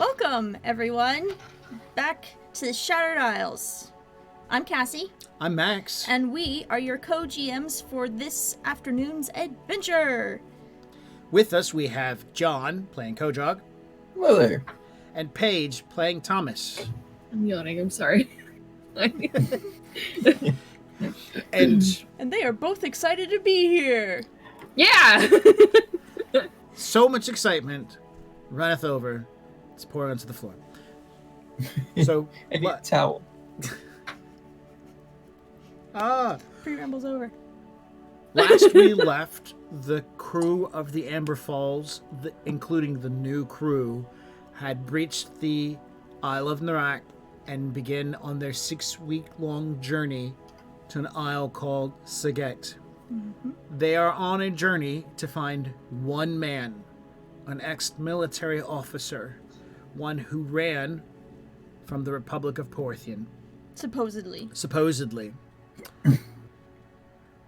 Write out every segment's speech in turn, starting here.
Welcome, everyone, back to the Shattered Isles. I'm Cassie. I'm Max. And we are your co-GMs for this afternoon's adventure. With us, we have John playing Kojog. Hello there. And Paige playing Thomas. I'm yawning, I'm sorry. And they are both excited to be here. Yeah! So much excitement runneth over. It's pouring onto the floor. So, what? Towel. Pre-ramble's over. Last we left, the crew of the Amber Falls, including the new crew, had breached the Isle of Narak and began on their 6-week-long journey to an isle called Saget. Mm-hmm. They are on a journey to find one man, an ex-military officer, one who ran from the Republic of Porthian. Supposedly.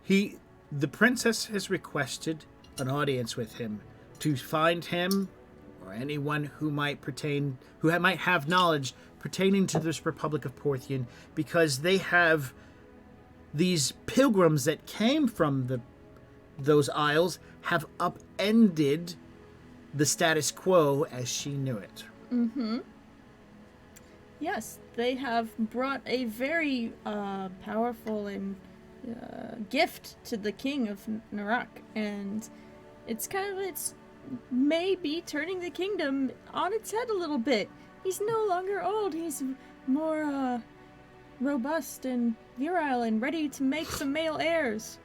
The princess has requested an audience with him to find him or anyone who might have knowledge pertaining to this Republic of Porthian, because they have these pilgrims that came from those isles have upended the status quo as she knew it. Mm-hmm. Yes, they have brought a very powerful and gift to the king of Narak, and it's maybe turning the kingdom on its head a little bit. He's no longer old. He's more robust and virile and ready to make some male heirs.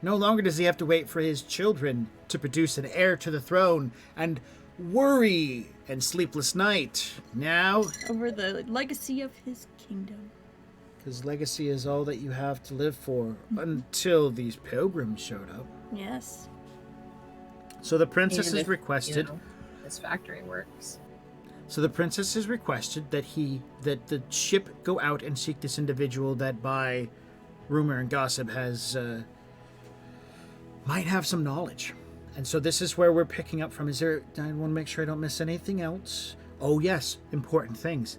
No longer does he have to wait for his children to produce an heir to the throne and worry and sleepless night. Now, over the legacy of his kingdom. His legacy is all that you have to live for until these pilgrims showed up. Yes. So the princess has requested... his factory works. So the princess has requested that the ship go out and seek this individual that, by rumor and gossip, might have some knowledge. And so this is where we're picking up from. I want to make sure I don't miss anything else. Oh yes, important things.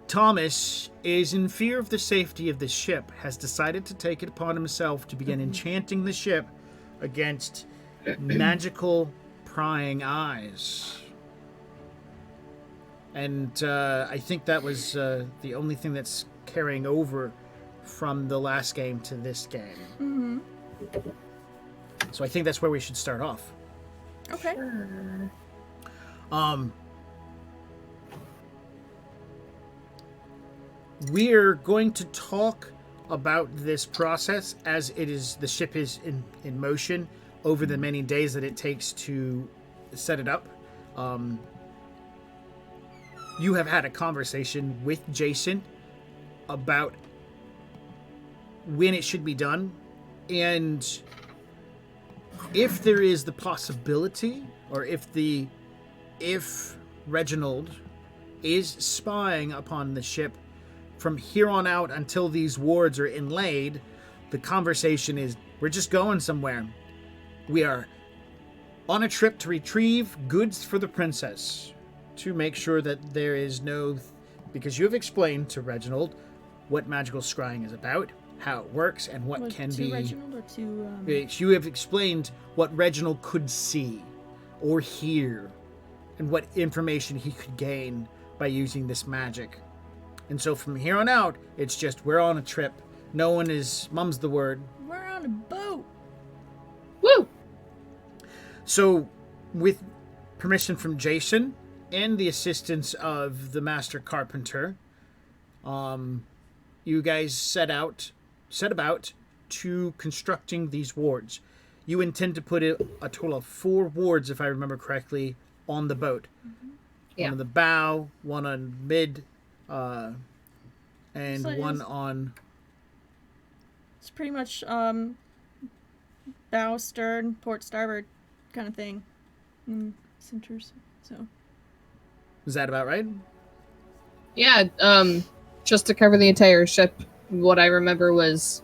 Thomas is in fear of the safety of the ship, has decided to take it upon himself to begin enchanting the ship against magical prying eyes. And I think that was the only thing that's carrying over from the last game to this game. Mm-hmm. So I think that's where we should start off. Okay. Sure. We're going to talk about this process as the ship is in motion over the many days that it takes to set it up. You have had a conversation with Jason about when it should be done, and if there is the possibility, or if Reginald is spying upon the ship from here on out until these wards are inlaid, the conversation is, we're just going somewhere. We are on a trip to retrieve goods for the princess, to make sure that there is no... Because you have explained to Reginald what magical scrying is about, how it works, and what can be... To Reginald or to... You have explained what Reginald could see or hear, and what information he could gain by using this magic. And so from here on out, it's just, we're on a trip. No one is... Mum's the word. We're on a boat. Woo! So, with permission from Jason and the assistance of the Master Carpenter, you guys set about to constructing these wards. You intend to put a total of 4 wards, if I remember correctly, on the boat. Mm-hmm. Yeah. One on the bow, one on mid, and So one on... It's pretty much bow, stern, port, starboard kind of thing. Centers. So. Is that about right? Yeah, just to cover the entire ship, what I remember was...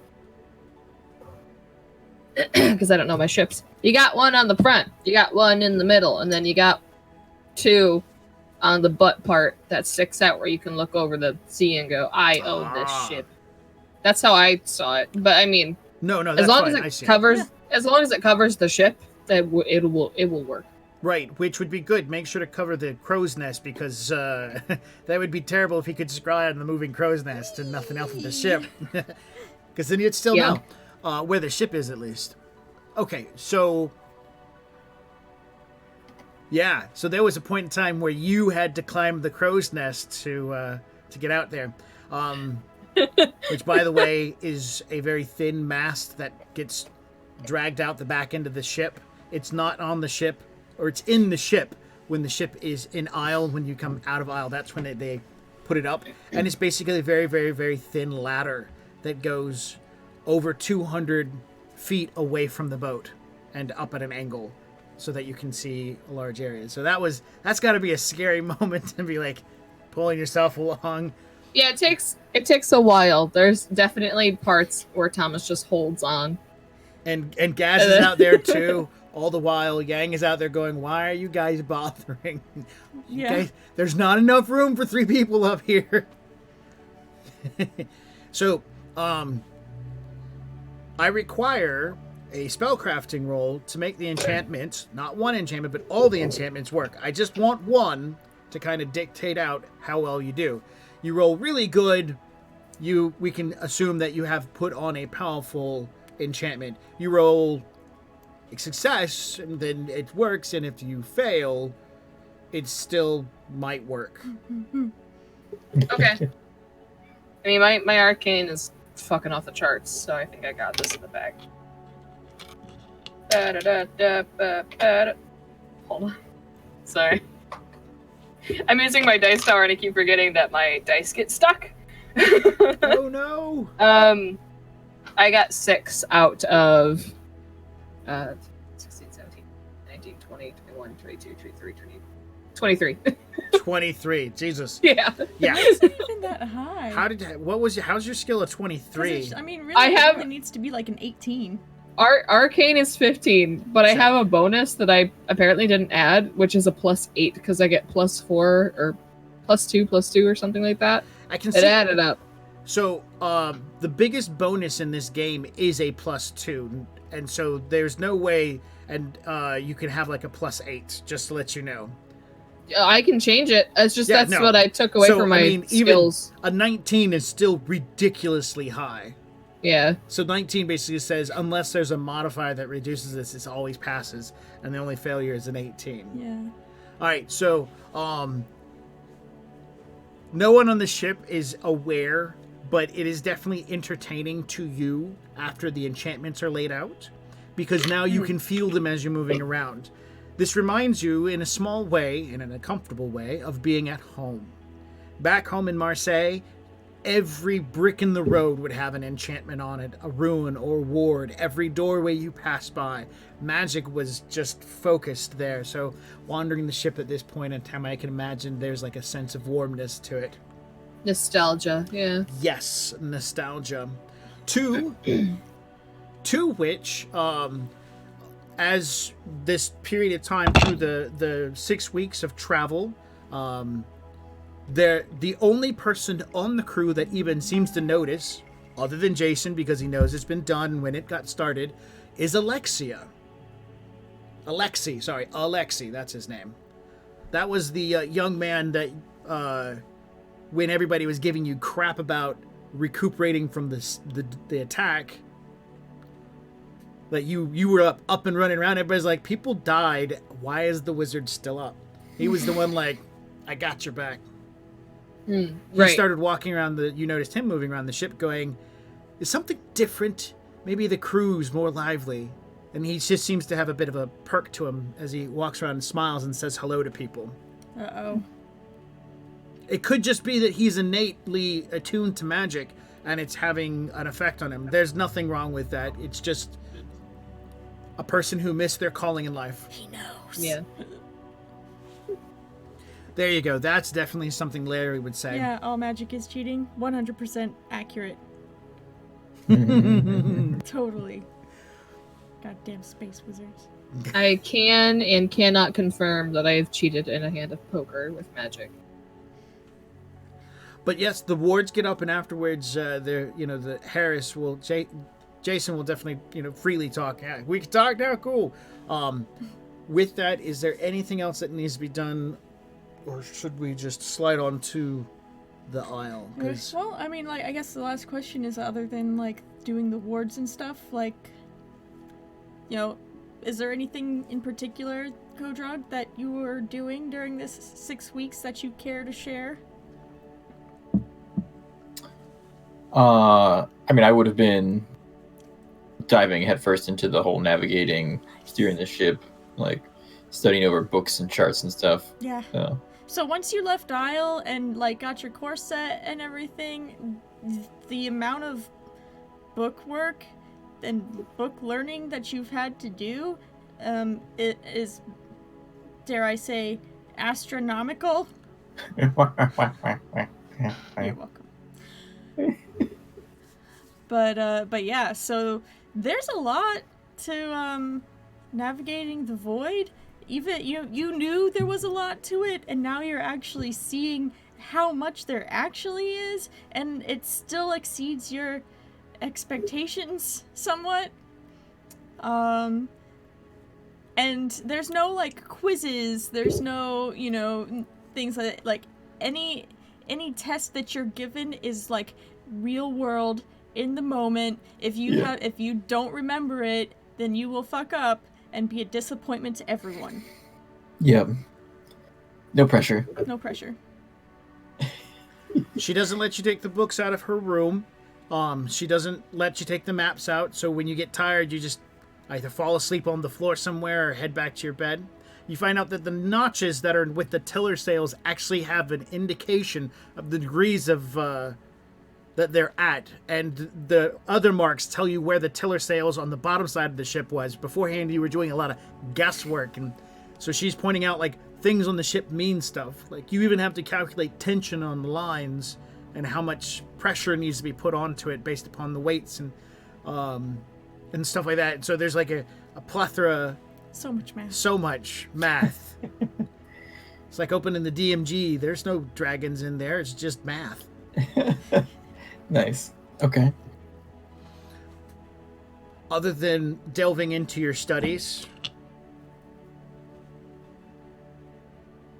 because I don't know my ships. You got one on the front, you got one in the middle, and then you got 2 on the butt part that sticks out where you can look over the sea and go, I own this ship. That's how I saw it. But I mean, No, that's as long fine. as it covers, as long as it covers the ship, it will work. Right, which would be good. Make sure to cover the crow's nest because that would be terrible if he could just go out on the moving crow's nest and nothing else with the ship. Because then you'd still know where the ship is, at least. Okay, so yeah, so there was a point in time where you had to climb the crow's nest to get out there, which, by the way, is a very thin mast that gets dragged out the back end of the ship. It's not on the ship. Or it's in the ship when the ship is in aisle. When you come out of aisle, that's when they put it up. And it's basically a very, very, very thin ladder that goes over 200 feet away from the boat and up at an angle so that you can see a large area. So that's got to be a scary moment to be like pulling yourself along. Yeah, it takes a while. There's definitely parts where Thomas just holds on. And Gaz is out there too. All the while, Yang is out there going, why are you guys bothering? Guys, there's not enough room for 3 people up here. So, I require a spellcrafting roll to make the enchantment, not one enchantment, but all the enchantments work. I just want one to kind of dictate out how well you do. You roll really good, we can assume that you have put on a powerful enchantment. You roll success, and then it works, and if you fail, it still might work. Okay. I mean, my arcane is fucking off the charts, so I think I got this in the bag. Hold on. Sorry. I'm using my dice tower, and I keep forgetting that my dice get stuck. Oh no! I got 6 out of 16, 17, 19, 20, 21, 22, 23, 23. 23. Jesus. Yeah. Yeah. It's not even that high. How's your skill of 23? I mean, really, it really needs to be like an 18. Arcane is 15, but I have a bonus that I apparently didn't add, which is a +8 because I get +4 or +2 or something like that. I can it added up. So, the biggest bonus in this game is a +2, and so there's no way, and you can have like a +8, just to let you know. I can change it. It's just what I took away from my skills. Even a 19 is still ridiculously high. Yeah. So 19 basically says unless there's a modifier that reduces this, it always passes, and the only failure is an 18. Yeah. All right, so no one on the ship is aware, but it is definitely entertaining to you after the enchantments are laid out, because now you can feel them as you're moving around. This reminds you, in a small way, and in a comfortable way, of being at home. Back home in Marseille, every brick in the road would have an enchantment on it, a rune or ward. Every doorway you pass by, magic was just focused there. So wandering the ship at this point in time, I can imagine there's like a sense of warmness to it. Nostalgia, yeah. Yes, nostalgia. To which, as this period of time through the 6 weeks of travel, the only person on the crew that even seems to notice, other than Jason, because he knows it's been done when it got started, is Alexi, that's his name. That was the young man that, when everybody was giving you crap about recuperating from the attack, that you were up and running around. Everybody's like, people died. Why is the wizard still up? He was the one like, I got your back. He started walking around you noticed him moving around the ship going, is something different? Maybe the crew's more lively. And he just seems to have a bit of a perk to him as he walks around and smiles and says hello to people. Uh-oh. It could just be that he's innately attuned to magic and it's having an effect on him. There's nothing wrong with that. It's just a person who missed their calling in life. He knows. Yeah. There you go. That's definitely something Larry would say. Yeah, all magic is cheating. 100% accurate. Totally. Goddamn space wizards. I can and cannot confirm that I have cheated in a hand of poker with magic. But yes, the wards get up, and afterwards, the Harris will, Jason will definitely, freely talk. Yeah, we can talk now. Cool. With that, is there anything else that needs to be done, or should we just slide on to the aisle? 'Cause Well, I mean, like, I guess the last question is, other than like doing the wards and stuff, like, is there anything in particular, Kodrog, that you were doing during this 6 weeks that you care to share? I mean, I would have been diving headfirst into the whole navigating, steering the ship, like studying over books and charts and stuff. Yeah. So. So once you left Isle and like got your course set and everything, the amount of book work and book learning that you've had to do, it is, dare I say, astronomical. You're welcome. But yeah, so there's a lot to navigating the void. Even you knew there was a lot to it, and now you're actually seeing how much there actually is, and it still exceeds your expectations somewhat. And there's no like quizzes, there's no, things like any test that you're given is like real world in the moment. If you don't remember it, then you will fuck up and be a disappointment to everyone. Yeah. No pressure. No pressure. She doesn't let you take the books out of her room. She doesn't let you take the maps out, so when you get tired, you just either fall asleep on the floor somewhere or head back to your bed. You find out that the notches that are with the tiller sails actually have an indication of the degrees of that they're at, and the other marks tell you where the tiller sails on the bottom side of the ship was. Beforehand, you were doing a lot of guesswork, and so she's pointing out like things on the ship mean stuff. Like you even have to calculate tension on the lines and how much pressure needs to be put onto it based upon the weights and stuff like that. So there's like a plethora. So much math. It's like opening the DMG. There's no dragons in there. It's just math. Nice. Okay. Other than delving into your studies?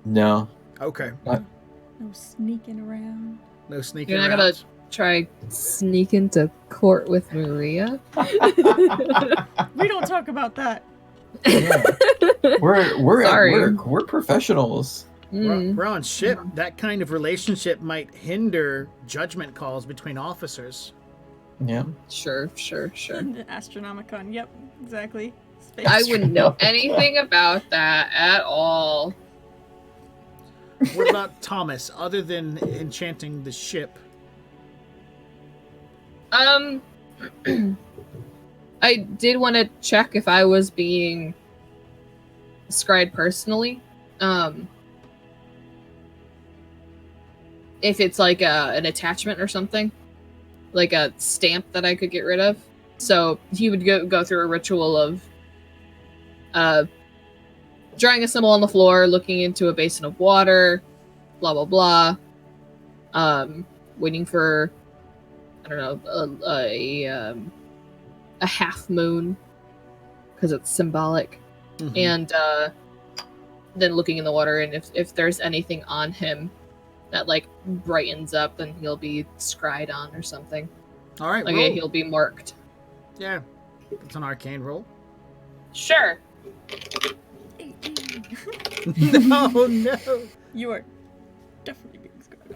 No. Okay. No sneaking around. No sneaking You're not around. gonna try sneak into court with Maria? We don't talk about that. Yeah. We're Sorry. at work. We're professionals. We're on ship. That kind of relationship might hinder judgment calls between officers. Yeah. Sure. Astronomicon. Yep, exactly. Space. I wouldn't know anything about that at all. What about Thomas, other than enchanting the ship? I did want to check if I was being scryed personally. If it's like an attachment or something, like a stamp that I could get rid of. So he would go through a ritual of drawing a symbol on the floor, looking into a basin of water, blah blah blah. Waiting for, I don't know, a half moon because it's symbolic, and then looking in the water, and if there's anything on him that like brightens up, then he'll be scryed on or something. All right, Like roll. he'll be marked. Yeah, it's an arcane roll. Sure. No. You are definitely being screwed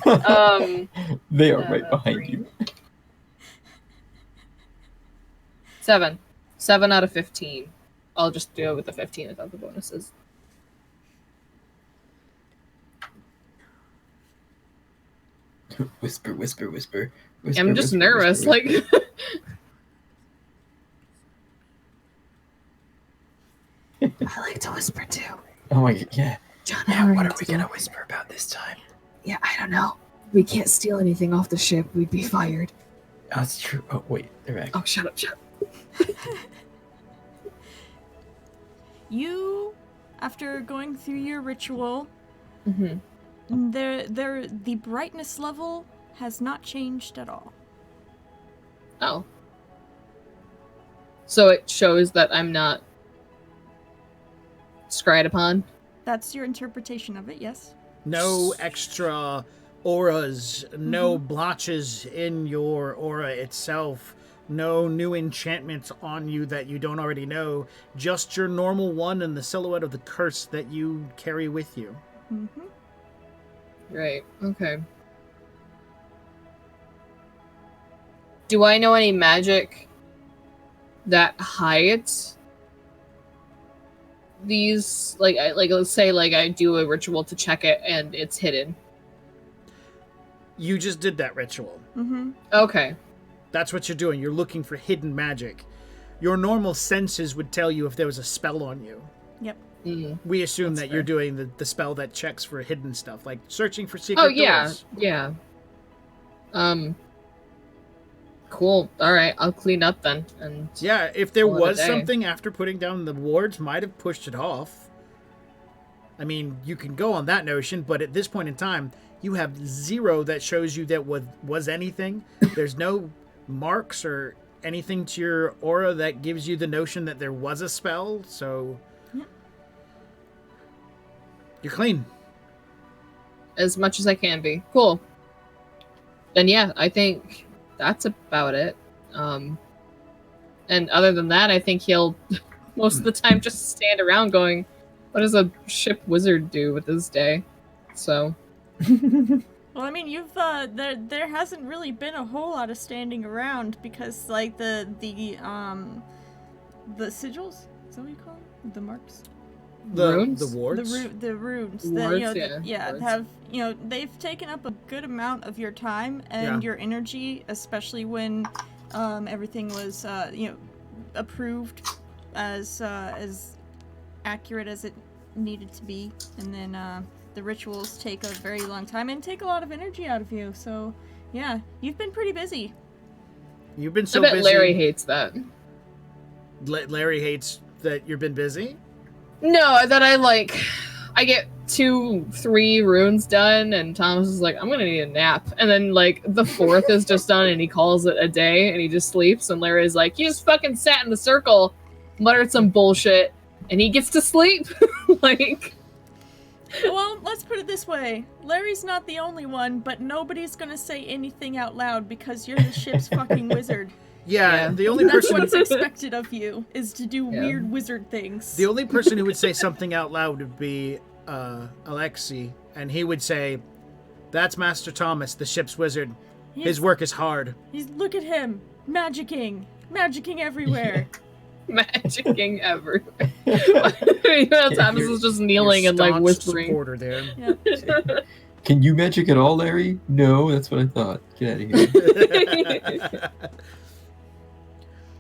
up. They are right behind you. 7 out of 15. I'll just do it with the 15 without the bonuses. Whisper. I'm just nervous. Like, I like to whisper too. Oh my god, yeah. John, Yeah, what are we gonna whisper about this time? Yeah, I don't know. We can't steal anything off the ship. We'd be fired. Oh, that's true. Oh, wait, they're back. Oh, shut up. You, after going through your ritual, Mm-hmm. the brightness level has not changed at all. Oh. So it shows that I'm not scryed upon? That's your interpretation of it, yes? No extra auras, no blotches in your aura itself, no new enchantments on you that you don't already know, just your normal one and the silhouette of the curse that you carry with you. Mm-hmm. Right, okay. Do I know any magic that hides these? Like, let's say, like, I do a ritual to check it and it's hidden. You just did that ritual. Mm-hmm. Okay. That's what you're doing. You're looking for hidden magic. Your normal senses would tell you if there was a spell on you. Yep. Mm. We assume That's that you're fair. doing the spell that checks for hidden stuff, like searching for secret Oh, yeah. doors. Yeah. Cool. Alright, I'll clean up then. And Yeah, if there Call it a was day. something after putting down the wards, might have pushed it off. I mean, you can go on that notion, but at this point in time, you have 0 that shows you that was anything. There's no marks or anything to your aura that gives you the notion that there was a spell, so Yeah. you're clean. as much as I can be. Cool. Then yeah, I think that's about it. And other than that, I think he'll most of the time just stand around going, what does a ship wizard do with his day? So Well, I mean, you've there hasn't really been a whole lot of standing around because like the sigils, is that what you call them? The marks? Runes? The wards. The runes. Wards, That, wards. have they've taken up a good amount of your time and your energy, especially when everything was approved as accurate as it needed to be, and then the rituals take a very long time and take a lot of energy out of you. So yeah, you've been pretty busy. You've been so I bet busy. Larry hates that. Larry hates that you've been busy. No, that I get 2-3 runes done, and Thomas is like, I'm gonna need a nap. And then, like, the 4th is just done, and he calls it a day, and he just sleeps. And Larry's like, you just fucking sat in the circle, muttered some bullshit, and he gets to sleep. Like, Well, let's put it this way. Larry's not the only one, but nobody's gonna say anything out loud because you're the ship's fucking wizard. Yeah, Yeah. the only That's person what's expected of you, is to do Yeah. weird wizard things. the only person who would say something out loud would be Alexi, and he would say, "That's Master Thomas, the ship's wizard. His work is hard." Look at him, magicking everywhere. magicking ever. You know, Thomas Your- is just kneeling your and, like, staunch whispering. supporter there. Yeah. Can you magic at all, Larry? No, that's what I thought. Get out of here.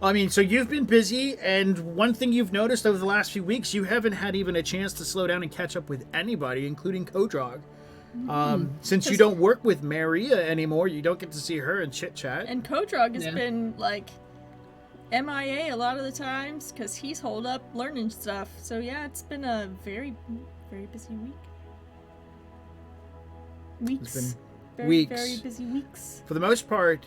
I mean, so you've been busy, and one thing you've noticed over the last few weeks, you haven't had even a chance to slow down and catch up with anybody, including Kodrog. Since you don't work with Maria anymore, you don't get to see her and chit-chat. And Kodrog has Yeah. been, like, MIA a lot of the times, because he's holed up learning stuff. So yeah, it's been a very, very busy week. Weeks. been very, weeks. very busy weeks. For the most part,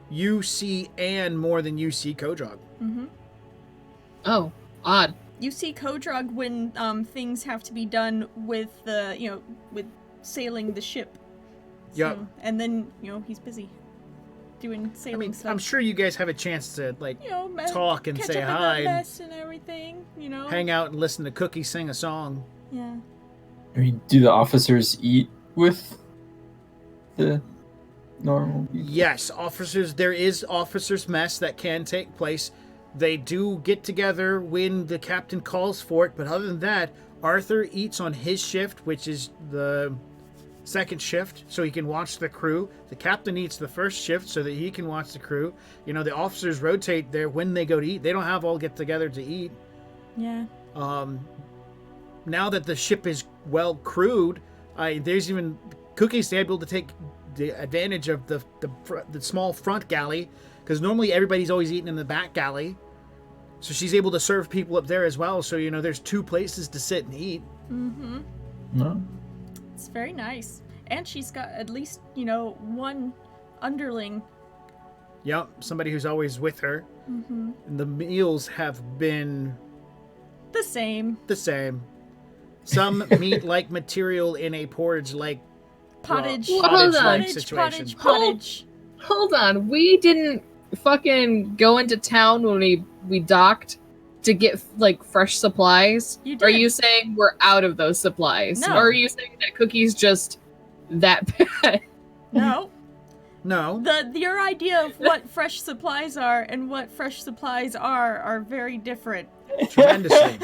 you see Anne more than you see Kodrog. Mm-hmm. Oh, odd. You see Kodrog when things have to be done with the, with sailing the ship. Yeah. So, and then, he's busy doing I sailing mean, stuff. I'm sure you guys have a chance to, like, talk and catch say up on hi the and mess and everything, hang out and listen to Cookie sing a song. Yeah. I mean, do the officers eat with the normal people? Yes, there is officers' mess that can take place. They do get together when the captain calls for it, but other than that, Arthur eats on his shift, which is the second shift, so he can watch the crew. The captain eats the first shift so that he can watch the crew. The officers rotate there when they go to eat. They don't have all get together to eat. Yeah. Now that the ship is well crewed, there's even Cookie's able to take the advantage of the small front galley, because normally everybody's always eating in the back galley. So she's able to serve people up there as well. So, there's 2 places to sit and eat. Mm-hmm. No. It's very nice. And she's got at least, one underling. Yep, somebody who's always with her. Mm-hmm. And the meals have been The same. the same. Some meat-like material in a porridge-like Pottage. Well, hold on. pottage-like Pottage, situation. pottage. Hold on, we didn't fucking go into town when we docked to get like fresh supplies. You Are did. you saying we're out of those supplies? No. Or are you saying that Cookie's just that bad? No. No. Your idea of what fresh supplies are and what fresh supplies are very different. Tremendously.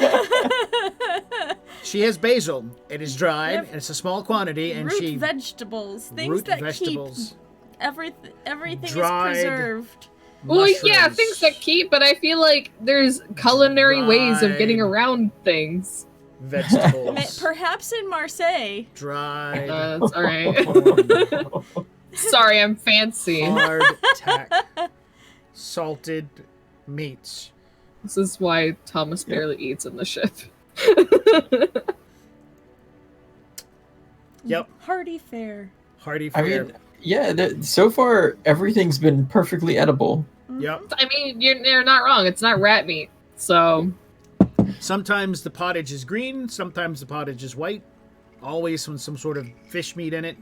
She has basil. It is dried, Yep. and it's a small quantity, and Root she... vegetables, things root that vegetables. keep everything Dried is preserved. Well, yeah, mushrooms, things that keep, but I feel like there's culinary ways of getting Right. around things. Vegetables. Perhaps in Marseille. Dried. That's alright. Sorry, I'm fancy. Hard tack. Salted meats. This is why Thomas barely eats in the ship. Yep. Hearty fare. Hearty I fare. mean, yeah, so far everything's been perfectly edible. Yep. I mean, you're not wrong. It's not rat meat, so Sometimes the pottage is green, sometimes the pottage is white. Always with some sort of fish meat in it.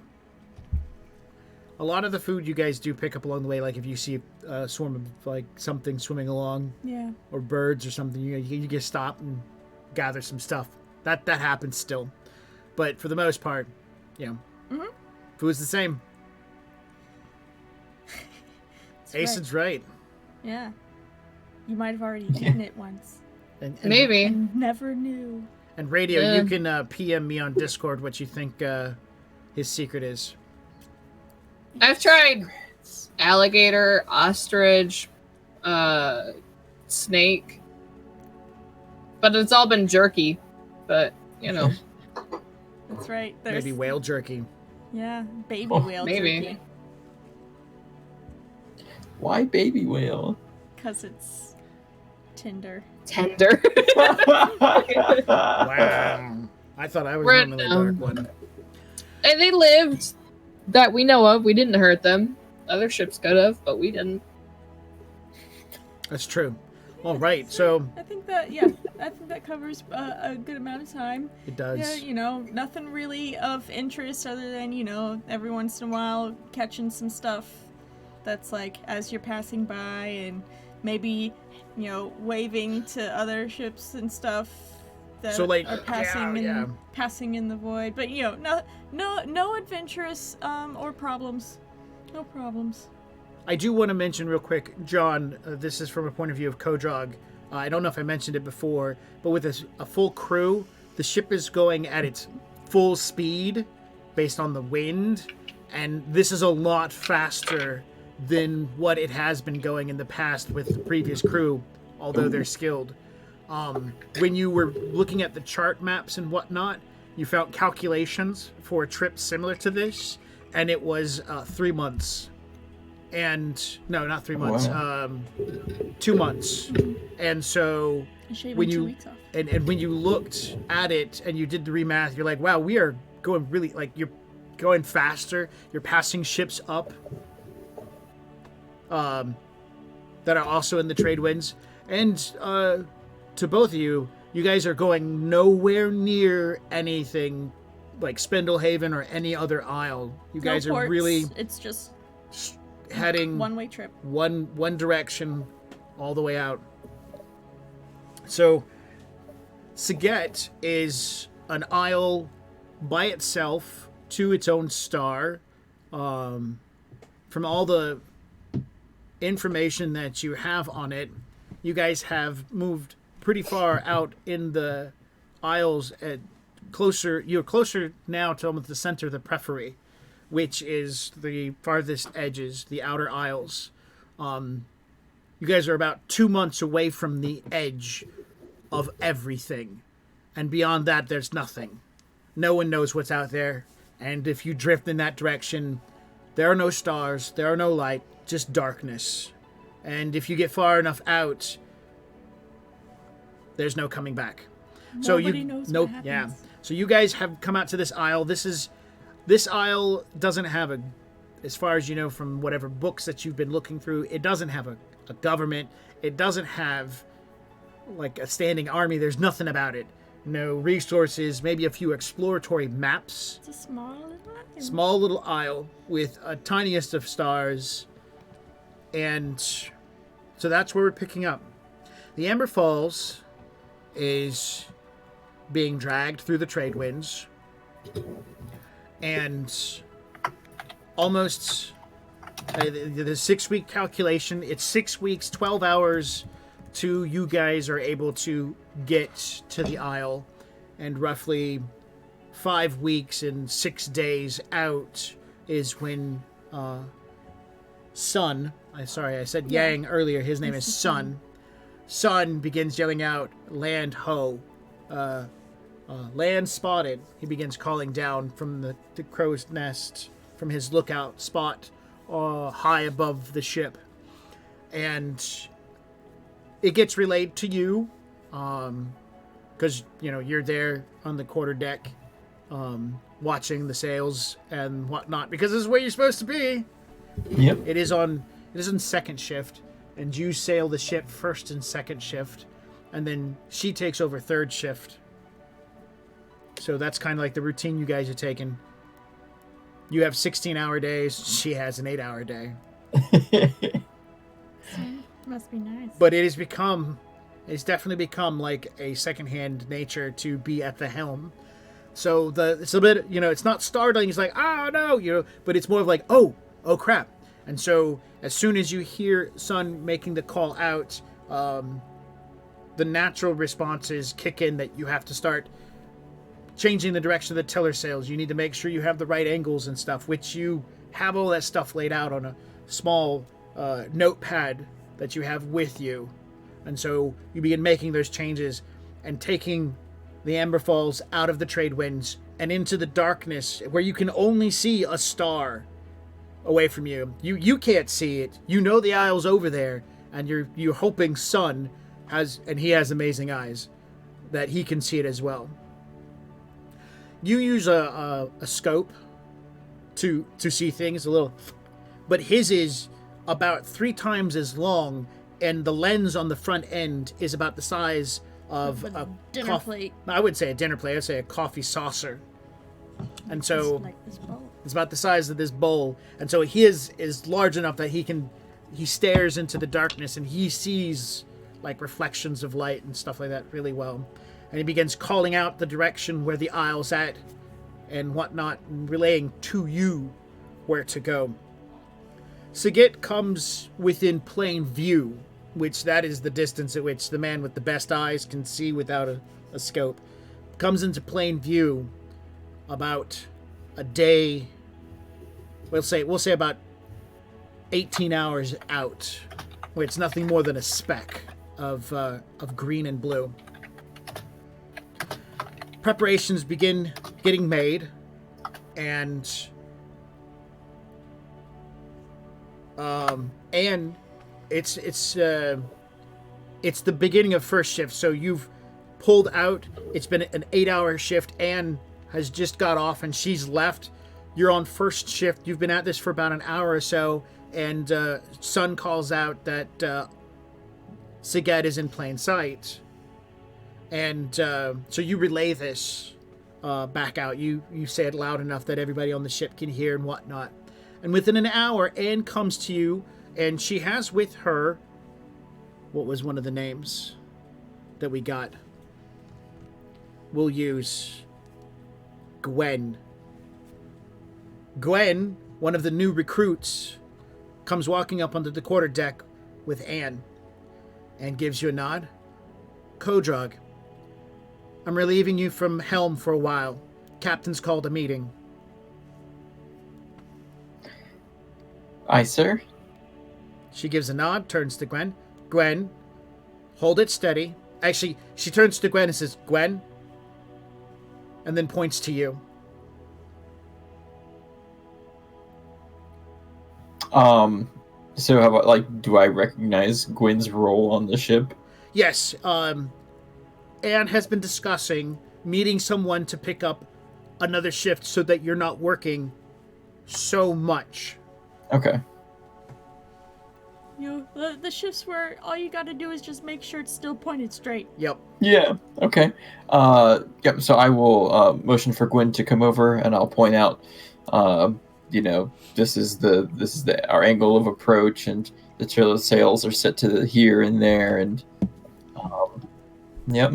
A lot of the food you guys do pick up along the way, like if you see a swarm of like something swimming along, Yeah. or birds or something, you just stop and gather some stuff. That happens still, but for the most part, Mhm. food's the same. That's Aeson's right. Yeah. You might have already eaten it once. And maybe. And never knew. And Radio, Yeah. you can PM me on Discord what you think his secret is. I've tried alligator, ostrich, snake, but it's all been jerky. But That's right. There's Maybe whale jerky. Yeah, baby Oh, whale maybe. jerky. Why baby whale? Because it's tender. tender. Wow. I thought I was We're- on the dark one. And they lived that we know of. We didn't hurt them. Other ships could have, but we didn't. That's true. All right, so I think that covers a good amount of time. it does. Yeah, nothing really of interest other than, every once in a while catching some stuff that's like as you're passing by and maybe, waving to other ships and stuff that So, like, are passing yeah. passing in the void. But, no adventurous or problems. No problems. I do want to mention real quick, John, this is from a point of view of Kodrog. I don't know if I mentioned it before, but with a full crew, the ship is going at its full speed based on the wind, and this is a lot faster than what it has been going in the past with the previous crew, although they're skilled. When you were looking at the chart maps and whatnot, you found calculations for a trip similar to this, and it was 3 months. And no, not 3 months. Wow. 2 months. And so Shaving when 2 you weeks off. and when you looked at it and you did the remath, you're like, wow, we are going really, like, you're going faster. You're passing ships up that are also in the trade winds. And to both of you, you guys are going nowhere near anything like Spindlehaven or any other isle. You guys No are ports, really It's just heading one-way trip. one direction all the way out. So Saget is an isle by itself to its own star. From all the information that you have on it, you guys have moved pretty far out in the isles. You're closer now to almost the center of the Periphery, which is the farthest edges, the outer isles. You guys are about 2 months away from the edge of everything. And beyond that, there's nothing. No one knows what's out there. And if you drift in that direction, there are no stars, there are no light, just darkness. And if you get far enough out, there's no coming back. Nobody knows nope, what happens. yeah. So you guys have come out to this isle. This isle doesn't have a, as far as you know from whatever books that you've been looking through, it doesn't have a government. It doesn't have like a standing army. There's nothing about it. No resources, maybe a few exploratory maps. It's a small little island. Small little isle with a tiniest of stars. And so that's where we're picking up. The Amber Falls is being dragged through the trade winds. And almost the 6-week calculation, it's 6 weeks, 12 hours to you guys are able to get to the isle, and roughly 5 weeks and 6 days out is when Sun, I said Yang earlier, his name is Sun. Sun begins yelling out, land ho, land spotted. He begins calling down from the crow's nest, from his lookout spot high above the ship. And it gets relayed to you, because, you're there on the quarterdeck, watching the sails and whatnot, because this is where you're supposed to be. Yep. It is on second shift, and you sail the ship first and second shift, and then she takes over third shift. So that's kind of like the routine you guys are taking. You have 16-hour days. She has an 8-hour day. Must be nice. But it's definitely become like a secondhand nature to be at the helm. So it's a bit, it's not startling. It's like, oh no, but it's more of like, oh crap. And so as soon as you hear Sun making the call out, the natural responses kick in that you have to start changing the direction of the tiller sails. You need to make sure you have the right angles and stuff, which you have all that stuff laid out on a small notepad that you have with you. And so you begin making those changes and taking the Amber Falls out of the trade winds and into the darkness where you can only see a star away from you. You can't see it. You know the isle's over there, and you're hoping Sun has, and he has amazing eyes, that he can see it as well. You use a scope to see things a little, but his is about 3 times as long, and the lens on the front end is about the size of a dinner plate. I wouldn't say a dinner plate. I'd say a coffee saucer. And so Like this bowl. it's about the size of this bowl. And so his is large enough that he stares into the darkness and he sees like reflections of light and stuff like that really well. And he begins calling out the direction where the isle's at and whatnot, and relaying to you where to go. Sigit comes within plain view, which that is the distance at which the man with the best eyes can see without a scope. Comes into plain view about a day, we'll say about 18 hours out, where it's nothing more than a speck of green and blue. Preparations begin getting made, and it's the beginning of first shift. So you've pulled out. It's been an 8-hour shift. Anne has just got off, and she's left. You're on first shift. You've been at this for about an hour or so, and Sun calls out that Sigurd is in plain sight. And so you relay this back out. You say it loud enough that everybody on the ship can hear and whatnot. And within an hour, Anne comes to you, and she has with her, what was one of the names that we got? We'll use Gwen. Gwen, one of the new recruits, comes walking up onto the quarterdeck with Anne and gives you a nod. Kodrog, I'm relieving you from helm for a while. Captain's called a meeting. Aye, sir. She gives a nod, turns to Gwen. Gwen, hold it steady. Actually, she turns to Gwen and says, Gwen, and then points to you. So how about, do I recognize Gwen's role on the ship? Yes, Anne has been discussing meeting someone to pick up another shift so that you're not working so much. Okay. The shifts where all you gotta do is just make sure it's still pointed straight. Yep. Yeah. Okay. Yep. So I will motion for Gwen to come over, and I'll point out, this is our angle of approach, and the trailer sails are set to the here and there, and yep.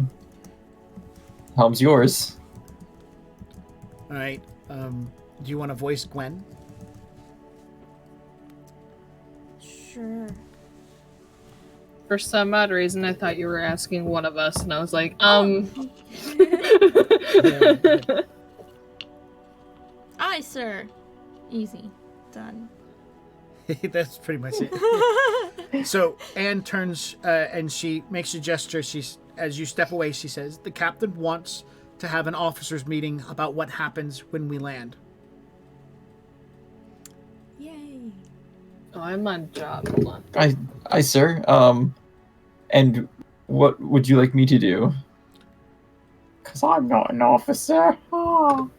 Helm's yours. All right. Do you want to voice Gwen? Sure. For some odd reason, I thought you were asking one of us, and I was like, Aye, sir. Easy. Done. That's pretty much it. So Anne turns and she makes a gesture. As you step away, she says, "The captain wants to have an officers' meeting about what happens when we land." Yay. Oh, I'm on job. Hold on. I sir. And what would you like me to do? Because I'm not an officer. Oh.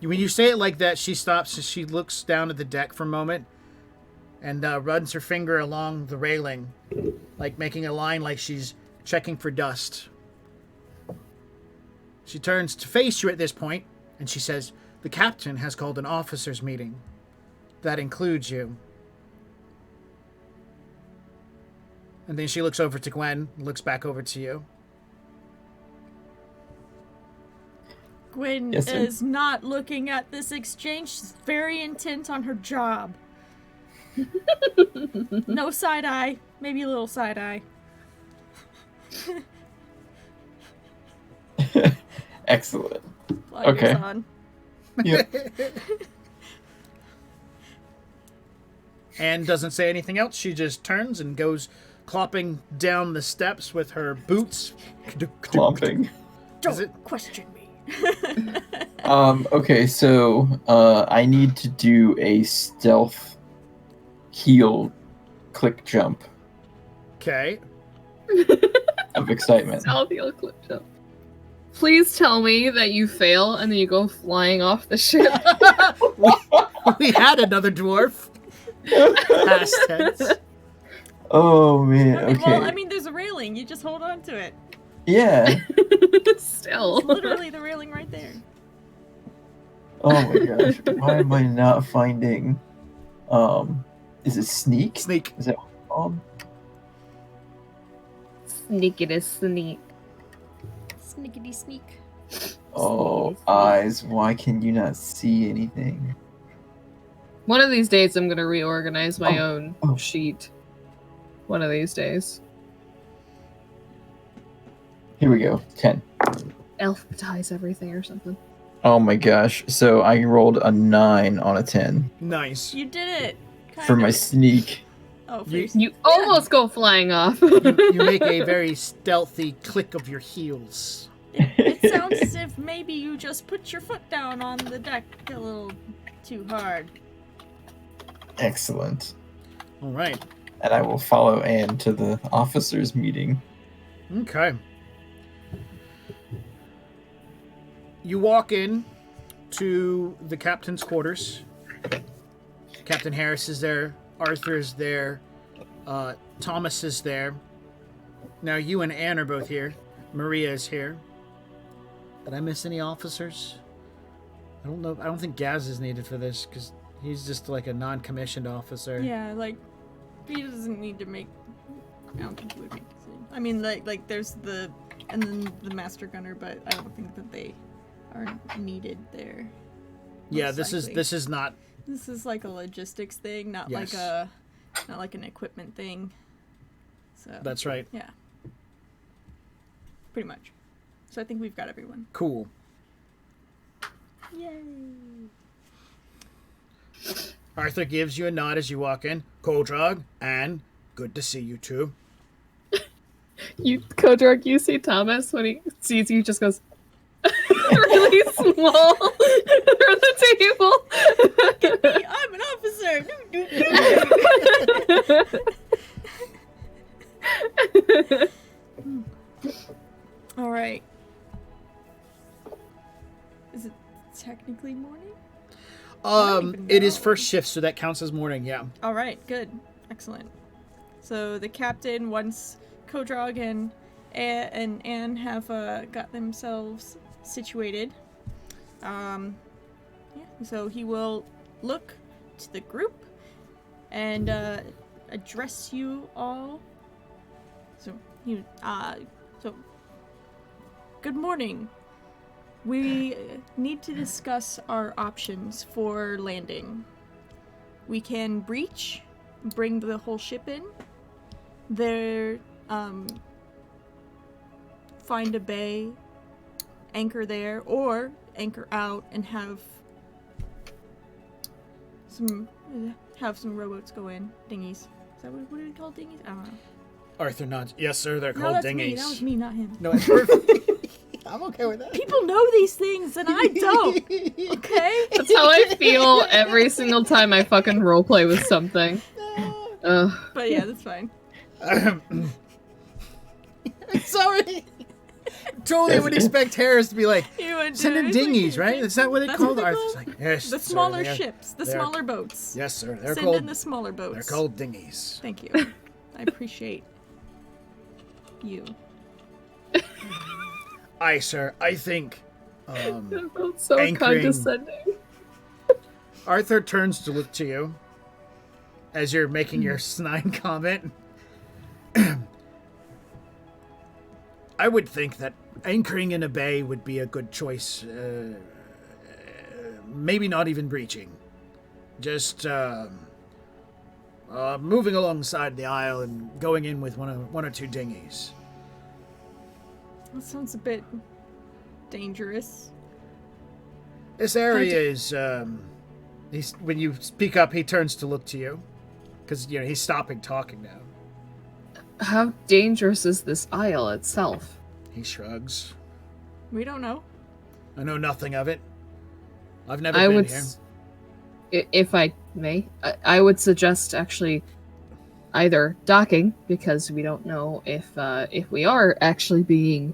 When you say it like that, she stops and she looks down at the deck for a moment and runs her finger along the railing, like making a line like she's checking for dust. She turns to face you at this point and she says, "The captain has called an officers' meeting. That includes you." And then she looks over to Gwen, looks back over to you. Gwen Yes, sir. is not looking at this exchange. She's very intent on her job. No side eye. Maybe a little side eye. Excellent. Blinders Okay. on. Yep. Anne doesn't say anything else. She just turns and goes clopping down the steps with her boots. Clomping. Don't question me. Okay, so I need to do a stealth heel click jump Okay. of excitement. Salvial clip jump. Please tell me that you fail and then you go flying off the ship. We had another dwarf. Past tense. Oh man, I mean, okay. well, I mean, there's a railing. You just hold on to it. Yeah. Still. It's literally the railing right there. Oh my gosh. Why am I not finding is it sneak? Sneak. Is that what it's called? Sneaky to sneak. Sneakity sneak. Oh, eyes, why can you not see anything? One of these days, I'm gonna reorganize my own Oh. sheet. One of these days. Here we go. 10. Alphabetize everything or something. Oh my gosh. So I rolled a 9 on a 10 Nice. You did it. for my sneak. Oh, for You- your You almost go flying off. You make a very stealthy click of your heels. It sounds as if maybe you just put your foot down on the deck a little too hard. Excellent. All right. And I will follow Anne to the officers' meeting. Okay. You walk in to the captain's quarters. Captain Harris is there. Arthur is there. Thomas is there. Now you and Anne are both here. Maria is here. Did I miss any officers? I don't know. I don't think Gaz is needed for this because he's just like a non-commissioned officer. Yeah, like, he doesn't need to make. I don't think he would make decisions. I mean, like there's the. And then the master gunner, but I don't think that they are needed there. Yeah, Most this likely. is not. This is like a logistics thing, not Yes. not like an equipment thing. So That's right. yeah, pretty much. So I think we've got everyone. Cool. Yay! Arthur gives you a nod as you walk in. Kodrag, and good to see you too. Kodrak, you see Thomas when he sees you, just goes really small for the table. Hey, I'm an officer. technically morning? don't even It is know. first shift, so that counts as morning. Yeah. All right, good, excellent. So the captain, once Kodrog and Anne have got themselves situated, yeah. So he will look to the group and address you all. So good morning. We need to discuss our options for landing. We can breach, bring the whole ship in. There, find a bay, anchor there, or anchor out and have some rowboats go in. Dinghies. Is that what are they called? Dinghies? I don't know. Arthur nods. Yes, sir. They're No, called that's dinghies. me. That was me, not him. No, it's perfect. I'm okay with that. People know these things and I don't. Okay? That's how I feel every single time I fucking roleplay with something. Ugh. But yeah, that's fine. Sorry. Totally would expect Harris to be like, You would send in it's like- dinghies, right? Is that what they That's called? what they're Arthur's called? like, yes. The sir, smaller they are- ships, the they are- smaller boats. Yes, sir. They're Send called. in the smaller boats. They're called dinghies. Thank you. I appreciate you. Aye, sir. I think. That felt so Anchoring. condescending. Arthur turns to look to you as you're making your snide comment. I would think that anchoring in a bay would be a good choice. Maybe not even breaching. Just moving alongside the isle and going in with one or two dinghies. That sounds a bit dangerous. This area is. When you speak up, he turns to look to you, because he's stopping talking now. How dangerous is this isle itself? He shrugs. We don't know. I know nothing of it. I've never been here. If I may, I would suggest actually either docking, because we don't know if we are actually being,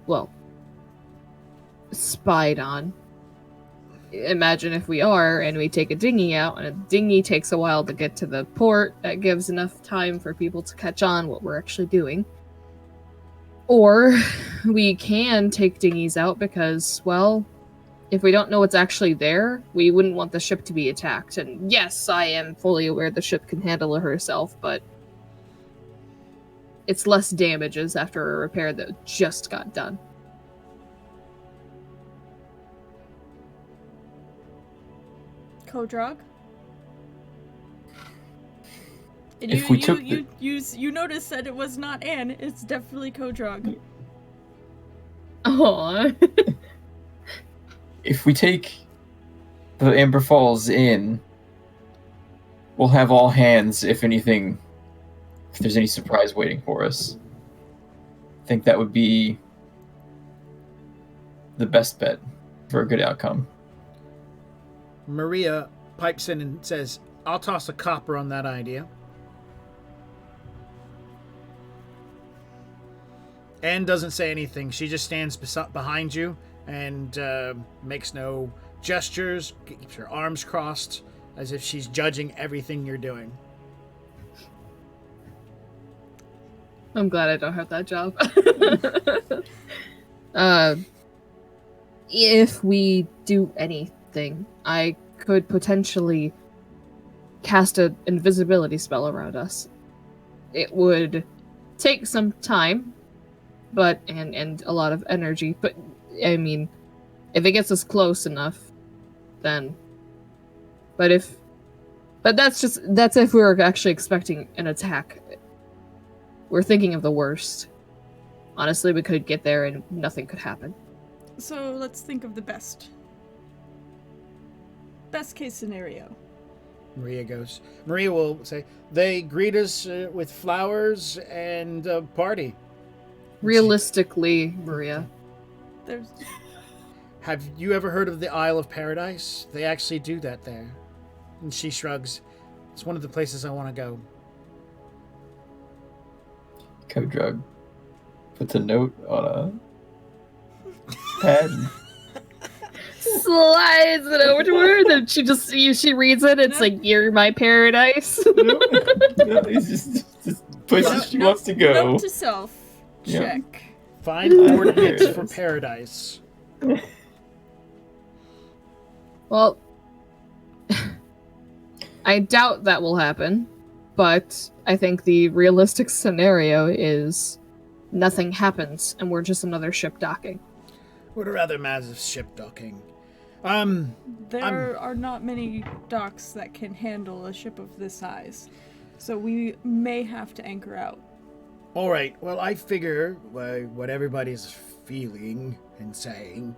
well, spied on. Imagine if we are, and we take a dinghy out, and a dinghy takes a while to get to the port. That gives enough time for people to catch on what we're actually doing. Or we can take dinghies out because, well, if we don't know what's actually there, we wouldn't want the ship to be attacked. And yes, I am fully aware the ship can handle it herself, but it's less damages after a repair that just got done. Kodrog? If we took the- you noticed that it was not Anne. It's definitely Kodrog. Oh, If we take the Amber Falls in, we'll have all hands if there's any surprise waiting for us. I think that would be the best bet for a good outcome. Maria pipes in and says, I'll toss a copper on that idea. Anne doesn't say anything. She just stands behind you and makes no gestures, keeps her arms crossed as if she's judging everything you're doing. I'm glad I don't have that job. If we do anything, I could potentially cast an invisibility spell around us. It would take some time, but and a lot of energy. But I mean, if it gets us close enough, then. But that's if we were actually expecting an attack. We're thinking of the worst. Honestly, we could get there and nothing could happen. So let's think of the best. Best case scenario. Maria will say, they greet us with flowers and a party. Realistically, Maria. There's Have you ever heard of the Isle of Paradise? They actually do that there. And she shrugs. It's one of the places I want to go. Kodrug puts a note on a pad and slides it over to her. Then she reads it. It's like, "You're my paradise." It's just places she wants to go. Note to self. Yeah. Check. Find coordinates for paradise. Well, I doubt that will happen, but I think the realistic scenario is nothing happens and we're just another ship docking. Would a rather massive ship docking. There are not many docks that can handle a ship of this size, so we may have to anchor out. All right. Well, I figure what everybody's feeling and saying.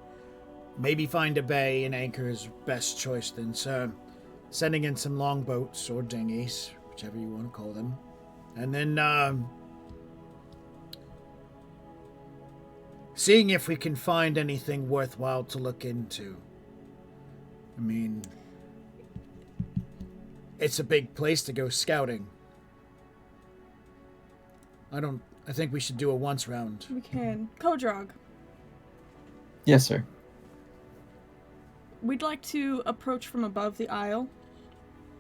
Maybe find a bay and anchor is best choice then, sir. Sending in some longboats or dinghies, whichever you want to call them. And then, seeing if we can find anything worthwhile to look into. I mean, it's a big place to go scouting. I think we should do a once round. We can. Kodrog, Yes, sir. we'd like to approach from above the isle,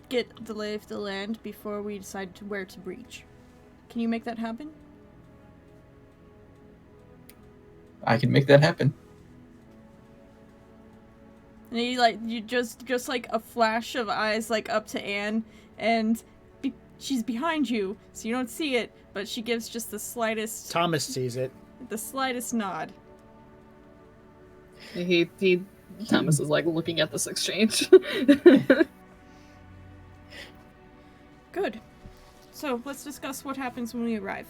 get the lay of the land before we decide where to breach. Can you make that happen? I can make that happen. And you just like a flash of eyes like up to Anne, and she's behind you, so you don't see it, but she gives just the slightest Thomas sees it. nod. Thomas is like looking at this exchange. Good. So let's discuss what happens when we arrive.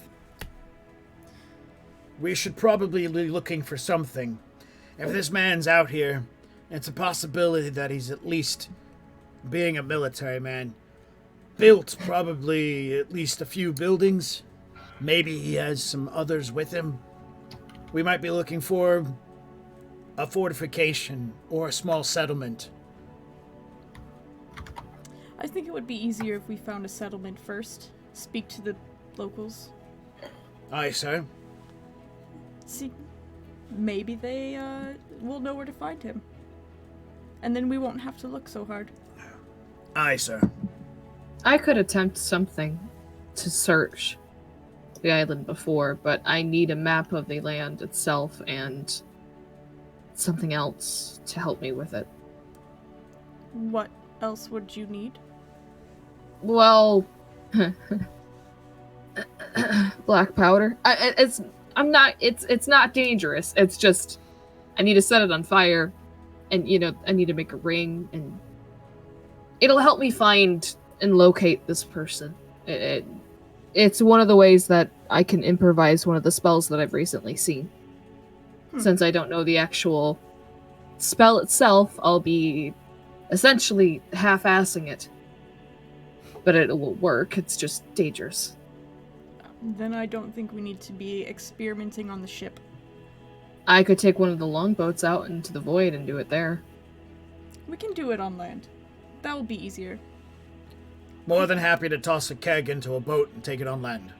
We should probably be looking for something. If this man's out here, it's a possibility that he's at least, being a military man, built probably at least a few buildings. Maybe he has some others with him. We might be looking for a fortification or a small settlement. I think it would be easier if we found a settlement first. Speak to the locals. Aye, sir. See, maybe they will know where to find him. And then we won't have to look so hard. Aye, sir. I could attempt something to search the island before, but I need a map of the land itself and something else to help me with it. What else would you need? Well, black powder. It's not dangerous. It's just I need to set it on fire, and I need to make a ring, and it'll help me find and locate this person. It's one of the ways that I can improvise one of the spells that I've recently seen. Since I don't know the actual spell itself, I'll be essentially half-assing it. But it will work, it's just dangerous. Then I don't think we need to be experimenting on the ship. I could take one of the longboats out into the void and do it there. We can do it on land. That will be easier. More than happy to toss a keg into a boat and take it on land.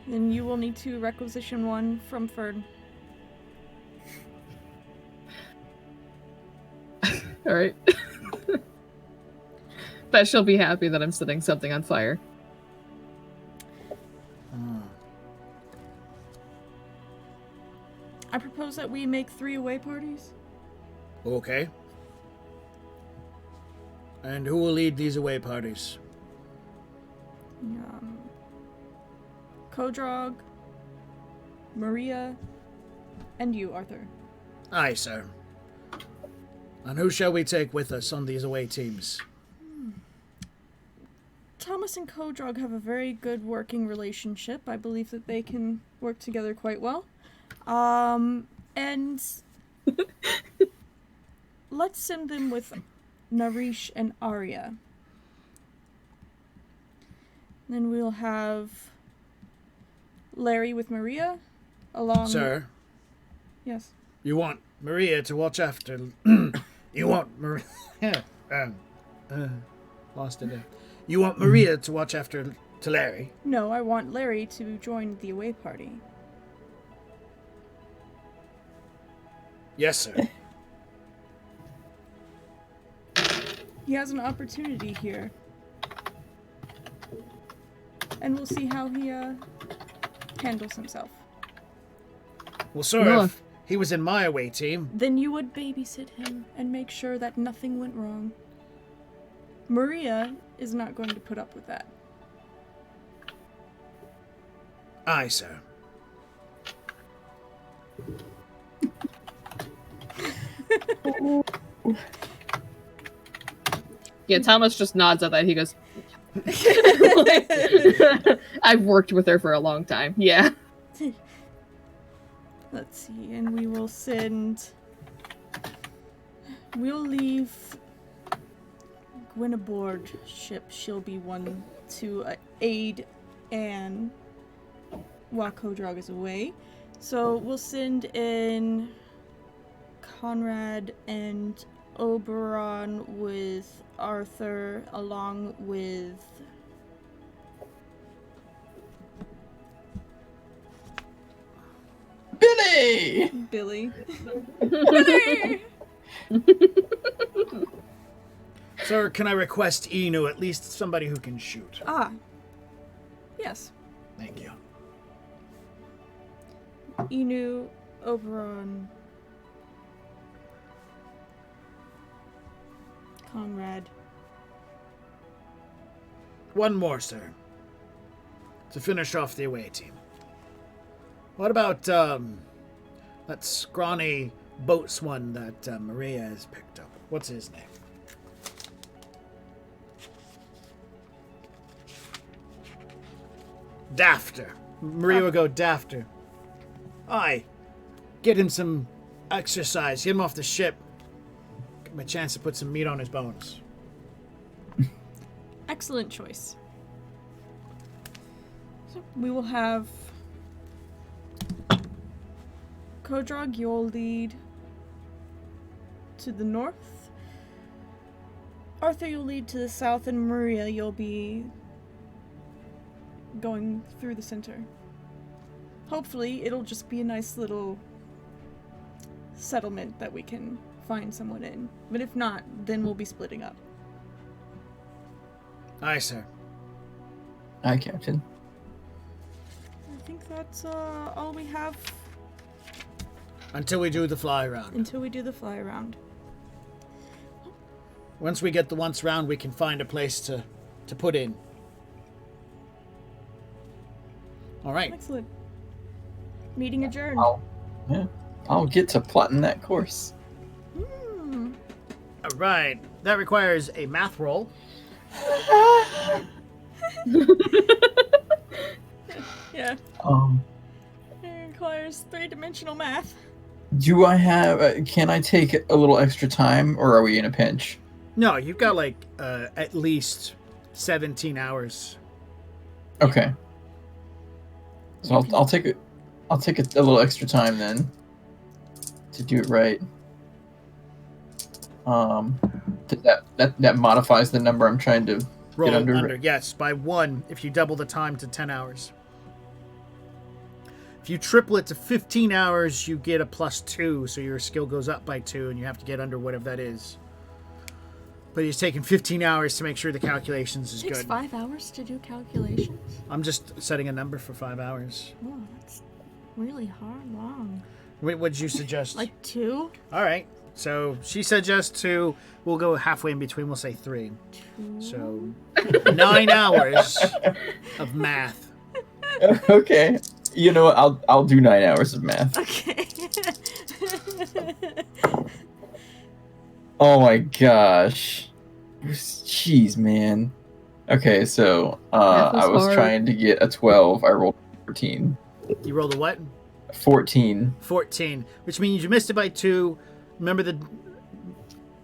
Then you will need to requisition one from Fern. Alright. Bet she'll be happy that I'm setting something on fire. I propose that we make 3 away parties. Okay. And who will lead these away parties? Kodrog, Maria, and you, Arthur. Aye, sir. And who shall we take with us on these away teams? Thomas and Kodrog have a very good working relationship. I believe that they can work together quite well. And let's send them with Narish and Arya. Then we'll have Larry with Maria, along... Sir, Yes. you want Maria to watch after... you want Maria... lost it there. You want Maria to watch after Larry? No, I want Larry to join the away party. Yes, sir. He has an opportunity here. And we'll see how he handles himself. Well, sir, if he was in my away team, Then you would babysit him and make sure that nothing went wrong. Maria is not going to put up with that. aye, sir. Yeah, Thomas just nods at that. He goes, I've worked with her for a long time. Yeah. Let's see, and we will send... We'll leave Gwen aboard ship. She'll be one to aid Anne while Kodrog is away. So we'll send in Conrad and Oberon with Arthur, along with Billy! Billy. Sir, can I request Inu, at least somebody who can shoot? Ah. Yes. Thank you. Inu, Oberon, Conrad. One more, sir. To finish off the away team. What about, that scrawny boatswain that Maria has picked up? What's his name? Dafter. Maria will go Dafter. Aye. Get him some exercise. Get him off the ship. Give him a chance to put some meat on his bones. Excellent choice. So we will have Kodrog, you'll lead to the north. Arthur, you'll lead to the south, and Maria, you'll be going through the center. Hopefully, it'll just be a nice little settlement that we can find someone in. But if not, then we'll be splitting up. Aye, sir. Aye, Captain. I think that's all we have Until we do the fly round. until we do the fly around. Once we get the once round, we can find a place to put in. All right. Excellent. Meeting adjourned. I'll get to plotting that course. Hmm. All right. That requires a math roll. Yeah. Um, It requires 3-dimensional math. do I have? Can I take a little extra time, or are we in a pinch? No, you've got like at least 17 hours. Okay. So I'll take it. I'll take a little extra time then to do it right. That modifies the number I'm trying to Roll get under. under. Yes, by 1 if you double the time to 10 hours. If you triple it to 15 hours, you get a +2, so your skill goes up by 2, and you have to get under whatever that is. But it's taking 15 hours to make sure the calculations is It takes good. 5 hours to do calculations. I'm just setting a number for 5 hours. Oh, that's really hard, long. Wait, what did you suggest? Like 2? All right. So she suggests 2. We'll go halfway in between. We'll say 3. 2? So 9 hours of math. Okay. You know what? I'll do 9 hours of math. Okay. Oh my gosh. Jeez, man. Okay, so Math was I was hard. trying to get a 12. I rolled 14. You rolled a what? 14. 14, which means you missed it by 2. Remember, the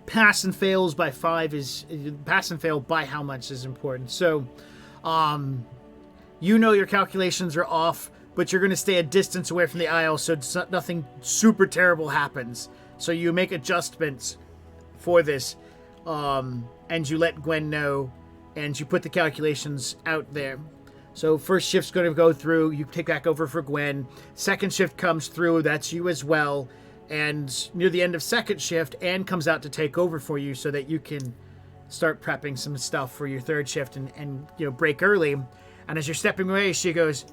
pass and fails by 5 is pass and fail by how much is important. So, you know your calculations are off, but you're going to stay a distance away from the aisle so nothing super terrible happens. So you make adjustments for this, and you let Gwen know, and you put the calculations out there. So first shift's going to go through, you take back over for Gwen. Second shift comes through, that's you as well. And near the end of second shift, Anne comes out to take over for you so that you can start prepping some stuff for your third shift and break early. And as you're stepping away, she goes,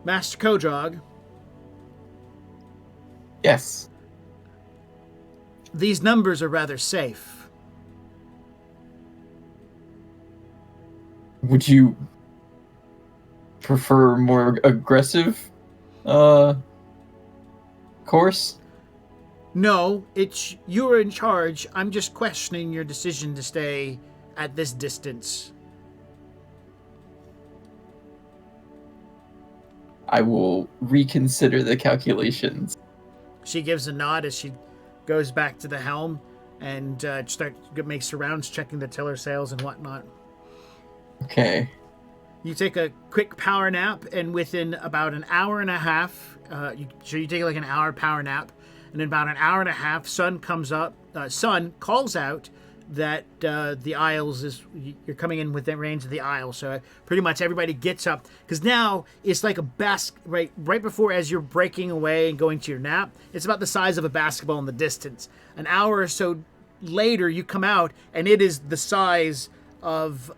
Master Kodrog, Yes. these numbers are rather safe. Would you prefer more aggressive course? No, it's you're in charge. I'm just questioning your decision to stay at this distance. I will reconsider the calculations. She gives a nod as she goes back to the helm and makes her rounds, checking the tiller sails and whatnot. Okay. You take a quick power nap, and within about an hour and a half, you take like an hour power nap, and in about an hour and a half, Sun calls out that the Isles you're coming in within range of the Isle. So pretty much everybody gets up, because now it's like a right before, as you're breaking away and going to your nap, it's about the size of a basketball in the distance. An hour or so later, you come out, and it is the size of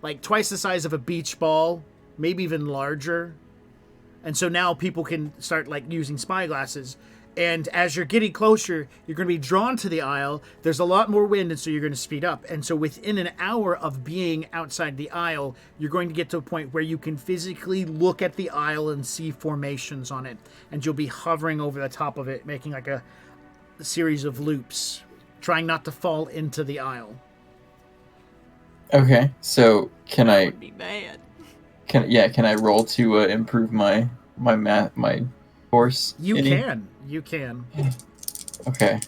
like twice the size of a beach ball, maybe even larger. And so now people can start like using spyglasses. And as you're getting closer, you're going to be drawn to the Isle. There's a lot more wind, and so you're going to speed up. And so within an hour of being outside the Isle, you're going to get to a point where you can physically look at the Isle and see formations on it. And you'll be hovering over the top of it, making like a series of loops, trying not to fall into the Isle. Okay, so can I Would be bad. can I roll to improve my course? You any? can. Okay.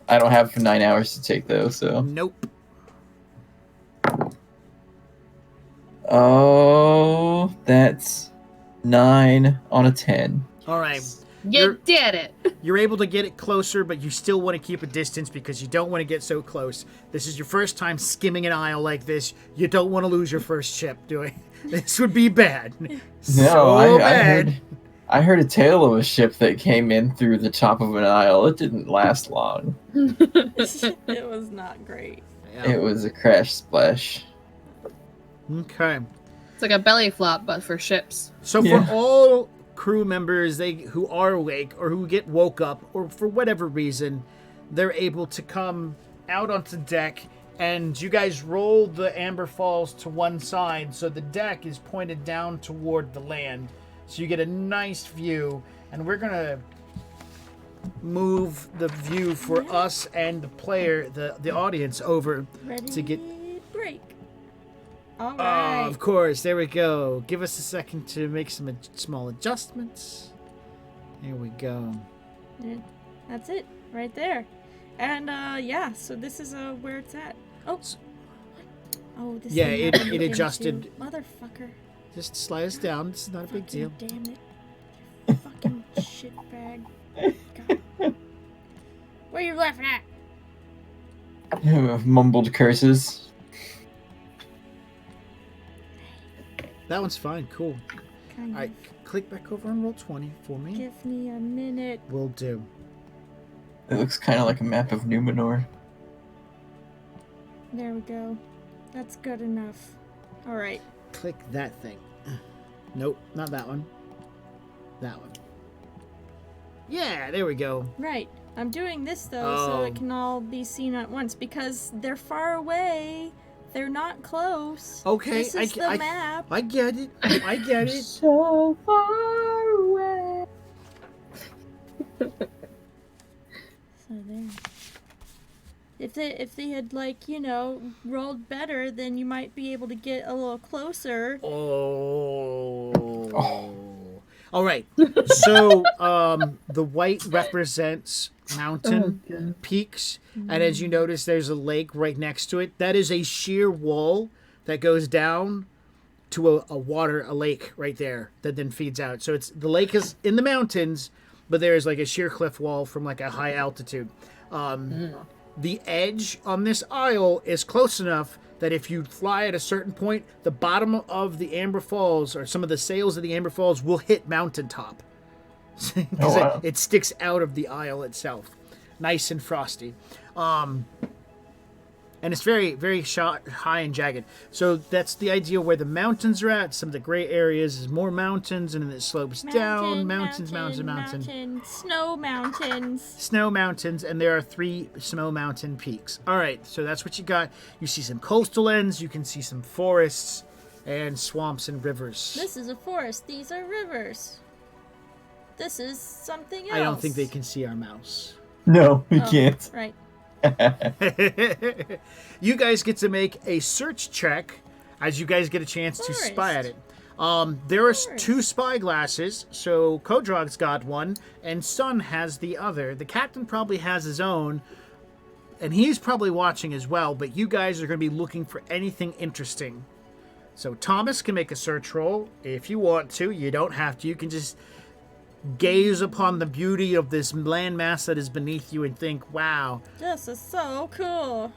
I don't have 9 hours to take though, so. Nope. Oh, that's 9 on a 10. All right. You did it. You're able to get it closer, but you still want to keep a distance because you don't want to get so close. This is your first time skimming an Isle like this. You don't want to lose your first ship doing this. Would be bad. No, Bad. I heard a tale of a ship that came in through the top of an Isle. It didn't last long. It was not great. Yeah. It was a crash splash. Okay. It's like a belly flop, but for ships. So Yeah. for all crew members who are awake or who get woke up or for whatever reason, they're able to come out onto deck, and you guys roll the Amber Falls to one side so the deck is pointed down toward the land. So you get a nice view, and we're going to move the view for us and the player, the audience, over Ready, to get... break. All right. Of course, there we go. Give us a second to make some small adjustments. There we go. And that's it, right there. And yeah, so this is where it's at. Oh, oh, this. Yeah, thing it happened again, adjusted. too. Motherfucker. Just slide us down. This is not a big deal. Fucking damn it. You fucking shitbag. God. What are you laughing at? Mumbled curses. That one's fine. Cool. Kind All right, click back over on roll 20 for me. Give me a minute. Will do. It looks kind of like a map of Numenor. There we go. That's good enough. All right. Click that thing. Nope, not that one. That one. Yeah, there we go. Right. I'm doing this though, so Oh. it can all be seen at once because they're far away. They're not close. Okay, This is the map. I get it. I get it. So far away. So there. If they had rolled better, then you might be able to get a little closer. Oh. All right. So the white represents mountain peaks, and as you notice, there's a lake right next to it. That is a sheer wall that goes down to a lake right there that then feeds out. So the lake is in the mountains, but there is like a sheer cliff wall from like a high altitude. The edge on this isle is close enough that if you fly at a certain point, the bottom of the Amber Falls or some of the sails of the Amber Falls will hit mountaintop. 'Cause Oh, wow. it sticks out of the isle itself. nice and frosty. And it's very, very high and jagged. So that's the idea where the mountains are at. Some of the gray areas is more mountains, and then it slopes down. Mountains. Snow mountains. Snow mountains, and there are 3 snow mountain peaks. All right, so that's what you got. You see some coastal ends. You can see some forests and swamps and rivers. This is a forest. These are rivers. This is something else. I don't think they can see our mouse. No, we can't. Right. You guys get to make a search check as you guys get a chance to spy at it. There are 2 spy glasses, so Kodrog's got one, and Sun has the other. The captain probably has his own, and he's probably watching as well, but you guys are going to be looking for anything interesting. So Thomas can make a search roll if you want to. You don't have to. You can just gaze upon the beauty of this landmass that is beneath you and think, wow. This is so cool.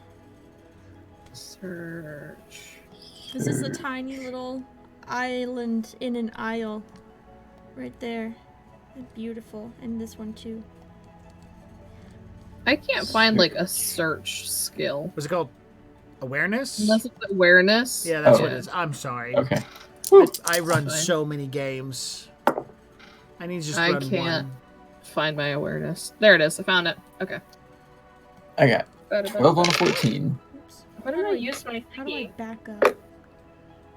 Search. This is a tiny little island in an isle. Right there. And beautiful. And this one too. I can't find like a search skill. What's it called? Awareness? Unless it's awareness. Yeah, that's Oh. what it is. I'm sorry. Okay. I run Fine. so many games. I need to just I run can't one. find my awareness. There it is. I found it. Okay. I got 12 on a 14. Oops. Why did I use my How do I thingy? back up?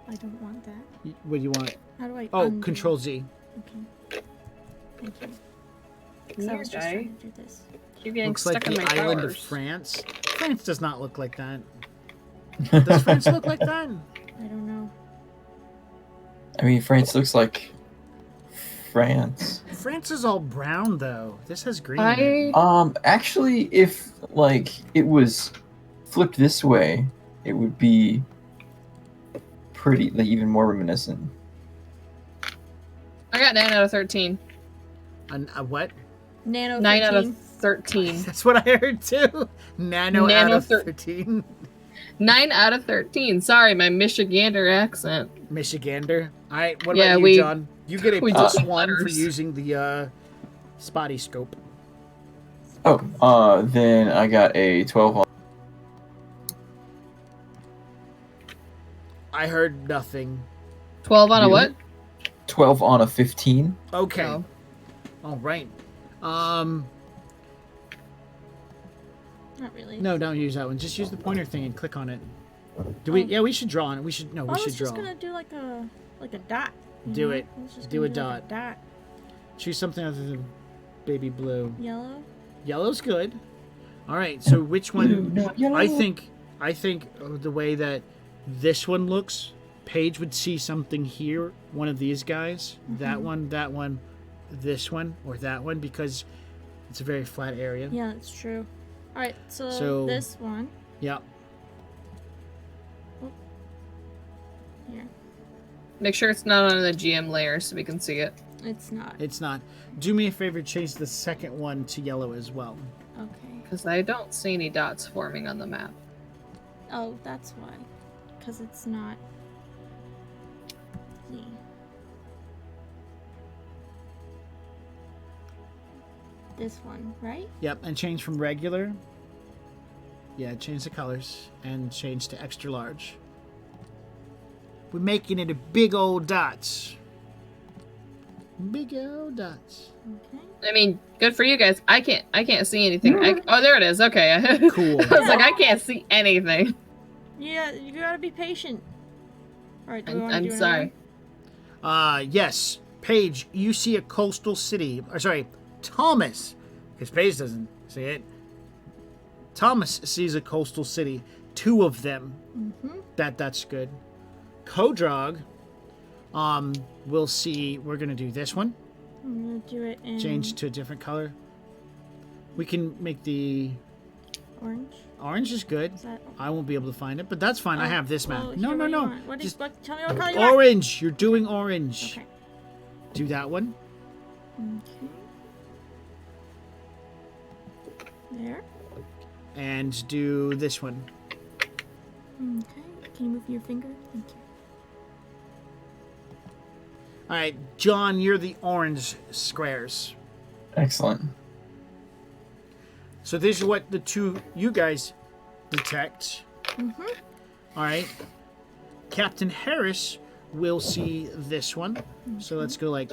I don't want that. What do you want? How do I Oh, undo? Control Z. Okay. Thank you. 'Cause I was just Weird, trying to do this. Keep getting Looks like stuck in the my island towers. of France. France does not look like that. Does France look like that? I don't know. I mean, France looks like France. France is all brown though. This has green. in it. Actually, if like it was flipped this way, it would be pretty, like even more reminiscent. I got 9 out of 13. A what? Nano 9 out of 13. 13. That's what I heard too. Nano out Nano of 13. 9 out of 13. Sorry, my Michigander accent. Michigander. All right. What Yeah, about you, we- John? You get a we plus just 1 for letters. using the spotty scope. Oh, then I got a 12 on. I heard nothing. 12 on a Really? what? 12 on a 15. Okay. Oh. All right. Not really. No, don't use that one. Just use the pointer thing and click on it. Do we? Oh. Yeah, we should draw on it. We should. No, I we was should draw. just gonna do like a dot. you Do know? it. I was just Do gonna a like dot. dot. Choose something other than baby blue. Yellow. Yellow's good. All right. So which one? not yellow. I think the way that this one looks, Paige would see something here. One of these guys. That one. This one, or that one, because it's a very flat area. Yeah, that's true. All right, so So- this one Yeah. here. Make sure it's not on the GM layer so we can see it. It's not. It's not. Do me a favor. Change the second one to yellow as well. Okay. Because I don't see any dots forming on the map. Oh, that's why. Because it's not. Z. This one, right? Yep, and change from regular. Yeah, change the colors and change to extra large. We're making it a big old dots. Big old dots. Okay. I mean, good for you guys. I can't see anything. Oh, there it is. Okay. Cool. I was like, I can't see anything. Yeah, you gotta be patient. All right, do we want to I'm do another sorry. one? Yes, Paige, you see a coastal city. Or sorry, Thomas, because Paige doesn't see it. Thomas sees a coastal city. 2 of them. Mm-hmm. That's good. Kodrog, we'll see. We're gonna do this one. I'm gonna do it in Change to a different color. We can make the orange. orange is good. Is that? I won't be able to find it, but that's fine. I Oh, have this map. well, No, here, no, what do you no. want? What is, Just what, tell me what color you want. orange. You're doing orange. Okay. Do that one. Okay. There. And do this one. Okay. Can you move your finger? Thank you. All right, John, you're the orange squares. Excellent. So this is what the two you guys detect. Mm-hmm. All right. Captain Harris will see this one. So let's go like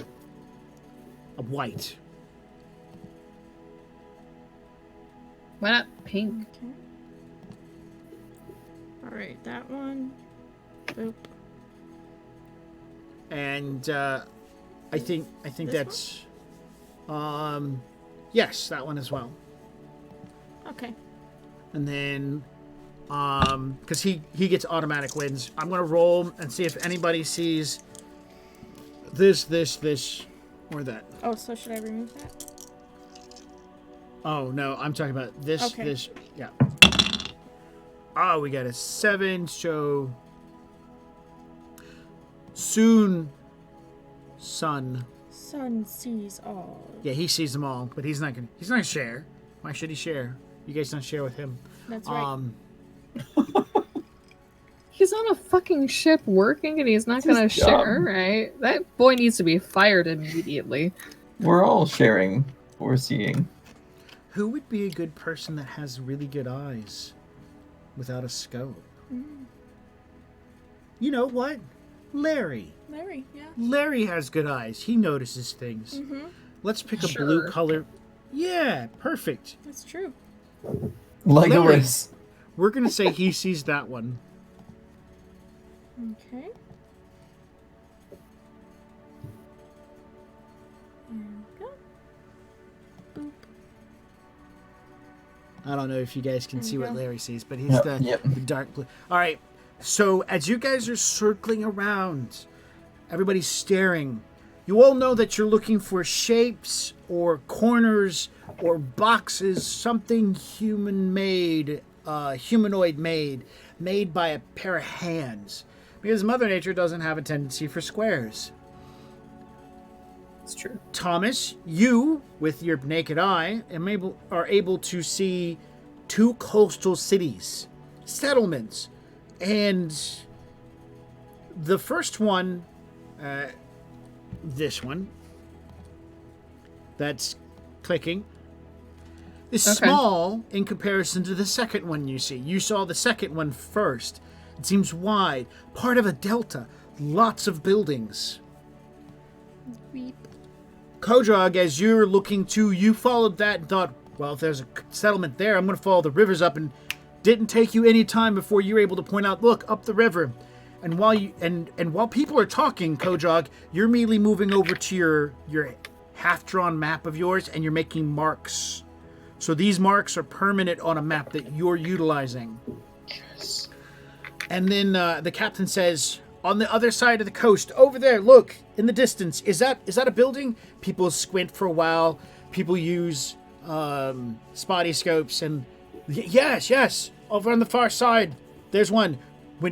a white. Why not pink? Okay. All right, that one. Boop. And I think This that's yes, that one as well. Okay. And then because he gets automatic wins. I'm gonna roll and see if anybody sees this, or that. Oh, so should I remove that? Oh no, I'm talking about this, Okay. this, yeah. Oh, we got a 7, so soon, son. Sun sees all. Yeah, he sees them all, but he's not gonna share. Why should he share? You guys don't share with him. That's right. He's on a fucking ship working and he's not It's gonna his job. share, right? That boy needs to be fired immediately. We're all sharing what we're seeing. Who would be a good person that has really good eyes without a scope? You know what? Larry. Larry, yeah. Larry has good eyes. He notices things. Mm-hmm. Let's pick a Sure. blue color. Yeah, perfect. That's true. Legolas. We're going to say he sees that one. Okay. There we go. Boop. I don't know if you guys can There see you what go. Larry sees, but he's Yep. the dark blue. All right. So as you guys are circling around, everybody's staring. You all know that you're looking for shapes or corners or boxes, something humanoid made by a pair of hands. Because Mother Nature doesn't have a tendency for squares. It's true. Thomas, you, with your naked eye, are able to see 2 coastal cities, settlements, and the first one, this one, that's clicking, is Okay. small in comparison to the second one you see. You saw the second one first. It seems wide, part of a delta, lots of buildings. Weep. Kodrog, as you're looking to, you followed that and thought, well, if there's a settlement there, I'm going to follow the rivers up, and didn't take you any time before you were able to point out, look, up the river. And while you while people are talking, Kodrog, you're immediately moving over to your half-drawn map of yours, and you're making marks. So these marks are permanent on a map that you're utilizing. Yes. And then the captain says, on the other side of the coast, over there, look, in the distance, is that a building? People squint for a while. People use spotty scopes, and yes, over on the far side, there's one.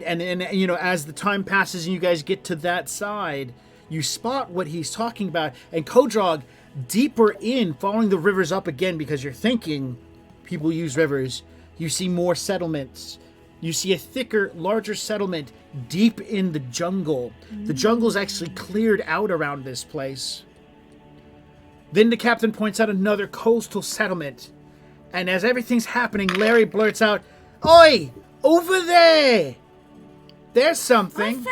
And you know, as the time passes and you guys get to that side, you spot what he's talking about. And Kodrog, deeper in, following the rivers up again, because you're thinking people use rivers, you see more settlements. You see a thicker, larger settlement deep in the jungle. The jungle's actually cleared out around this place. Then the captain points out another coastal settlement. And as everything's happening, Larry blurts out, "Oi! Over there! There's something.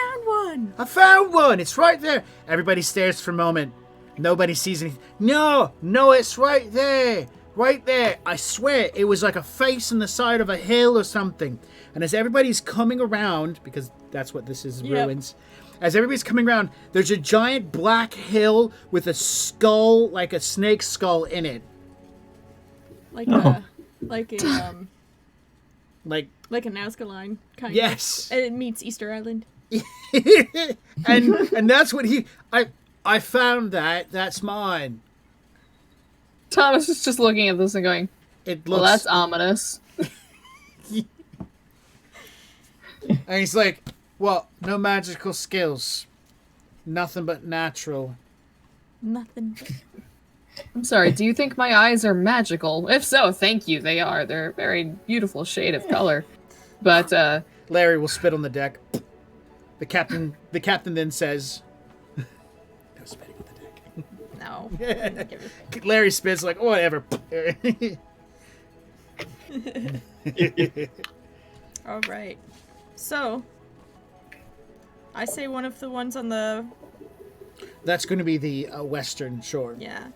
I found one! It's right there!" Everybody stares for a moment. Nobody sees anything. No, it's right there! Right there! I swear, it was like a face in the side of a hill or something. And as everybody's coming around, because that's what this is, Yep. ruins. As everybody's coming around, there's a giant black hill with a skull, like a snake skull in it. Like Oh. a like a Nazca line kind Yes. of. And it meets Easter Island. and that's what I found that. That's mine. Thomas is just looking at this and going, It well, looks. that's ominous. And he's like, "Well, no magical skills, nothing but natural." Nothing. I'm sorry, do you think my eyes are magical? If so, thank you, they are. They're a very beautiful shade of color. But, Larry will spit on the deck. The captain then says, "No spitting on the deck." No. Larry spits like, "Whatever." All right. So, I say one of the ones on the That's going to be the western shore. yeah.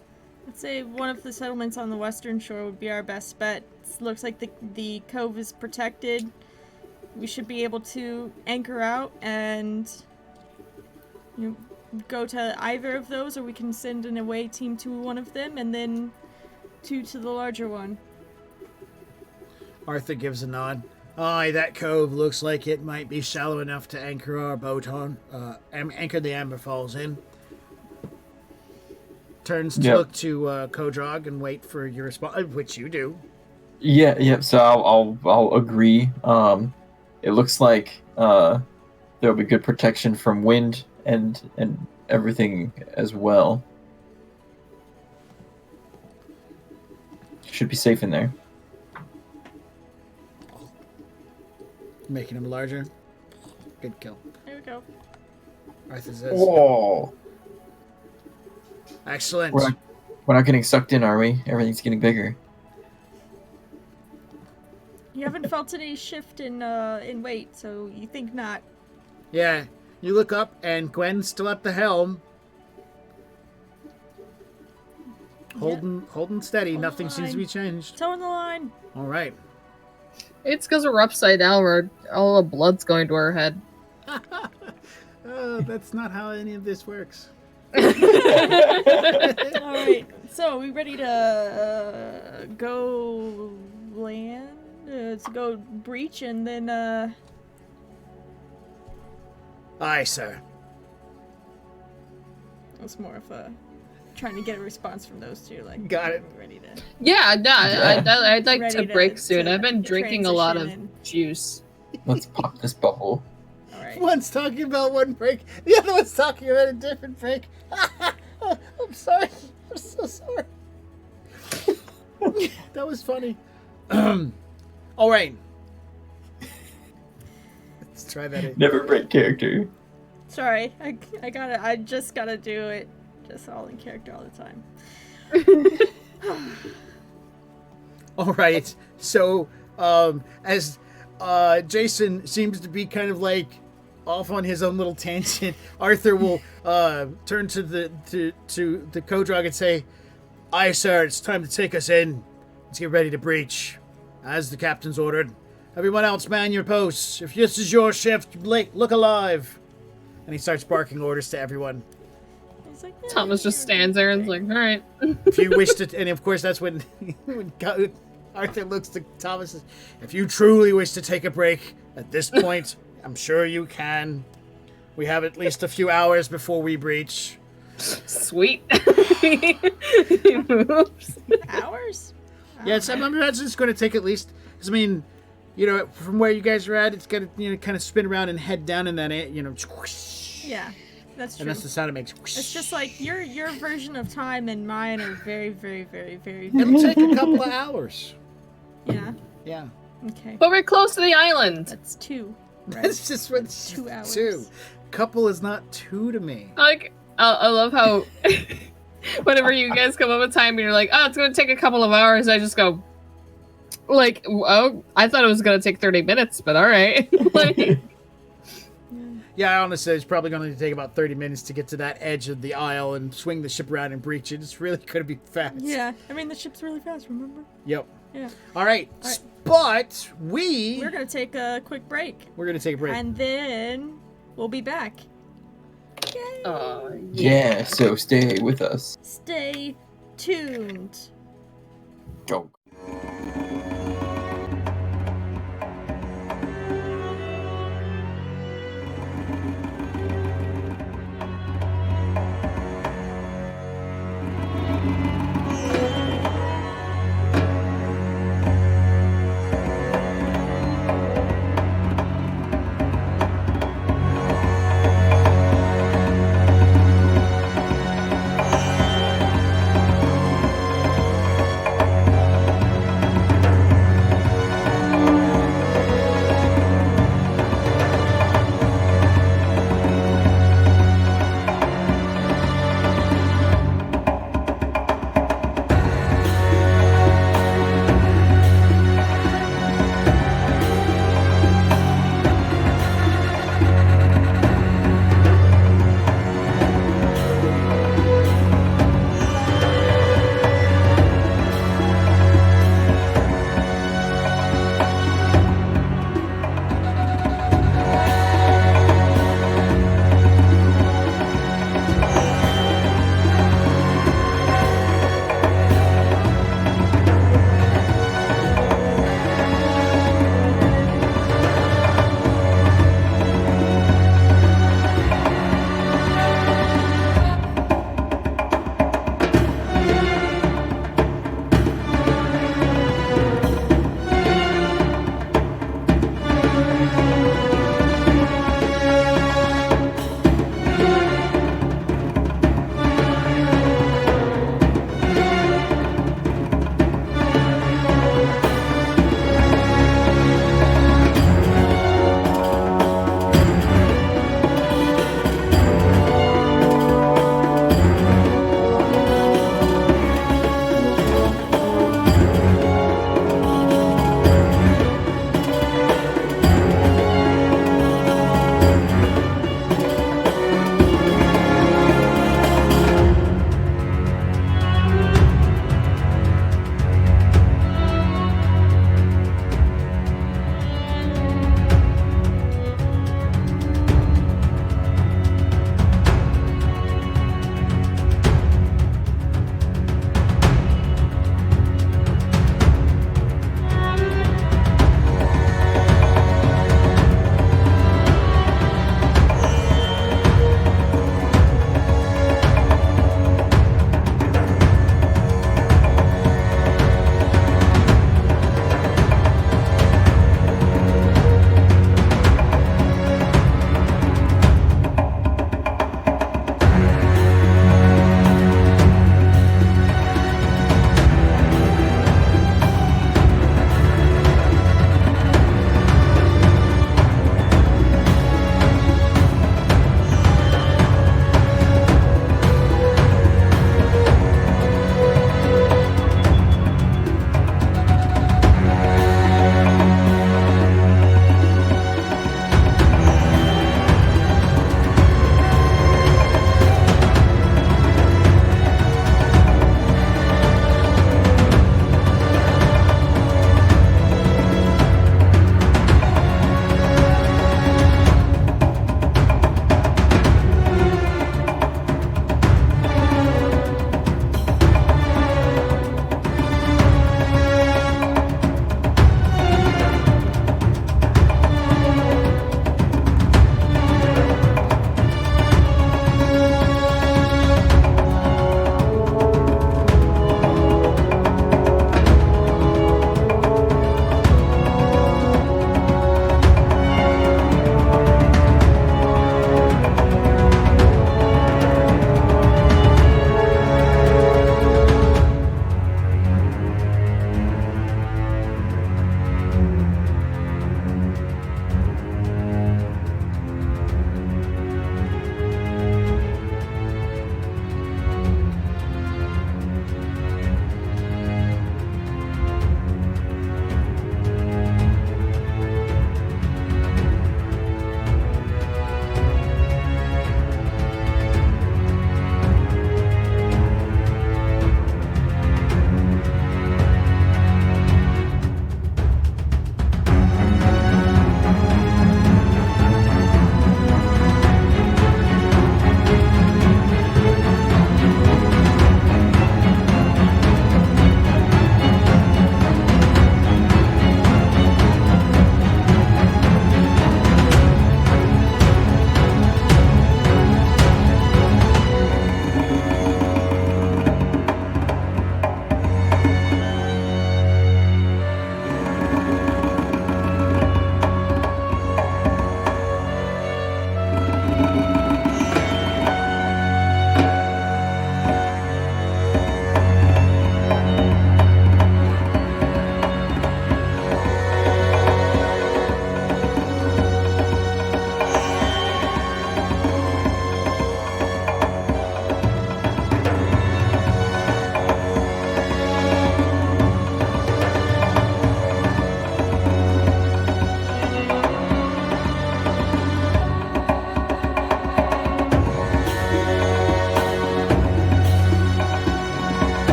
I'd say one of the settlements on the western shore would be our best bet. It looks like the cove is protected. We should be able to anchor out and go to either of those, or we can send an away team to one of them and then two to the larger one. Arthur gives a nod. Aye, that cove looks like it might be shallow enough to anchor our boat on. Anchor the Amber Falls in. Turns to look to Kodrog and wait for your response, which you do. Yeah. So I'll agree. It looks like there'll be good protection from wind and everything as well. Should be safe in there. Making him larger. Good kill. There we go. Arthur says. Whoa! Excellent. We're not getting sucked in, are we? Everything's getting bigger. You haven't felt any shift in weight, so you think not. Yeah. You look up and Gwen's still at the helm. Holding steady. Hold Nothing the seems to line. be changed. Toe in the line. All right. It's because we're upside down where all the blood's going to our head. That's not how any of this works. All right. So, we ready to go land? To go breach and then Aye, sir. It's more of a trying to get a response from those two. Like, Got it. Ready to Yeah, no, I'd like Ready to to- break soon. to I've been drinking a lot of transition juice. Let's pop this bubble. all right. One's talking about one break, the other one's talking about a different break. I'm sorry. I'm so sorry. That was funny. All right. Let's try that. Never break character. Sorry, I just gotta do it, just all in character all the time. All right. So, as Jason seems to be kind of like off on his own little tangent, Arthur will turn to the Kodrog and say, "Aye, sir. It's time to take us in. Let's get ready to breach, as the captain's ordered. Everyone else, man your posts. If this is your shift, look alive." And he starts barking orders to everyone. He's like, "Yeah, Thomas just you're stands there and is great." like, all right. If you wish to, and of course that's when Arthur looks to Thomas and says, "If you truly wish to take a break at this point, I'm sure you can. We have at least a few hours before we breach." Sweet. Hours? Yes, I'm imagining it's going to take at least, because I mean, from where you guys are at, it's got to, kind of spin around and head down in that, Yeah, that's true. and that's the sound it makes. It's just like your version of time and mine are very, very, very, very. It'll take a couple of hours. Yeah. Yeah. Okay. But we're close to the island. That's two. Right? That's just what 2 hours. Two. Couple is not two to me. Like, I love how whenever you guys come up with time and you're like, oh, it's going to take a couple of hours, I just go, like, oh, I thought it was going to take 30 minutes, but all right. Like, Yeah, honestly, it's probably going to take about 30 minutes to get to that edge of the isle and swing the ship around and breach it. It's really going to be fast. Yeah. I mean, the ship's really fast. Remember? Yep. Yeah. All right. All right. But We're gonna take a quick break, we're going to take a break. and then we'll be back. Yay. Yeah, so stay with us. Stay tuned. Go.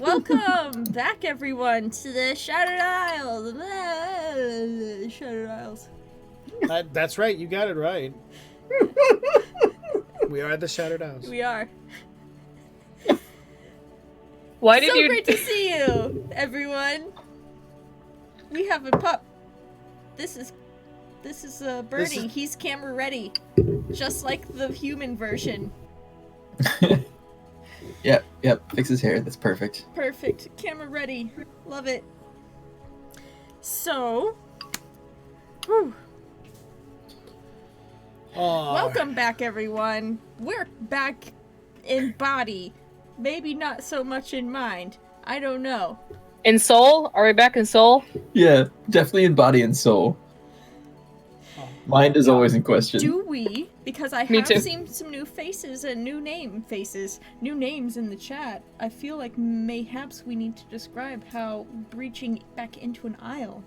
Welcome back, everyone, to the Shattered Isles. Shattered Isles. That's right. You got it right. We are the Shattered Isles. We are. Why did So you? great to see you, everyone. We have a pup. This is Birdie. He's camera ready, just like the human version. Yep. Fix his hair. That's perfect. Perfect. Camera ready. Love it. So, whew. Welcome back, everyone. We're back in body. Maybe not so much in mind. I don't know. In soul? Are we back in soul? Yeah, definitely in body and soul. Mind is always in question. Do we? Because I Me have too. seen some new faces and new names in the chat. I feel like mayhaps we need to describe how breaching back into an aisle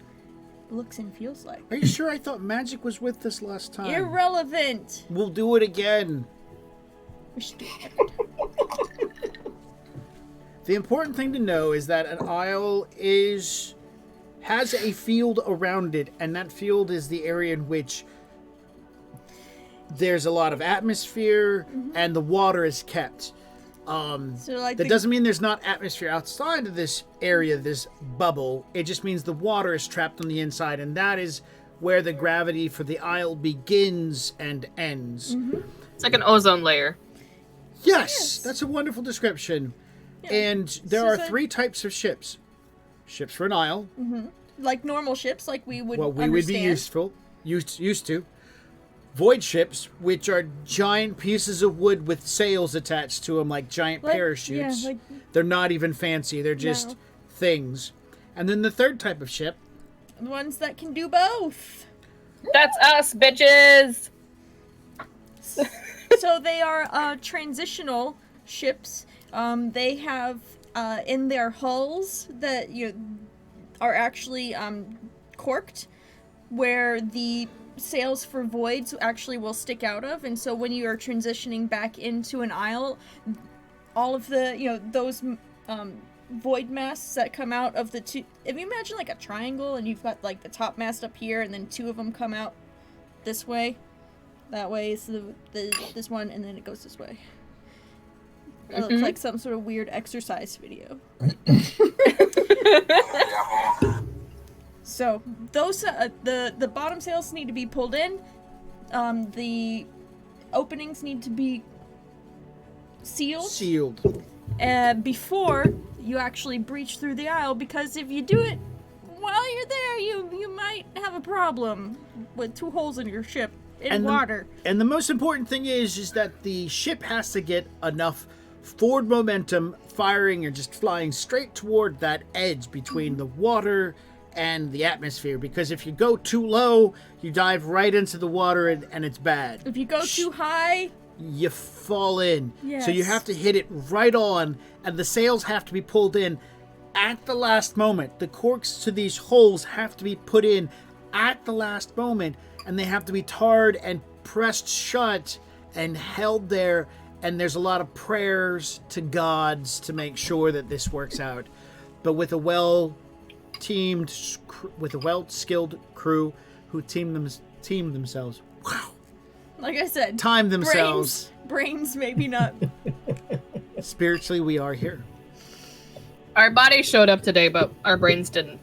looks and feels like. Are you sure? I thought magic was with us last time. Irrelevant. We'll do it again. We should do it every time. The important thing to know is that an aisle has a field around it, and that field is the area in which there's a lot of atmosphere and the water is kept. So like That doesn't mean there's not atmosphere outside of this area, this bubble. It just means the water is trapped on the inside, and that is where the gravity for the aisle begins and ends. It's like an ozone layer. Yes, that's a wonderful description. Yeah. And there So are it's like- 3 types of ships. Ships for an aisle, like normal ships, like we would what we would be used to. Void ships, which are giant pieces of wood with sails attached to them, like giant parachutes. Yeah, They're not even fancy. They're just No. things. And then the third type of ship, the ones that can do both. That's us, bitches! So they are transitional ships. They have in their hulls that are actually corked, where the sails for voids actually will stick out of, and so when you are transitioning back into an aisle, all of the those void masts that come out of the two. If you imagine like a triangle, and you've got like the top mast up here, and then 2 of them come out this way. That way is this one, and then it goes this way. It looks like some sort of weird exercise video. So those the bottom sails need to be pulled in. The openings need to be sealed before you actually breach through the aisle. Because if you do it while you're there, you might have a problem with 2 holes in your ship in water. And the most important thing is that the ship has to get enough forward momentum firing and just flying straight toward that edge between the water and the atmosphere, because if you go too low, you dive right into the water and it's bad. If you go too high, you fall in. Yes. So you have to hit it right on, and the sails have to be pulled in at the last moment. The corks to these holes have to be put in at the last moment, and they have to be tarred and pressed shut and held there. And there's a lot of prayers to gods to make sure that this works out. But with a well-skilled crew who team themselves. Wow. like I said, Time themselves. Brains maybe not. Spiritually, we are here. Our bodies showed up today, but our brains didn't.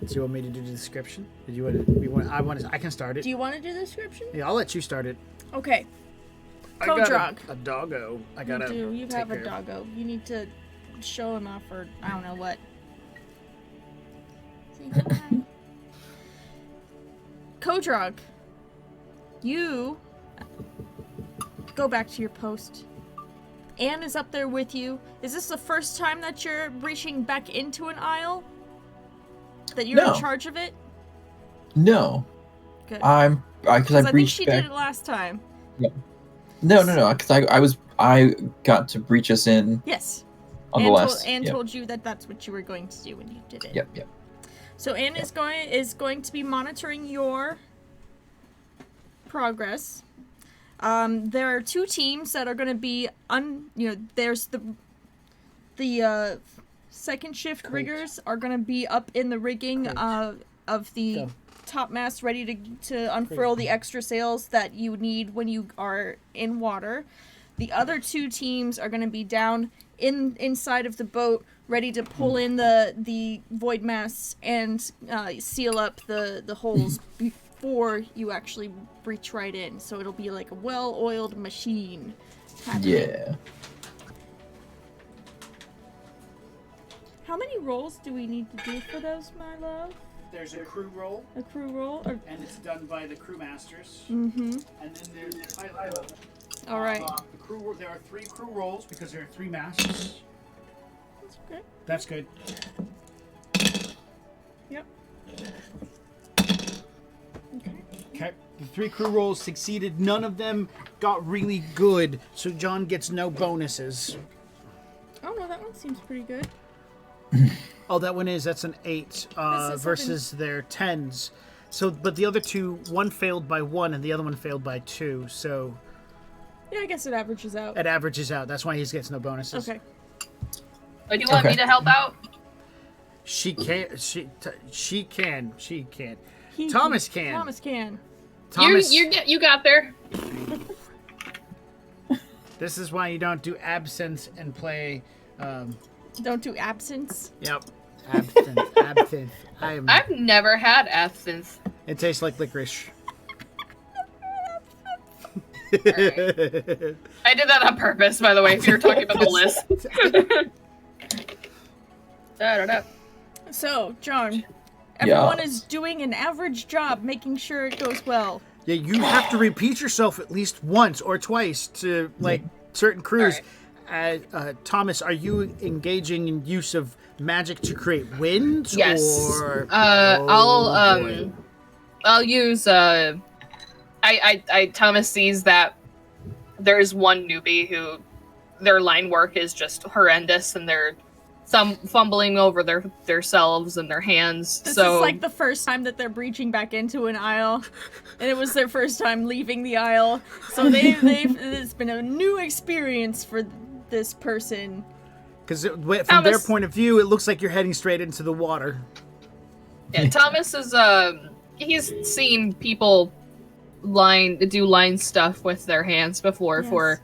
Do you want me to do the description? Did you want to? I can start it. Do you want to do the description? Yeah, I'll let you start it. Okay. I got Kodrog. a doggo. I gotta. You take have a care of. doggo. You need to show him off, or I don't know what. Say hi. Kodrog, you go back to your post. Anne is up there with you. Is this the first time that you're reaching back into an aisle? That you're No. in charge of it? No, Good. because I Because I think breached she back. did it last time. No, because I got to breach us in Yes. on the last. Anne Yep. told you that that's what you were going to do when you did it. Yep. So Anne is going to be monitoring your progress. There are 2 teams that are going to be there's the second shift riggers are going to be up in the rigging of the topmast, ready to unfurl the extra sails that you need when you are in water. The other 2 teams are going to be down inside of the boat, ready to pull in the void masts and seal up the holes before you actually breach right in. So it'll be like a well-oiled machine happening. Yeah. How many rolls do we need to do for those, my love? There's a crew roll, A crew roll? Or... and it's done by the crew masters. Mm-hmm. And then there's the pilot roll. All right. There are 3 crew rolls because there are 3 masts. That's okay. That's good. Yep. Okay. Okay. The 3 crew rolls succeeded. None of them got really good, so John gets no bonuses. Oh, no, that one seems pretty good. Oh, that's an 8 versus their 10s. So, but the other 2, one failed by 1 and the other one failed by 2. So Yeah, I guess it averages out. it averages out. That's why he gets no bonuses. Okay. Do you want me to help out? She can. She can. Thomas can. can. Thomas. You got there. This is why you don't do absinthe and play. Don't do absence. Yep. Absinthe. I've never had absinthe. It tastes like licorice. Right. I did that on purpose, by the way, if you're talking about the list. I don't know. So, John, everyone Yeah. is doing an average job making sure it goes well. Yeah, you have to repeat yourself at least once or twice to certain crews. Thomas, are you engaging in use of magic to create winds? Yes. Or I'll use Thomas sees that there's one newbie who their line work is just horrendous and they're fumbling over their selves and their hands. This so is like the first time that they're breaching back into an aisle, and it was their first time leaving the aisle. So it's been a new experience for this person. Because from their point of view, it looks like you're heading straight into the water. Yeah, Thomas is he's seen people do line stuff with their hands before for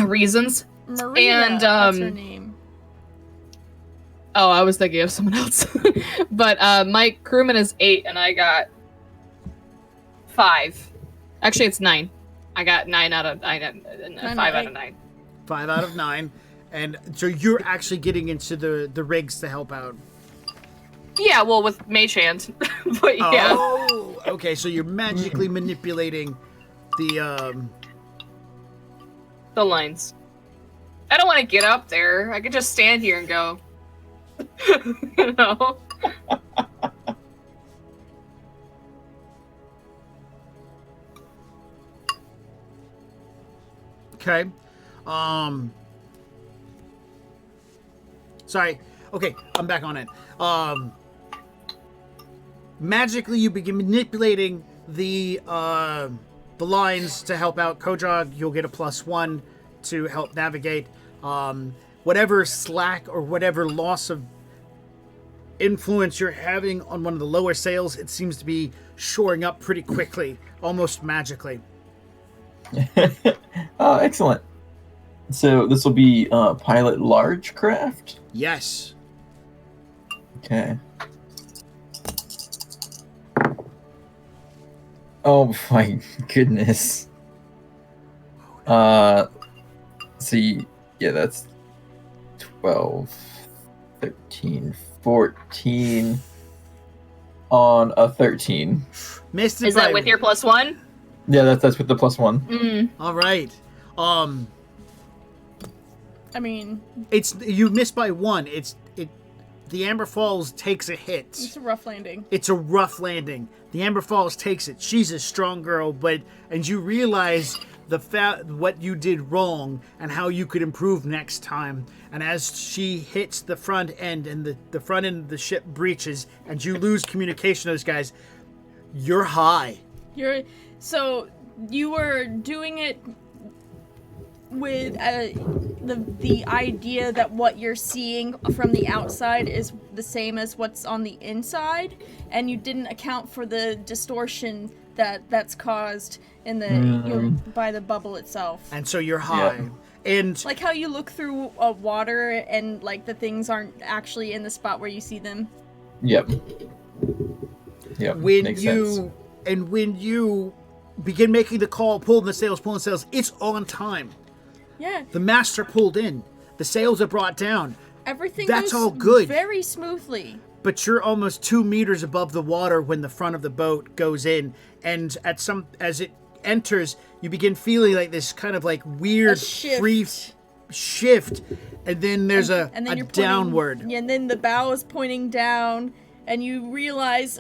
reasons. Maria, And that's her name. Oh, I was thinking of someone else. But my crewman is 8 and I got 5. Actually, it's 9. I got 9 out of 9. 5 out of 9. 5 out of 9. And so you're actually getting into the rigs to help out. Yeah, well, with Mage Hand. But yeah. Oh, okay. So you're magically manipulating the lines. I don't want to get up there. I could just stand here and go. You know? Okay. Sorry. Okay, I'm back on it. Magically, you begin manipulating the lines to help out Kodrog. You'll get a +1 to help navigate. Whatever slack or whatever loss of influence you're having on one of the lower sails, it seems to be shoring up pretty quickly, almost magically. Oh, excellent. So this will be pilot large craft? Yes. Okay. Oh my goodness. See, yeah, that's 12, 13, 14 on a 13. Missed it. Is that with your +1? Yeah, that's with the +1. All right. I mean, It's you missed by 1. The Amber Falls takes a hit. it's a rough landing. It's a rough landing. The Amber Falls takes it. She's a strong girl, and you realize what you did wrong and how you could improve next time. And as she hits the front end and the front end of the ship breaches and you lose communication with those guys, you're high. So you were doing it with the idea that what you're seeing from the outside is the same as what's on the inside, and you didn't account for the distortion that's caused in the by the bubble itself. And so you're high. Yeah. And Like how you look through water and like the things aren't actually in the spot where you see them. Yep. Yep. when Makes you sense. and when you begin making the call, pulling the sails, it's on time. Yeah, The masts are pulled in. The sails are brought down. everything That's goes all good. very smoothly. But you're almost 2 meters above the water when the front of the boat goes in, and as it enters, you begin feeling like this kind of like weird shift. free shift, and then there's a you're downward. pointing, and then the bow is pointing down, and you realize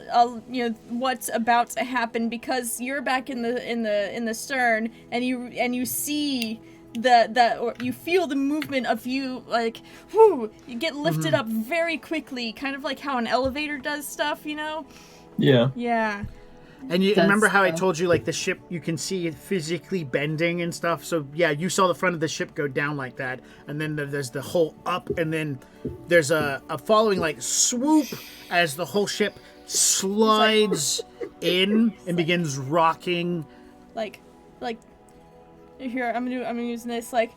what's about to happen because you're back in the stern, and you see or you feel the movement of you, like, whoo, you get lifted up very quickly, kind of like how an elevator does stuff, Yeah. Yeah. And you That's remember how I the- told you, like, the ship, you can see it physically bending and stuff? So, yeah, you saw the front of the ship go down like that. And then there's the whole up, and then there's a following, like, swoop as the whole ship slides in and begins rocking. Like, here, I'm using this, like,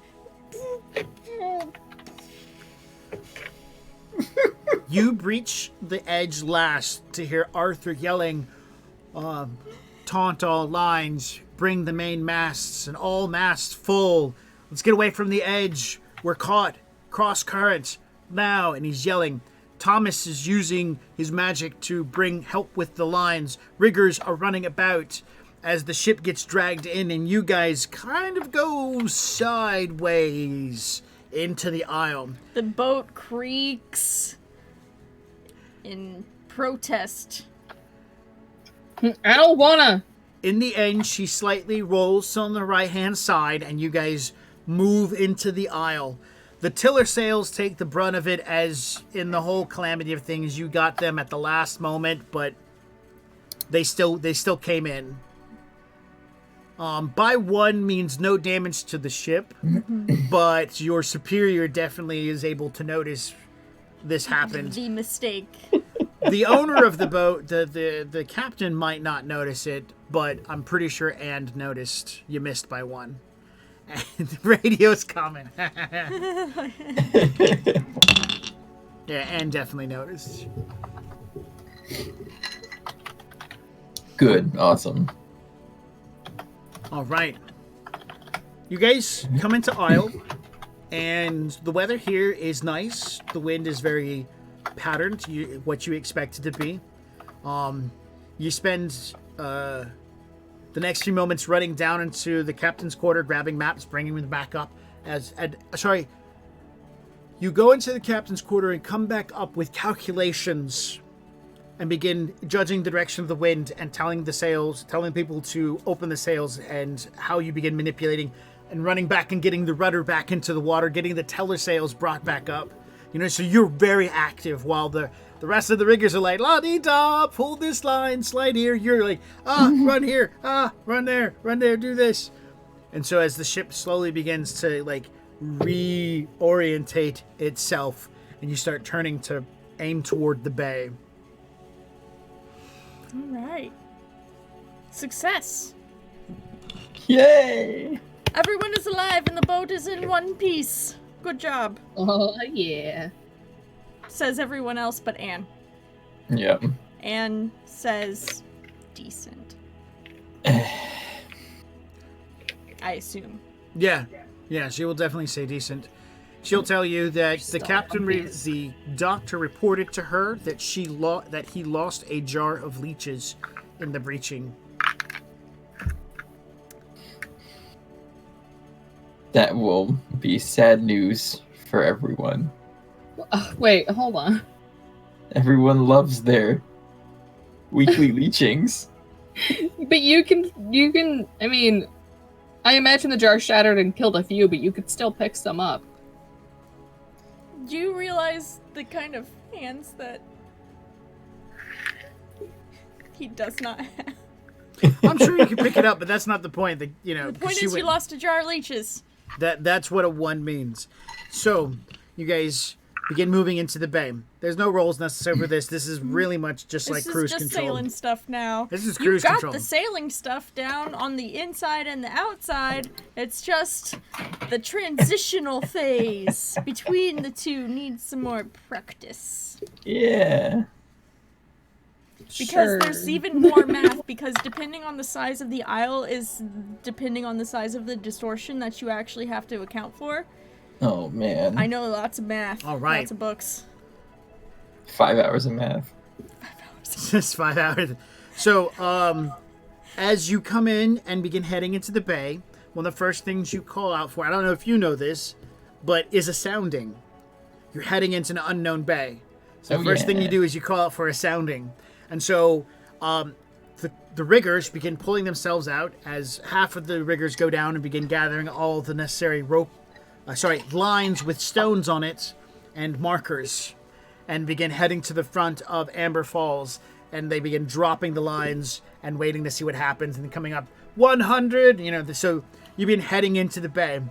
You breach the edge last to hear Arthur yelling, taunt all lines, bring the main masts, and all masts full. Let's get away from the edge. We're caught. Cross current. Now. And he's yelling. Thomas is using his magic to bring help with the lines. Riggers are running about as the ship gets dragged in, and you guys kind of go sideways into the aisle. the boat creaks in protest. I don't wanna. In the end, she slightly rolls on the right-hand side, and you guys move into the aisle. The tiller sails take the brunt of it, as in the whole calamity of things, you got them at the last moment, but they still came in. By one means no damage to the ship, but your superior definitely is able to notice this happened. The mistake. The owner of the boat, the captain, might not notice it, but I'm pretty sure And noticed. You missed by one. And the radio's coming. Yeah, And definitely noticed. Good. Awesome. All right. You guys come into aisle, and the weather here is nice. The wind is very patterned, what you expect it to be. You spend the next few moments running down into the captain's quarter, grabbing maps, bringing them back up. You go into the captain's quarter and come back up with calculations and begin judging the direction of the wind and telling people to open the sails, and how you begin manipulating and running back and getting the rudder back into the water, getting the tiller sails brought back up. So you're very active, while the rest of the riggers are like, la-dee-da, pull this line, slide here. You're like, run here, run there, do this. And so as the ship slowly begins to, like, reorientate itself, and you start turning to aim toward the bay. All right. Success. Yay! Everyone is alive and the boat is in one piece. Good job. Oh yeah. Says everyone else but Anne. Yep. Anne says decent. I assume. Yeah, she will definitely say decent. She'll tell you that the doctor reported to her that he lost a jar of leeches in the breaching. That will be sad news for everyone. Wait, hold on. Everyone loves their weekly leechings. But you can. I mean, I imagine the jar shattered and killed a few, but you could still pick some up. Do you realize the kind of hands that he does not have? I'm sure you can pick it up, but that's not the point. The point is you lost a jar of leeches. That's what a 1 means. So, you guys begin moving into the bay. There's no rolls necessary for this. This is really much just like cruise control. This is just sailing stuff now. This is cruise control. You've got the sailing stuff down on the inside and the outside. It's just the transitional phase between the two needs some more practice. Yeah. Because there's even more math, because depending on the size of the isle is depending on the size of the distortion that you actually have to account for. Oh, man. I know lots of math. All right. Lots of books. 5 hours of math. 5 hours. Just 5 hours. So, as you come in and begin heading into the bay, one of the first things you call out for, I don't know if you know this, but is a sounding. You're heading into an unknown bay. So the first thing you do is you call out for a sounding. And so the riggers begin pulling themselves out as half of the riggers go down and begin gathering all the necessary lines with stones on it and markers, and begin heading to the front of Amber Falls. And they begin dropping the lines and waiting to see what happens, and then coming up 100. So you begin heading into the bay.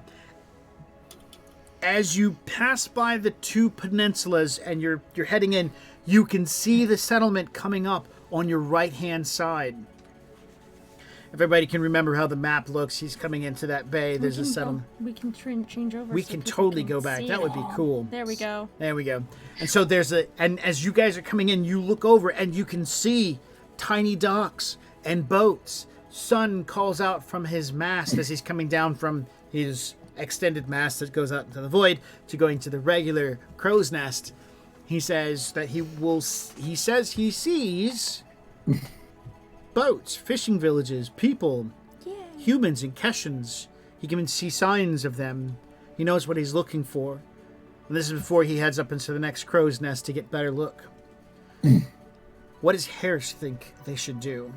As you pass by the 2 peninsulas and you're heading in, you can see the settlement coming up on your right-hand side. Everybody can remember how the map looks. He's coming into that bay. There's a settlement. We can change over. We can totally go back. That would be cool. There we go. There we go. And so and as you guys are coming in, you look over and you can see tiny docks and boats. Sun calls out from his mast as he's coming down from his extended mast that goes out into the void to going to the regular crow's nest. He says that he sees boats, fishing villages, people, humans and Keshans. He can even see signs of them. He knows what he's looking for. And this is before he heads up into the next crow's nest to get better look. What does Harris think they should do?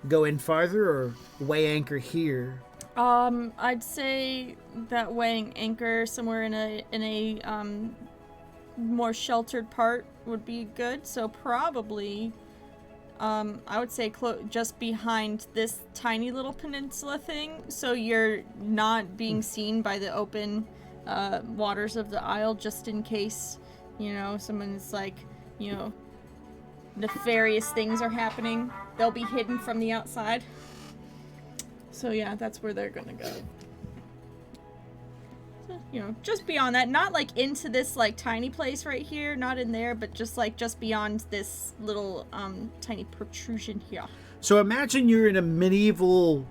Go in farther or weigh anchor here? I'd say that weighing anchor somewhere in a more sheltered part would be good. So probably, I would say just behind this tiny little peninsula thing, so you're not being seen by the open waters of the isle, just in case, someone's like, nefarious things are happening. They'll be hidden from the outside. So yeah, that's where they're gonna go. So, just beyond that, not like into this like tiny place right here, not in there, but just beyond this little tiny protrusion here. So imagine you're in a medieval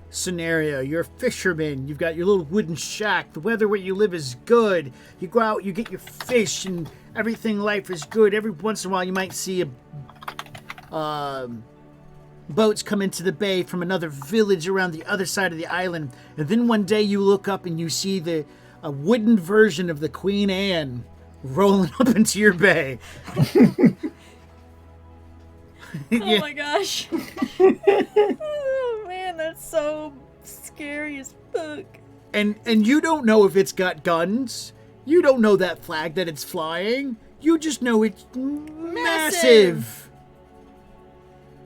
scenario. You're a fisherman. You've got your little wooden shack. The weather where you live is good. You go out, you get your fish, and everything. Life is good. Every once in a while, you might see boats come into the bay from another village around the other side of the island. And then one day you look up and you see a wooden version of the Queen Anne rolling up into your bay. Oh my gosh. Oh man, that's so scary as fuck. And you don't know if it's got guns. You don't know that flag that it's flying. You just know it's massive.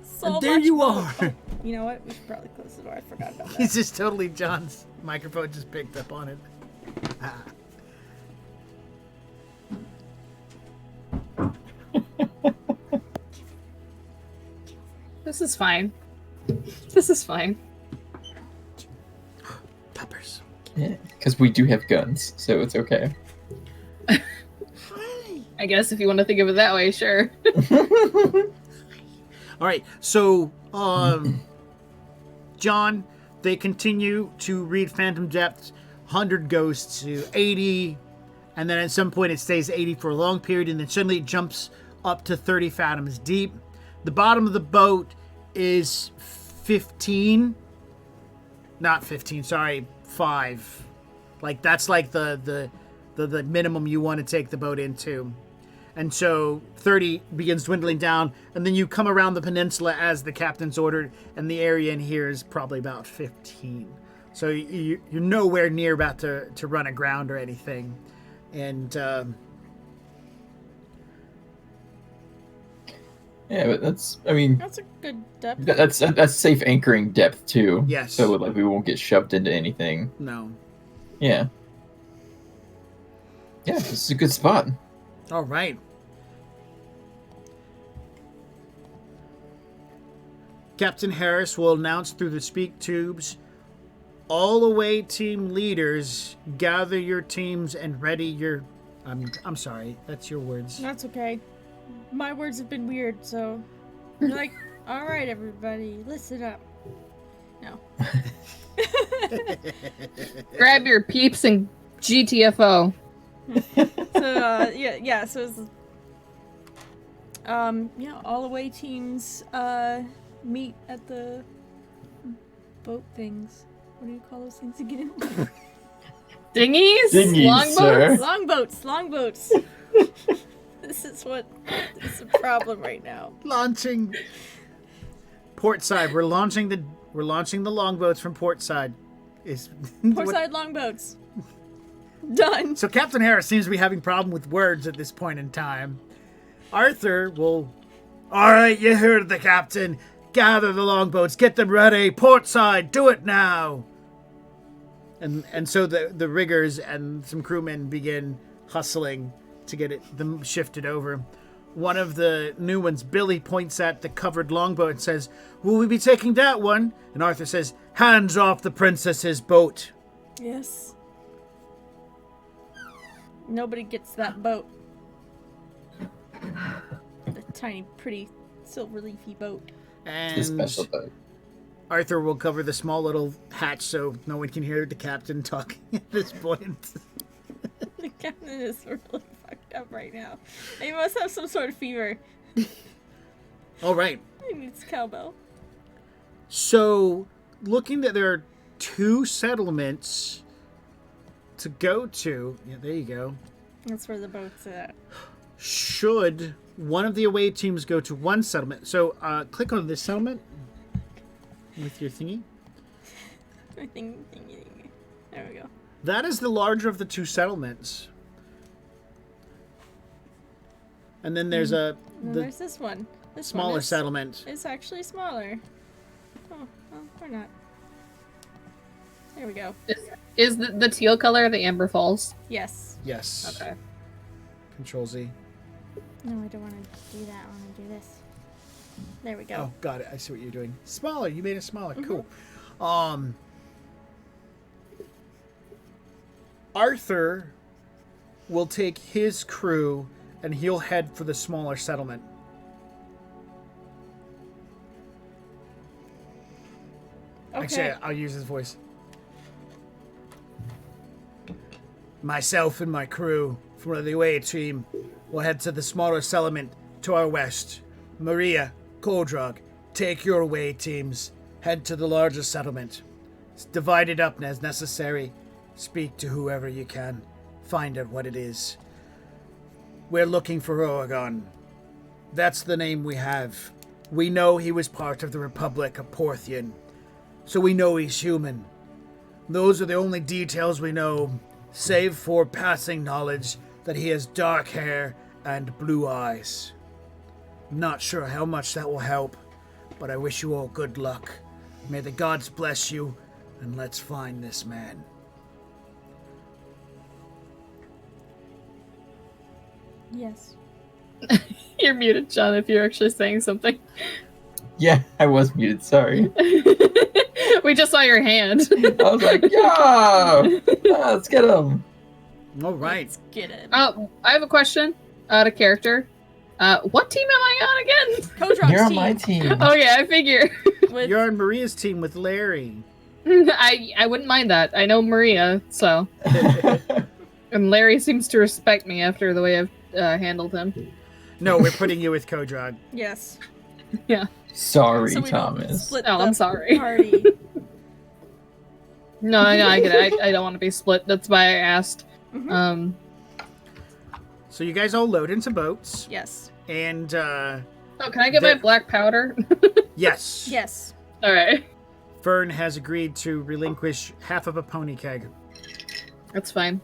So and there you are. Oh, you know what? We should probably close the door. I forgot about that. It's just totally John's microphone just picked up on it. This is fine. This is fine. Peppers. Yeah, because we do have guns, so it's okay. I guess if you want to think of it that way, sure. All right, so John, they continue to read Phantom Depths. 100 goes to 80, and then at some point it stays 80 for a long period, and then suddenly it jumps up to 30 fathoms deep. The bottom of the boat is 15. Not 15, sorry, 5. Like that's like the minimum you want to take the boat into. And so 30 begins dwindling down, and then you come around the peninsula as the captain's ordered, and the area in here is probably about 15. So you're nowhere near about to run aground or anything. And Yeah, but that's, I mean, That's a good depth. that's safe anchoring depth too. Yes. So like we won't get shoved into anything. No. Yeah. Yeah, this is a good spot. All right. Captain Harris will announce through the speak tubes, all away team leaders, gather your teams and ready your... I'm sorry, that's your words. That's okay. My words have been weird, so you're like, all right, everybody, listen up. No. Grab your peeps and GTFO. So yeah. So it's, all away teams meet at the boat things. What do you call those things again? Dinghies? Dinghies, Longboats? sir. Longboats. This is a problem right now. Launching portside. We're launching the longboats from portside. Portside longboats. Done. So Captain Harris seems to be having problem with words at this point in time. Arthur will... All right, you heard the captain. Gather the longboats. Get them ready. Portside. Do it now. And so the riggers and some crewmen begin hustling to get them shifted over. One of the new ones, Billy, points at the covered longboat and says, "Will we be taking that one?" And Arthur says, "Hands off the princess's boat." Yes. Nobody gets that boat. The tiny, pretty, silver leafy boat. It's a And special boat. Arthur will cover the small little hatch so no one can hear the captain talking at this point. The captain is really fucked up right now. He must have some sort of fever. All right. He needs cowbell. So, looking that there are 2 settlements to go to. Yeah, there you go. That's where the boat's at. Should one of the away teams go to one settlement? So, click on this settlement with your thingy. Thingy. There we go. That is the larger of the 2 settlements. And then there's And the there's this one. This smaller one is, settlement. It's actually smaller. Oh, well, or not. There we go. Is the teal color the Amber Falls? Yes. Yes. Okay. Control Z. No, I don't want to do that. I want to do this. There we go. Oh, got it. I see what you're doing. Smaller. You made it smaller. Mhm. Cool. Arthur will take his crew and he'll head for the smaller settlement. Okay. Actually, I'll use his voice. Myself and my crew from the away team will head to the smaller settlement to our west. Maria, Kodrog, take your away teams. Head to the larger settlement. Divide it up as necessary. Speak to whoever you can. Find out what it is. We're looking for Oregon. That's the name we have. We know he was part of the Republic of Porthian, so we know he's human. Those are the only details we know, save for passing knowledge that he has dark hair and blue eyes. Not sure how much that will help, but I wish you all good luck. May the gods bless you, and let's find this man. Yes. You're muted, John, if you're actually saying something. Yeah, I was muted. Sorry. We just saw your hand. I was like, yeah, let's get him. All right. Let's get it. I have a question out of character. What team am I on again? Kodrog's You're on team. my team. Oh yeah, I figure. With You're on Maria's team with Larry. I wouldn't mind that. I know Maria, so. And Larry seems to respect me after the way I've handled him. No, we're putting you with Kodrog. yes. Yeah. Sorry, So we don't Thomas. split Oh, the I'm sorry. Party. No, I get it. I don't want to be split. That's why I asked. Mhm. So you guys all load into boats, Yes. and Oh, can I get my There- black powder? yes, Yes. All right. Fern has agreed to relinquish half of a pony keg. That's fine.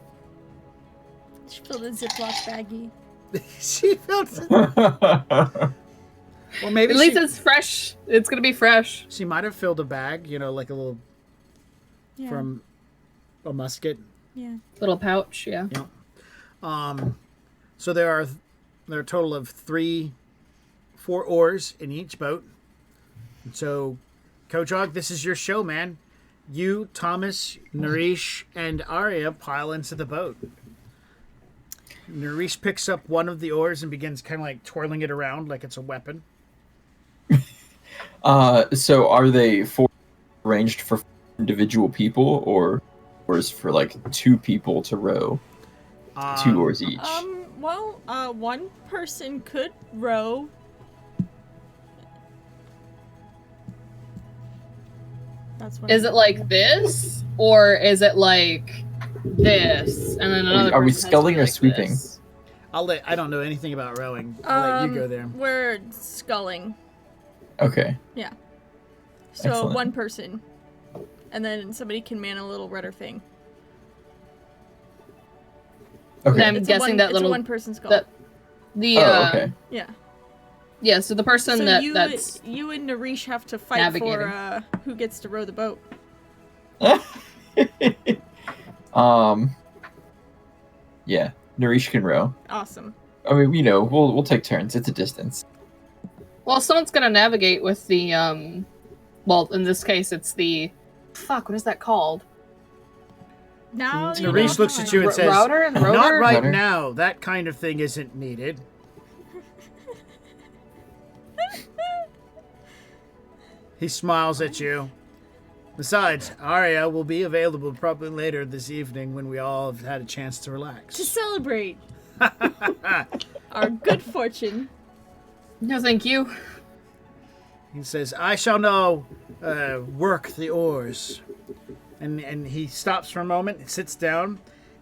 She filled a Ziploc baggie. She felt it. Or maybe At least it's fresh. It's gonna be fresh. she might have filled a bag, like a little Yeah. from a musket. Yeah. Little pouch, yeah. So there are a total of 4 oars in each boat. And so, Kojog, this is your show, man. You, Thomas, Narish, and Arya pile into the boat. Narish picks up one of the oars and begins kind of like twirling it around like it's a weapon. So are they arranged for individual people, or is for like 2 people to row? 2 oars each. Well, one person could row. That's what. Is it like this, or is it like this, and then another? Are we person has to sculling be or like sweeping? this? I don't know anything about rowing. I'll let you go there. We're sculling. Okay. Yeah. So Excellent. one person, and then somebody can man a little rudder thing. Okay. I'm guessing that it's little a one-person skull. the okay. Yeah. yeah. So the person So that's you and Narish have to fight navigating. for who gets to row the boat. Yeah, Narish can row. Awesome. I mean, we'll take turns. It's a distance. well, someone's gonna navigate with the well, in this case, it's the fuck. What is that called? Now you Narish know looks at you how and says, Router? "Not Rotor? right Rudder? now. That kind of thing isn't needed." He smiles at you. Besides, Arya will be available probably later this evening when we all have had a chance to relax. to celebrate our good fortune. No, thank you. He says, "I shall now work the oars." And he stops for a moment, sits down,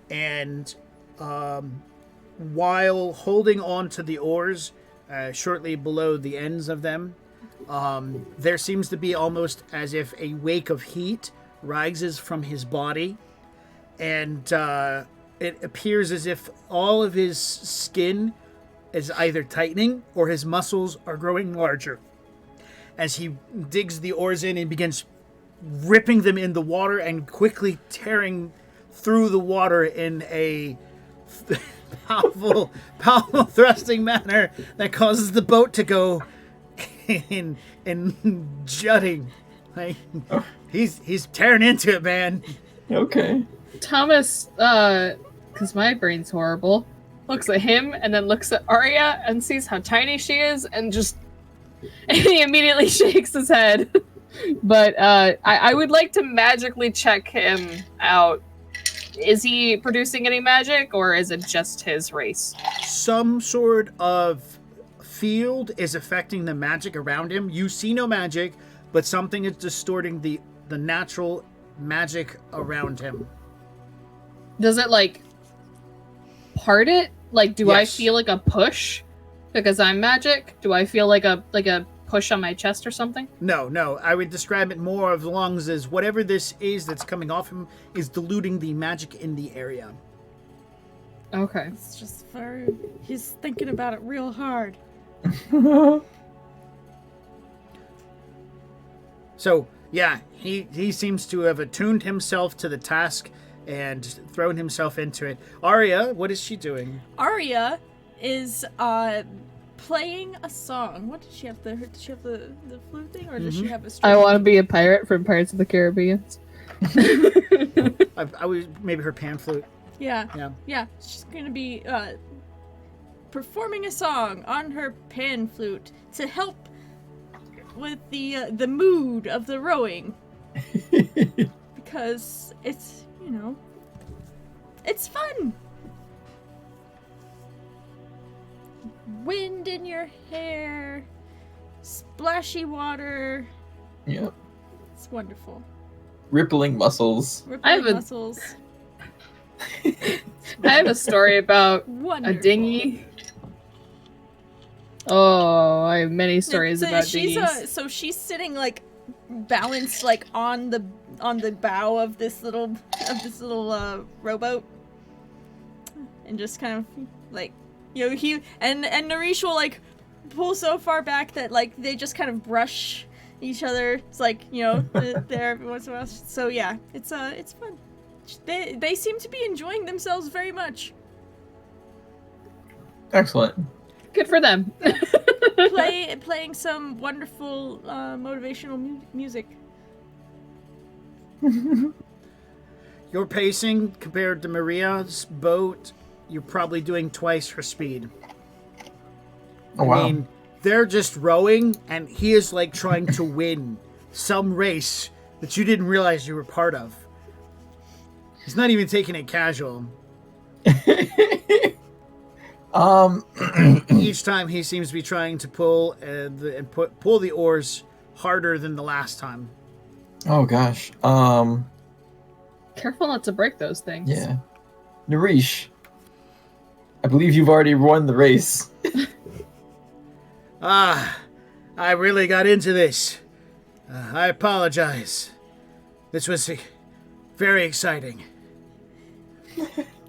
and while holding on to the oars, shortly below the ends of them, there seems to be almost as if a wake of heat rises from his body, and it appears as if all of his skin is either tightening or his muscles are growing larger. As he digs the oars in and begins ripping them in the water and quickly tearing through the water in a powerful thrusting manner that causes the boat to go in jutting. Like, he's tearing into it, man. Okay. Thomas, because my brain's horrible, looks at him and then looks at Arya and sees how tiny she is and just and he immediately shakes his head. But I would like to magically check him out. Is he producing any magic, or is it just his race? Some sort of field is affecting the magic around him. You see no magic, but something is distorting the natural magic around him. Does it like part it? Like, do I Yes. feel like a push because I'm magic? Do I feel like a push on my chest or something? No. I would describe it more of lungs as whatever this is that's coming off him is diluting the magic in the area. Okay. It's just he's thinking about it real hard. So, yeah, he seems to have attuned himself to the task and thrown himself into it. Arya, what is she doing? Arya is playing a song. What did she have? Does she have the flute thing, or does she have a string? I want to be a pirate from Pirates of the Caribbean. I was maybe her pan flute. Yeah. She's gonna be performing a song on her pan flute to help with the mood of the rowing, because it's it's fun. Wind in your hair, splashy water. Yep. It's wonderful. Rippling muscles. Rippling muscles. I have a story about Wonderful. a dinghy. Oh, I have many stories about dinghies. So she's sitting like balanced like on the bow of this little rowboat, and just kind of like he and Narish will like pull so far back that like they just kind of brush each other. It's like, you know, there every once in a while. So yeah, it's fun. They seem to be enjoying themselves very much. Excellent. Good for them. Playing some wonderful motivational music. Your pacing compared to Maria's boat, you're probably doing twice her speed. Oh, wow. I mean, they're just rowing, and he is like trying to win some race that you didn't realize you were part of. He's not even taking it casual. Each time he seems to be trying to pull pull the oars harder than the last time. Oh gosh. Careful not to break those things. Yeah. Narish, I believe you've already won the race. I really got into this. I apologize. This was very exciting.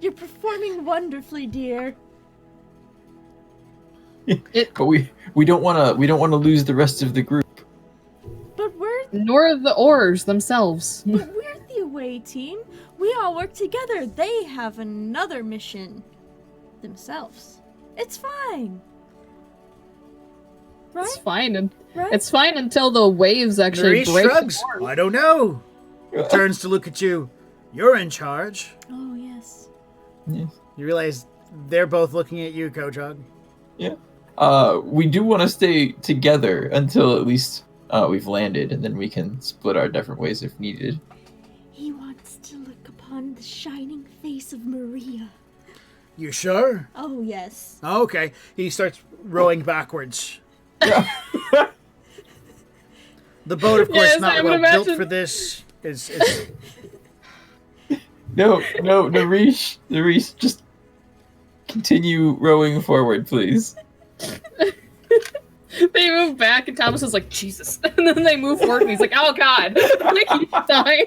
You're performing wonderfully, dear. But we don't want to lose the rest of the group. But Nor the oars themselves. we're the away team. We all work together. They have another mission themselves. It's fine. Right? It's fine. Right? It's fine until the waves actually Narish break. shrugs. The oars. I don't know. Turns to look at you. You're in charge. Oh, yes. Yes. You realize they're both looking at you, Kojog. Yeah. We do want to stay together until at least we've landed, and then we can split our different ways if needed. He wants to look upon the shining face of Maria. You sure? Oh, yes. Oh, okay. He starts rowing backwards. Yeah. The boat, of course, Yes, not I would well built imagine. for this. Is No, Narish, just continue rowing forward, please. They move back, and Thomas is like, Jesus. And then they move forward, and he's like, oh, God. I keep dying.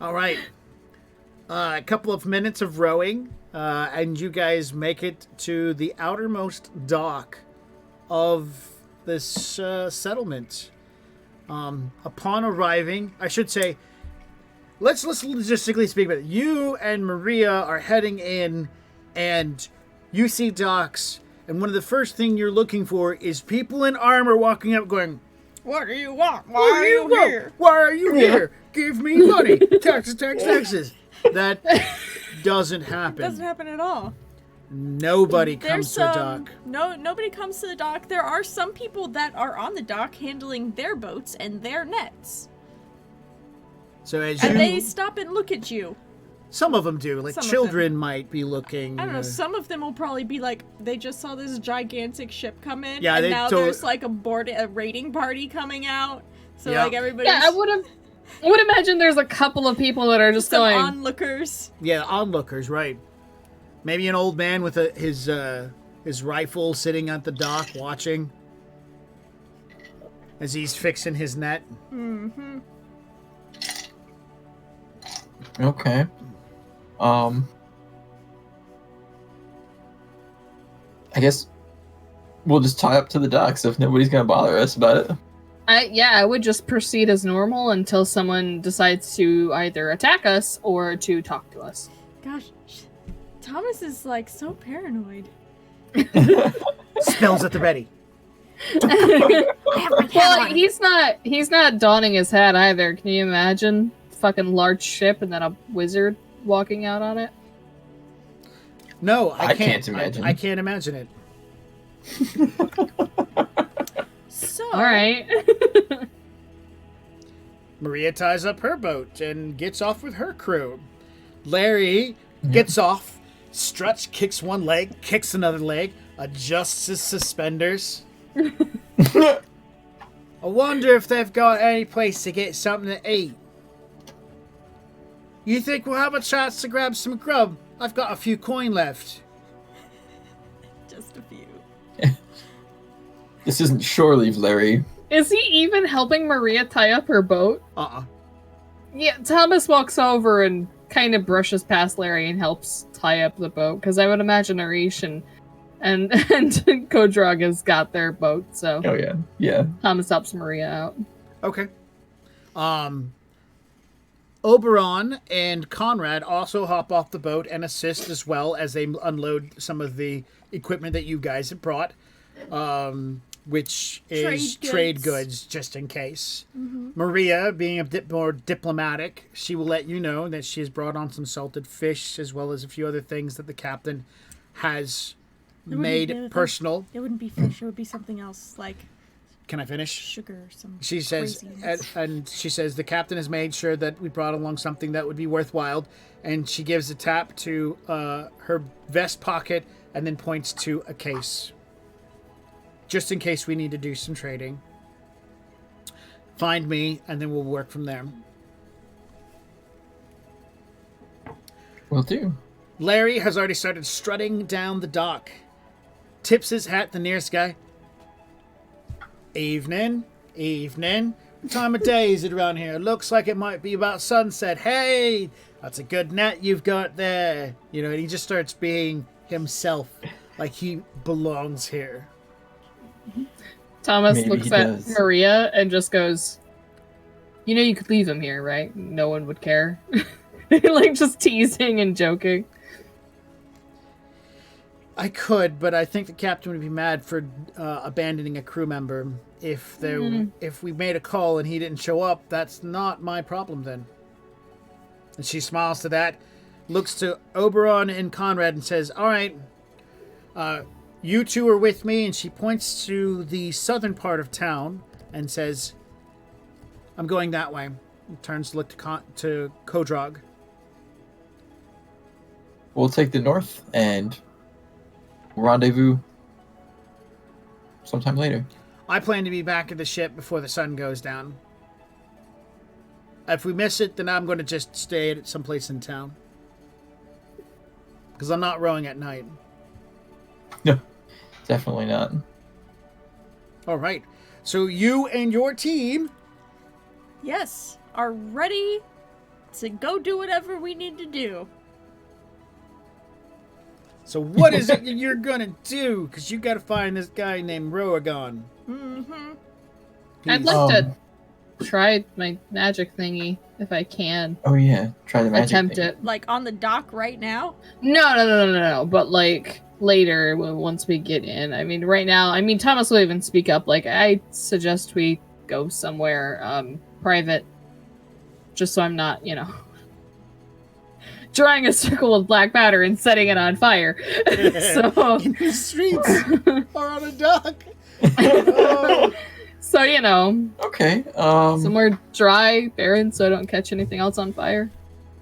all right. A couple of minutes of rowing, and you guys make it to the outermost dock of this settlement. Upon arriving, I should say, let's logistically speak about it. You and Maria are heading in, and you see docks, and one of the first thing you're looking for is people in armor walking up going, What do you want? "Where are you here? Why are you here? Give me money. Taxes, taxes." That doesn't happen. Doesn't happen at all. Nobody comes to the dock. Nobody comes to the dock. There are some people that are on the dock handling their boats and their nets. So as And you, they stop and look at you. some of them do. Like Some of children might be looking. I don't know, some of them will probably be like, they just saw this gigantic ship come in, Yeah, and they now told- there's like a raiding party coming out. So Yeah. like everybody's Yeah, I would imagine there's a couple of people that are just some going, onlookers. Yeah, onlookers, right? Maybe an old man with his rifle sitting at the dock watching as he's fixing his net. Mm-hmm. Okay. I guess we'll just tie up to the docks if nobody's gonna bother us about it. I would just proceed as normal until someone decides to either attack us or to talk to us. Gosh, Thomas is like so paranoid. Spells at the ready. Well, he's not donning his hat either. Can you imagine? Fucking large ship and then a wizard walking out on it. No, I can't imagine. I can't imagine it. So All right. Maria ties up her boat and gets off with her crew. Larry gets off, struts, kicks one leg, kicks another leg, adjusts his suspenders. I wonder if they've got any place to get something to eat. You think we'll have a chance to grab some grub? I've got a few coin left. just a few. This isn't shore leave, Larry. Is he even helping Maria tie up her boat? Yeah, Thomas walks over and kind of brushes past Larry and helps tie up the boat, because I would imagine Arish and And Kodrog has got their boat, so Oh yeah. Thomas helps Maria out. Okay. Oberon and Conrad also hop off the boat and assist as well as they unload some of the equipment that you guys have brought, which is trade goods, just in case. Mm-hmm. Maria, being a bit more diplomatic, she will let you know that she has brought on some salted fish as well as a few other things that the captain has made personal. It wouldn't be fish. It would be something else, like... Can I finish? Sugar or some She says, craziness. and she says the captain has made sure that we brought along something that would be worthwhile, and she gives a tap to her vest pocket and then points to a case, just in case we need to do some trading. Find me, and then we'll work from there. Will do. Larry has already started strutting down the dock, tips his hat the nearest guy. Evening. What time of day is it around here? Looks like it might be about sunset. Hey, that's a good net you've got there. You know, and he just starts being himself, like he belongs here. Thomas Maybe looks he at does. Maria and just goes, "You know you could leave him here, right? No one would care." Like, just teasing and joking. I could, but I think the captain would be mad for abandoning a crew member. If we made a call and he didn't show up, that's not my problem then. And she smiles to that, looks to Oberon and Conrad and says, all right, you two are with me. And she points to the southern part of town and says, I'm going that way. And turns to look to Kodrog. We'll take the north and rendezvous sometime later. I plan to be back at the ship before the sun goes down. If we miss it, then I'm going to just stay at someplace in town. Because I'm not rowing at night. No, definitely not. All right. So you and your team... Yes, are ready to go do whatever we need to do. So what is it you're going to do? Because you got to find this guy named Roagon. Mm-hmm. I'd like to try my magic thingy if I can. Oh yeah, try the magic Attempt thing. it. Like on the dock right now? No. But like later, once we get in. I mean, right now. I mean, Thomas will even speak up. Like, I suggest we go somewhere private, just so I'm not, drawing a circle with black powder and setting it on fire. So In the streets or on a dock. Oh. So, Okay. somewhere dry, barren, so I don't catch anything else on fire.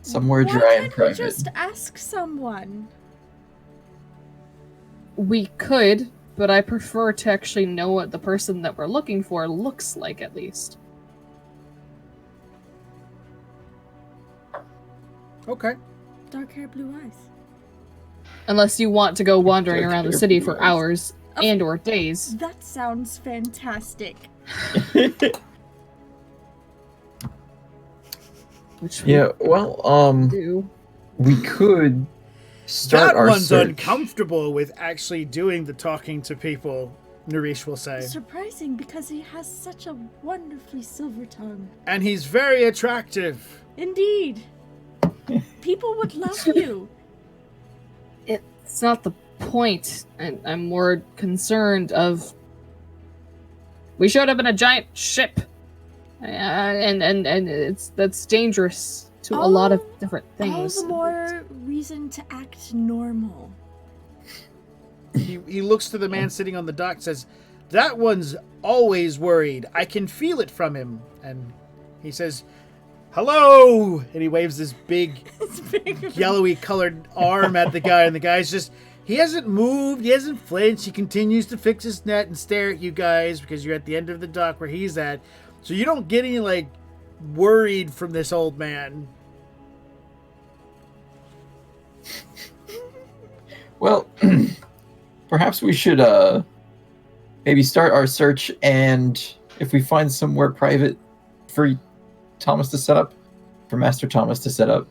Somewhere Why dry and can't private. we just ask someone? We could, but I prefer to actually know what the person that we're looking for looks like, at least. Okay. Dark hair, blue eyes. Unless you want to go wandering Dark around the hair, city blue for eyes. hours and or days. That sounds fantastic. Which we Yeah, well, do. we could start That our one's search. uncomfortable with actually doing the talking to people, Narish will say. Surprising because he has such a wonderfully silver tongue. And he's very attractive. Indeed. People would love you. It's not the point. I'm more concerned of. We showed up in a giant ship, and that's dangerous to a lot of different All things. the more reason to act normal. He looks to the man sitting on the dock and says, that one's always worried. I can feel it from him. And he says, hello! And he waves this big, yellowy colored arm at the guy. And the guy's just, he hasn't moved. He hasn't flinched. He continues to fix his net and stare at you guys because you're at the end of the dock where he's at. So you don't get any, worried from this old man. Well, perhaps we should maybe start our search, and if we find somewhere private for Thomas to set up, for Master Thomas to set up,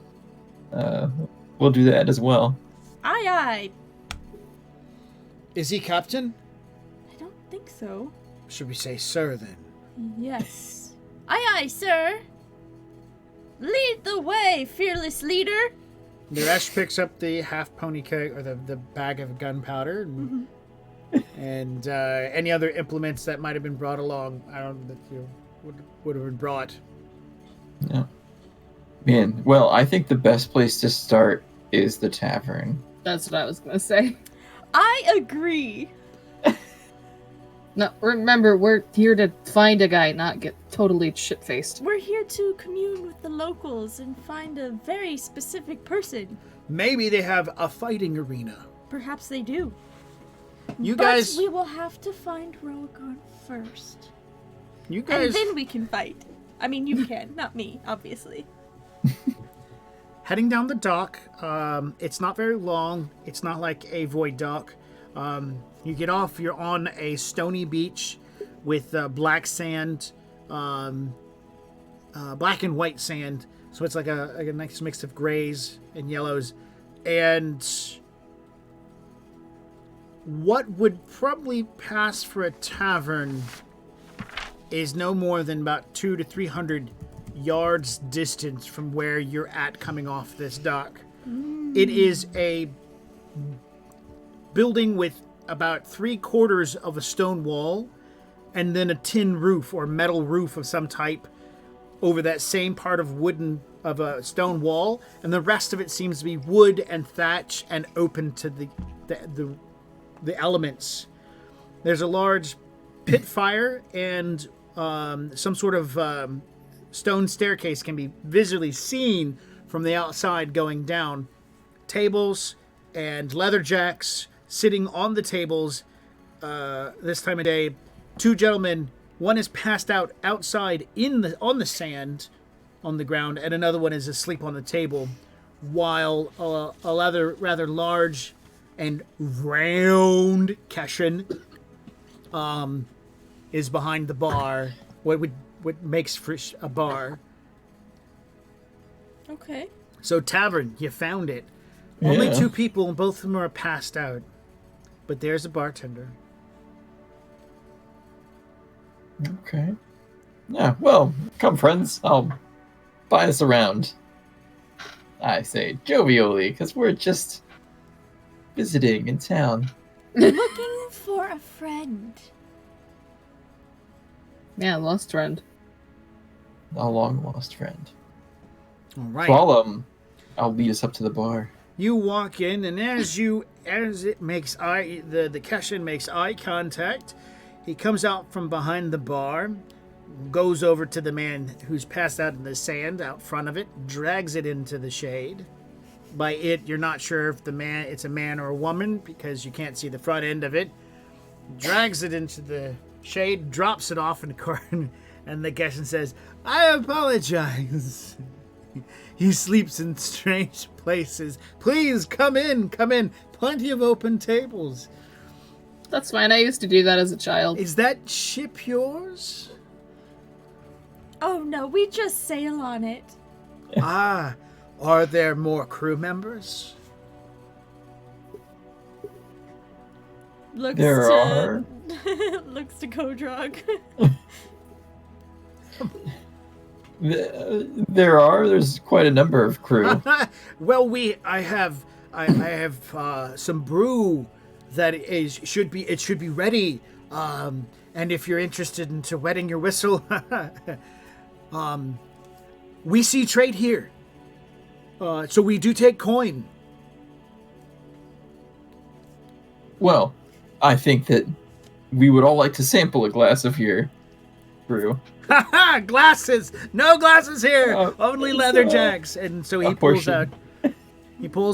we'll do that as well. Aye, aye. Is he captain? I don't think so. Should we say sir then? Yes. Aye, aye, sir. Lead the way, fearless leader. Naresh picks up the half pony keg or the bag of gunpowder and any other implements that might have been brought along. I don't know that you would have been brought. Yeah. Man, well, I think the best place to start is the tavern. That's what I was gonna say. I agree. No, remember, we're here to find a guy, not get totally shit-faced. We're here to commune with the locals and find a very specific person. Maybe they have a fighting arena. Perhaps they do. You But guys, we will have to find Roagon first. you And guys then we can fight. I mean, you can, not me, obviously. heading down the dock. It's not very long. It's not like a void dock. You get off, you're on a stony beach with black sand, black and white sand. So it's like a nice mix of grays and yellows. And what would probably pass for a tavern is no more than about 200 to 300 yards distance from where you're at coming off this dock. It is a building with about 3/4 of a stone wall and then a tin roof or metal roof of some type over that same part of a stone wall, and the rest of it seems to be wood and thatch and open to the elements. There's a large pit fire and some sort of stone staircase can be visually seen from the outside going down. Tables and leather jacks sitting on the tables this time of day. Two gentlemen, one is passed out outside on the sand on the ground, and another one is asleep on the table, while a rather large and round Keshin is behind the bar. What makes for a bar. Okay. So tavern, you found it. Only Yeah. 2 people, and both of them are passed out. But there's a bartender. Okay. Yeah, well, come friends, I'll buy us around. I say jovially, because we're just visiting in town. Looking for a friend. Yeah, lost friend. A long lost friend. All right. So I'll lead us up to the bar. You walk in, and as it makes the Keshin makes eye contact, he comes out from behind the bar, goes over to the man who's passed out in the sand out front of it, drags it into the shade. By it, you're not sure if it's a man or a woman because you can't see the front end of it. Drags it into the shade, drops it off in the corner, and the Keshin says, "I apologize." He sleeps in strange places. Please come in. Plenty of open tables. That's fine, I used to do that as a child. Is that ship yours? Oh no, we just sail on it. Ah, are there more crew members? Looks There to are. looks to Kodrog. There's quite a number of crew. Well, I have some brew that should be ready. And if you're interested into wetting your whistle, we see trade here. So we do take coin. Well, I think that we would all like to sample a glass of your brew. Glasses! No glasses here! Only leather so- jacks. And so he a pulls portion.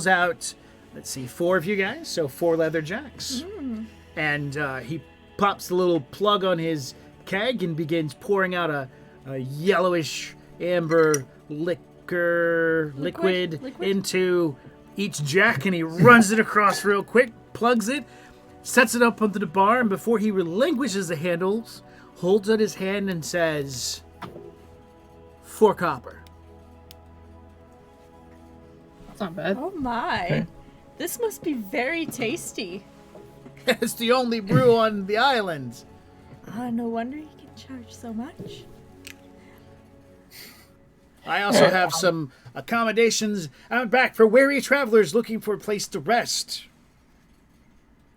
out, let's see, 4 of you guys, so 4 leather jacks. And he pops the little plug on his keg and begins pouring out a yellowish amber liquid into each jack, and he runs it across real quick, plugs it, sets it up onto the bar, and before he relinquishes the handles, holds out his hand and says, 4 copper. That's not bad. Oh my. Okay. This must be very tasty. It's the only brew on the island. No wonder you can charge so much. I also have some accommodations out back for weary travelers looking for a place to rest.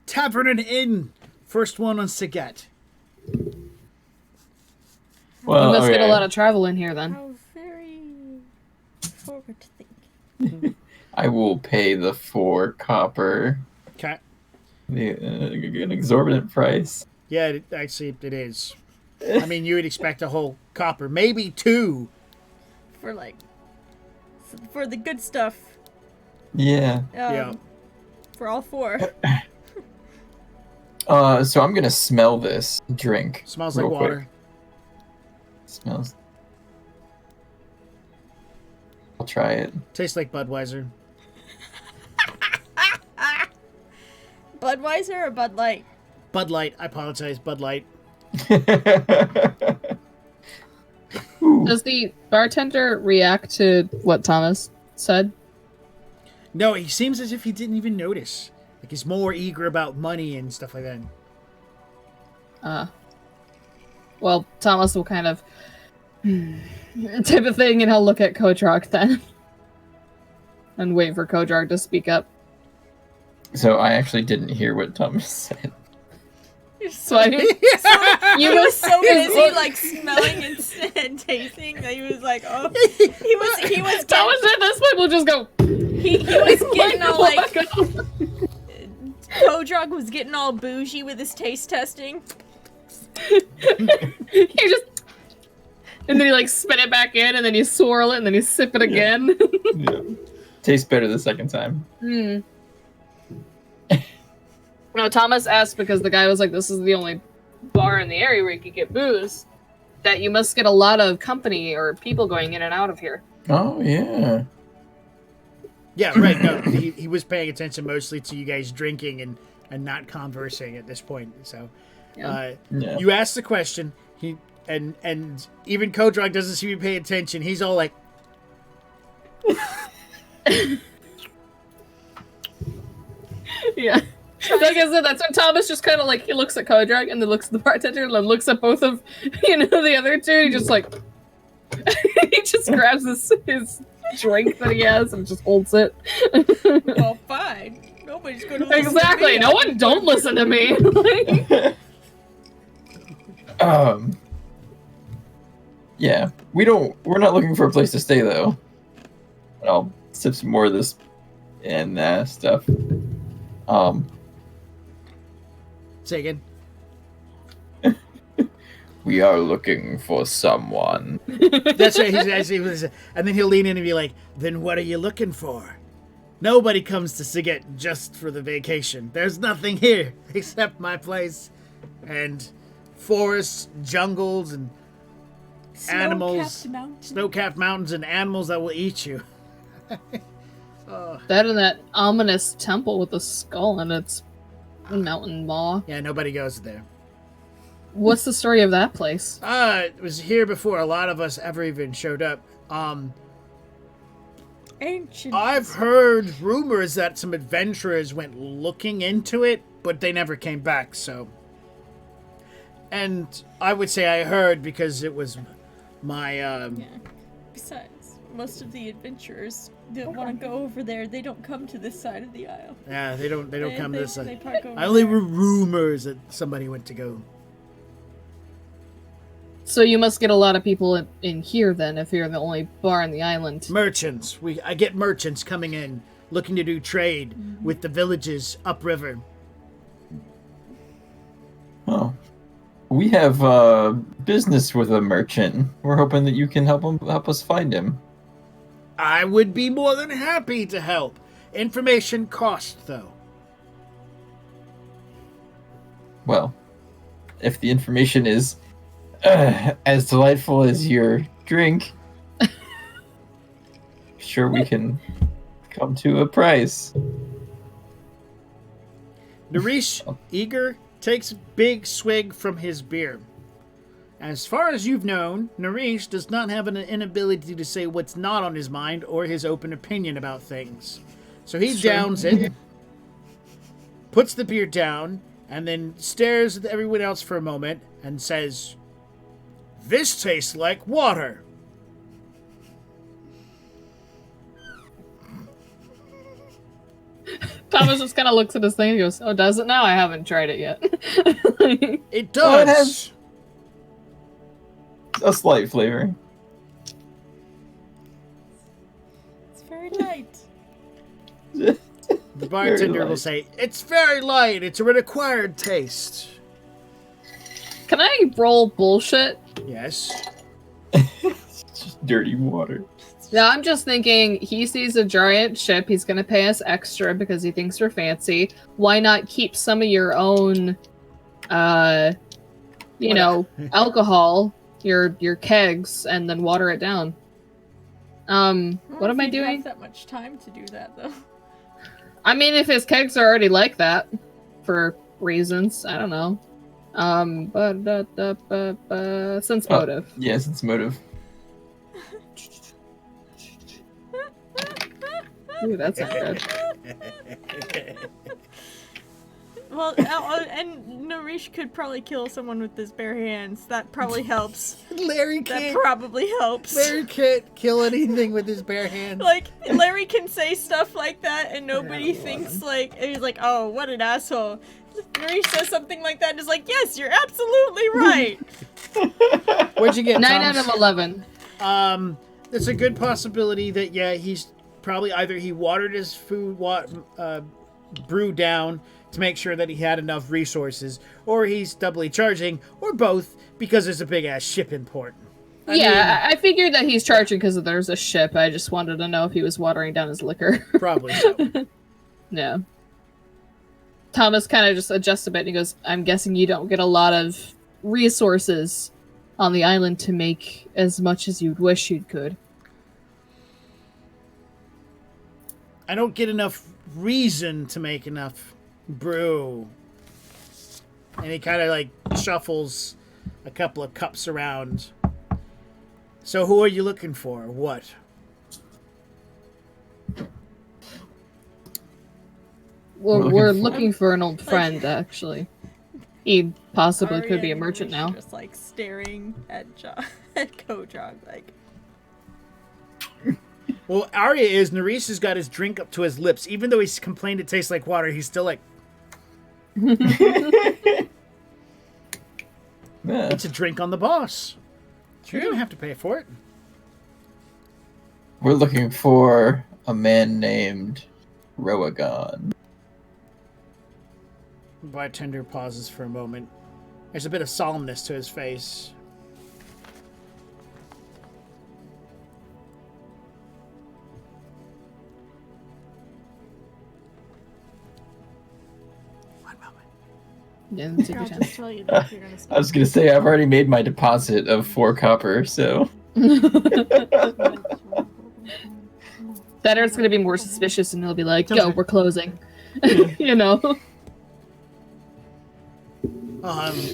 Tavern and Inn. First one on Saget. Well, we must get a okay. lot of travel in here then. How very forward to think. I will pay the 4 copper. Okay. An exorbitant price. Yeah, actually, it is. I mean, you would expect a whole copper, maybe 2. For the good stuff. Yeah. Yeah. For all 4. So I'm gonna smell this drink. Smells like real water. quick. Smells. I'll try it. Tastes like Budweiser. Budweiser or Bud Light? Bud Light. I apologize. Bud Light. Ooh. Does the bartender react to what Thomas said? No, he seems as if he didn't even notice. Like he's more eager about money and stuff like that. Well, Thomas will kind of type of thing, and he'll look at Kodrak then. And wait for Kodrak to speak up. So I actually didn't hear what Thomas said. So I, He was so busy like smelling and tasting that he was like, oh, he was Thomas getting, at this point will just go. he was getting all like Like, Kodrog was getting all bougie with his taste testing. he just, and then he like spit it back in, and then you swirl it, and then you sip it again. Yeah. Tastes better the second time. No, Thomas asked because the guy was like, "This is the only bar in the area where you could get booze. That you must get a lot of company or people going in and out of here." Oh yeah. Yeah, right. No, he was paying attention mostly to you guys drinking and not conversing at this point. So, Yeah. Yeah. you asked the question. He and even Kodrog doesn't seem to pay attention. He's all like, Yeah. Like I said, that's when Thomas just kind of like, he looks at Kodrak and then looks at the bartender and then looks at both of, the other two, and he just like, he just grabs his drink that he has and just holds it. Well, fine. Nobody's gonna listen Exactly. to me. No one, don't listen to me. Like, Yeah. We're not looking for a place to stay though. I'll sip some more of this and stuff. say again. We are looking for someone. That's right. And then he'll lean in and be like, "Then what are you looking for? Nobody comes to Saget just for the vacation. There's nothing here except my place and forests, jungles, and animals, Snow-capped mountains. snow-capped mountains, and animals that will eat you." that and that ominous temple with the skull in its mountain maw. Yeah, nobody goes there. What's the story of that place? It was here before a lot of us ever even showed up. Ancient. I've heard rumors that some adventurers went looking into it, but they never came back, so. And I would say I heard because it was my, Yeah. Besides, most of the adventurers that want to go over there, they don't come to this side of the aisle. yeah, they don't come they, this They side. park over I only there. heard rumors that somebody went to go. So you must get a lot of people in here then, if you're the only bar on the island. Merchants. I get merchants coming in, looking to do trade with the villages upriver. Oh. We have business with a merchant. We're hoping that you can help us find him. I would be more than happy to help. Information costs, though. Well, if the information is as delightful as your drink, sure we can come to a price. Narish, eager, takes a big swig from his beer. As far as you've known, Narish does not have an inability to say what's not on his mind or his open opinion about things. So he downs it, puts the beer down, and then stares at everyone else for a moment and says, "This tastes like water." Thomas just kind of looks at his thing and goes, "Oh, does it now? I haven't tried it yet." It Oh, it does. has- A slight flavoring. It's very light. The bartender Very will light. say, "It's very light. It's an acquired taste." Can I roll bullshit? Yes. It's just dirty water. Yeah, I'm just thinking he sees a giant ship. He's gonna pay us extra because he thinks we're fancy. Why not keep some of your own, alcohol, your kegs, and then water it down? What am I doing? Have that much time to do that though. I mean, if his kegs are already like that, for reasons, I don't know. Sense motive. Yes, it's motive. Ooh, that's not good. Well, and Narish could probably kill someone with his bare hands. That probably helps. Larry That can't. probably helps. Larry can't kill anything with his bare hands. Like, Larry can say stuff like that and nobody thinks like, he's like, oh, what an asshole. Narish says something like that and is like, yes, you're absolutely right. What'd you get? 9 Thomas? out of 11. There's a good possibility that he's probably either he watered his food, brew down to make sure that he had enough resources, or he's doubly charging, or both, because there's a big ass ship in port. I figured that he's charging because there's a ship. I just wanted to know if he was watering down his liquor. Probably so. Yeah. Thomas kind of just adjusts a bit and he goes, I'm guessing you don't get a lot of resources on the island to make as much as you'd wish you could. I don't get enough reason to make enough brew. And he kind of like shuffles a couple of cups around. So who are you looking for? What? We're looking for an old friend, actually. He possibly Arya could be a and merchant Narish now. Just like staring at at Kojog, like. Well, Arya is, Narish has got his drink up to his lips. Even though he's complained it tastes like water, he's still like, Yeah. it's a drink on the boss. True. You don't have to pay for it. We're looking for a man named Roagon. The bartender pauses for a moment. There's a bit of solemnness to his face. One moment. Yeah, take your I'll time. just tell you that if you're gonna I was gonna say I've already made my deposit of 4 copper, so Bedard's gonna be more suspicious and he'll be like, Sounds yo, good. we're closing. You know?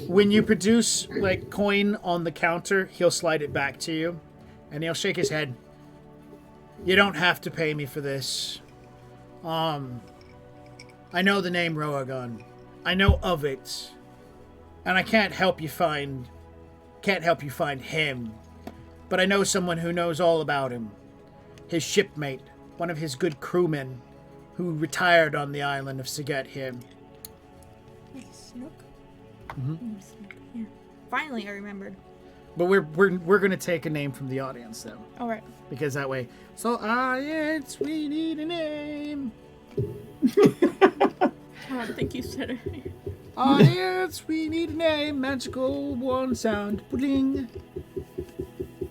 When you produce like coin on the counter, he'll slide it back to you, and he'll shake his head. You don't have to pay me for this. I know the name Roagon. I know of it, and I can't help you find him. But I know someone who knows all about him. His shipmate, one of his good crewmen, who retired on the island of Saget here. Hey, Snook. Mhm. Snook. Yeah. Finally, I remembered. But we're gonna take a name from the audience though, All right. because that way. So audience, we need a name. I don't think you said it. Audience, we need a name. Magical one sound pudding.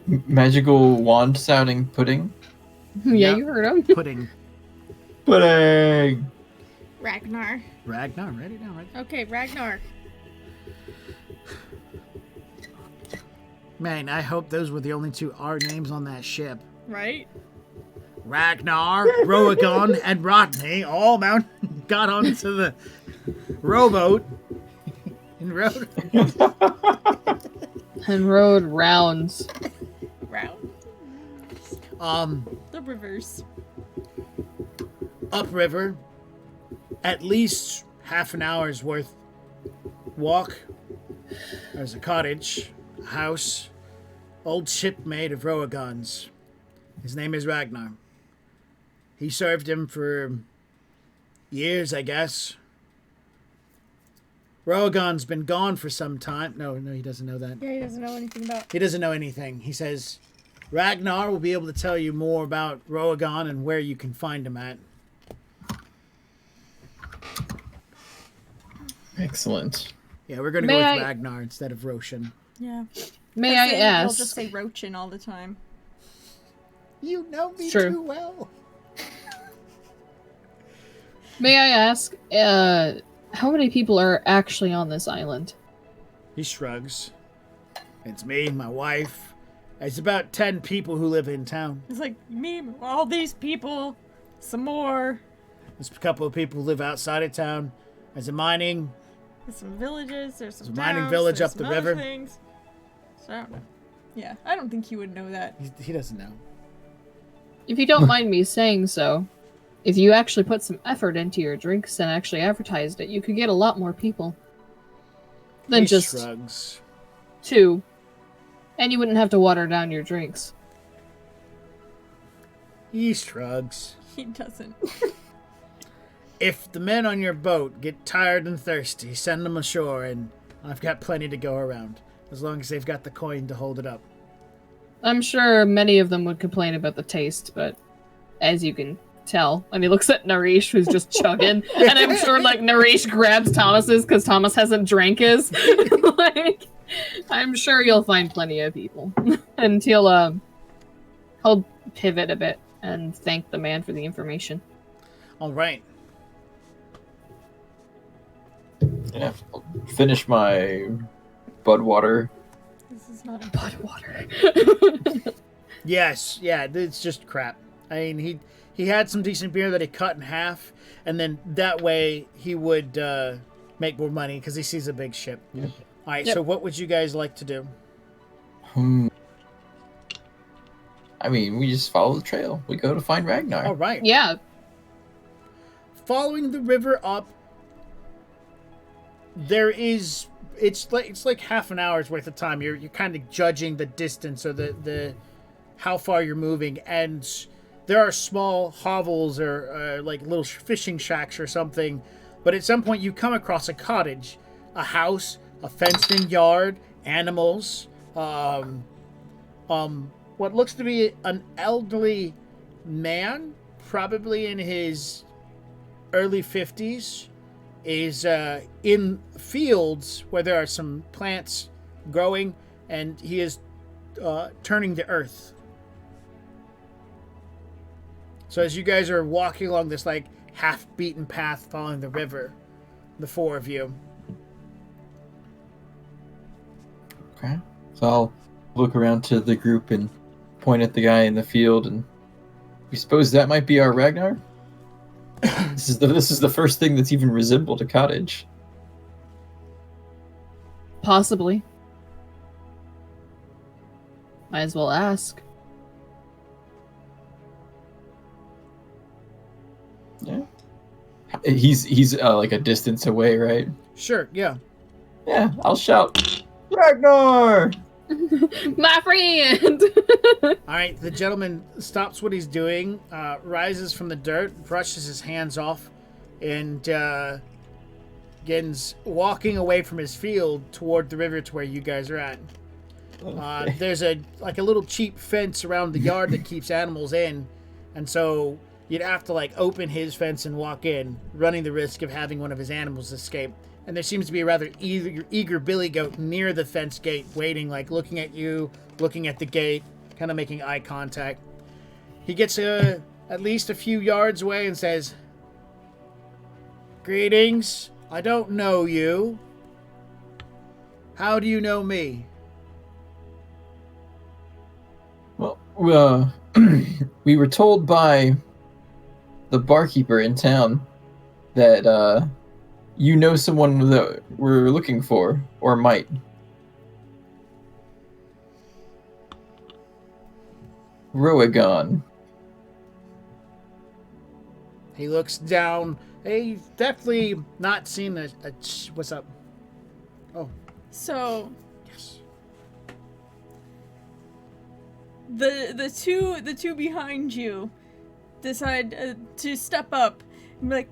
magical wand sounding pudding. Yeah, Yep. you heard him. Pudding. Pudding. Ragnar. Ragnar, write it down. Right. Okay, Ragnar. Man, I hope those were the only 2 R names on that ship. Right? Ragnar, Roagon, and Rodney all got onto the rowboat and rowed. And rode rounds. Round. The reverse. Upriver, at least half an hour's worth walk, there's a cottage, a house, old shipmate of Roagon's. His name is Ragnar. He served him for years, I guess. Roagon's been gone for some time. No, he doesn't know that. Yeah, he doesn't know anything about. He doesn't know anything. He says Ragnar will be able to tell you more about Roagon and where you can find him at. Excellent. Yeah, we're going to go with Ragnar instead of Roshan. Yeah. May I He'll ask? just say Rochin all the time. You know me True. too well. May I ask? How many people are actually on this island? He shrugs. It's me, my wife. It's about 10 people who live in town. It's like, me, all these people, some more. There's a couple of people who live outside of town. There's a mining. There's some villages, there's some There's a mining towns, village there's up the some other river. Things. So, I don't know. Yeah, I don't think he would know that. He doesn't know. If you don't mind me saying so, if you actually put some effort into your drinks and actually advertised it, you could get a lot more people than He just shrugs. 2. And you wouldn't have to water down your drinks. He shrugs. He doesn't. If the men on your boat get tired and thirsty, send them ashore, and I've got plenty to go around, as long as they've got the coin to hold it up. I'm sure many of them would complain about the taste, but as you can tell, and he looks at Nareesh, who's just chugging, and I'm sure like Nareesh grabs Thomas's because Thomas hasn't drank his. Like, I'm sure you'll find plenty of people, and he'll pivot a bit and thank the man for the information. All right. Yeah, I'll finish my Budwater. This is not a Budwater. Yes, yeah, it's just crap. I mean, he had some decent beer that he cut in half, and then that way he would make more money because he sees a big ship. Yeah. All right, Yep. so what would you guys like to do? I mean, we just follow the trail. We go to find Ragnar. All right. Yeah, Following the river up, it's like half an hour's worth of time. You're kind of judging the distance or the how far you're moving, and there are small hovels or like little fishing shacks or something. But at some point, you come across a cottage, a house, a fenced-in yard, animals. What looks to be an elderly man, probably in his early 50s, is in fields where there are some plants growing, and he is turning the earth. So as you guys are walking along this like half-beaten path following the river, the 4 of you. Okay. So I'll look around to the group and point at the guy in the field, and we suppose that might be our Ragnar? This is the first thing that's even resembled a cottage. possibly. Might as well ask. Yeah. He's like a distance away, right? Sure, yeah. Yeah, I'll shout, Ragnar! My friend! All right, the gentleman stops what he's doing, rises from the dirt, brushes his hands off, and begins walking away from his field toward the river to where you guys are at. Okay. There's a little cheap fence around the yard that keeps animals in, and so you'd have to like open his fence and walk in, running the risk of having one of his animals escape. And there seems to be a rather eager billy goat near the fence gate, waiting, like looking at you, looking at the gate, kind of making eye contact. He gets at least a few yards away and says, "Greetings. I don't know you. How do you know me?" Well, we were told by the barkeeper in town that you know someone that we're looking for, or might. Roagon. He looks down. He's definitely not seen what's up? Oh, So yes. the two behind you decide to step up and be like,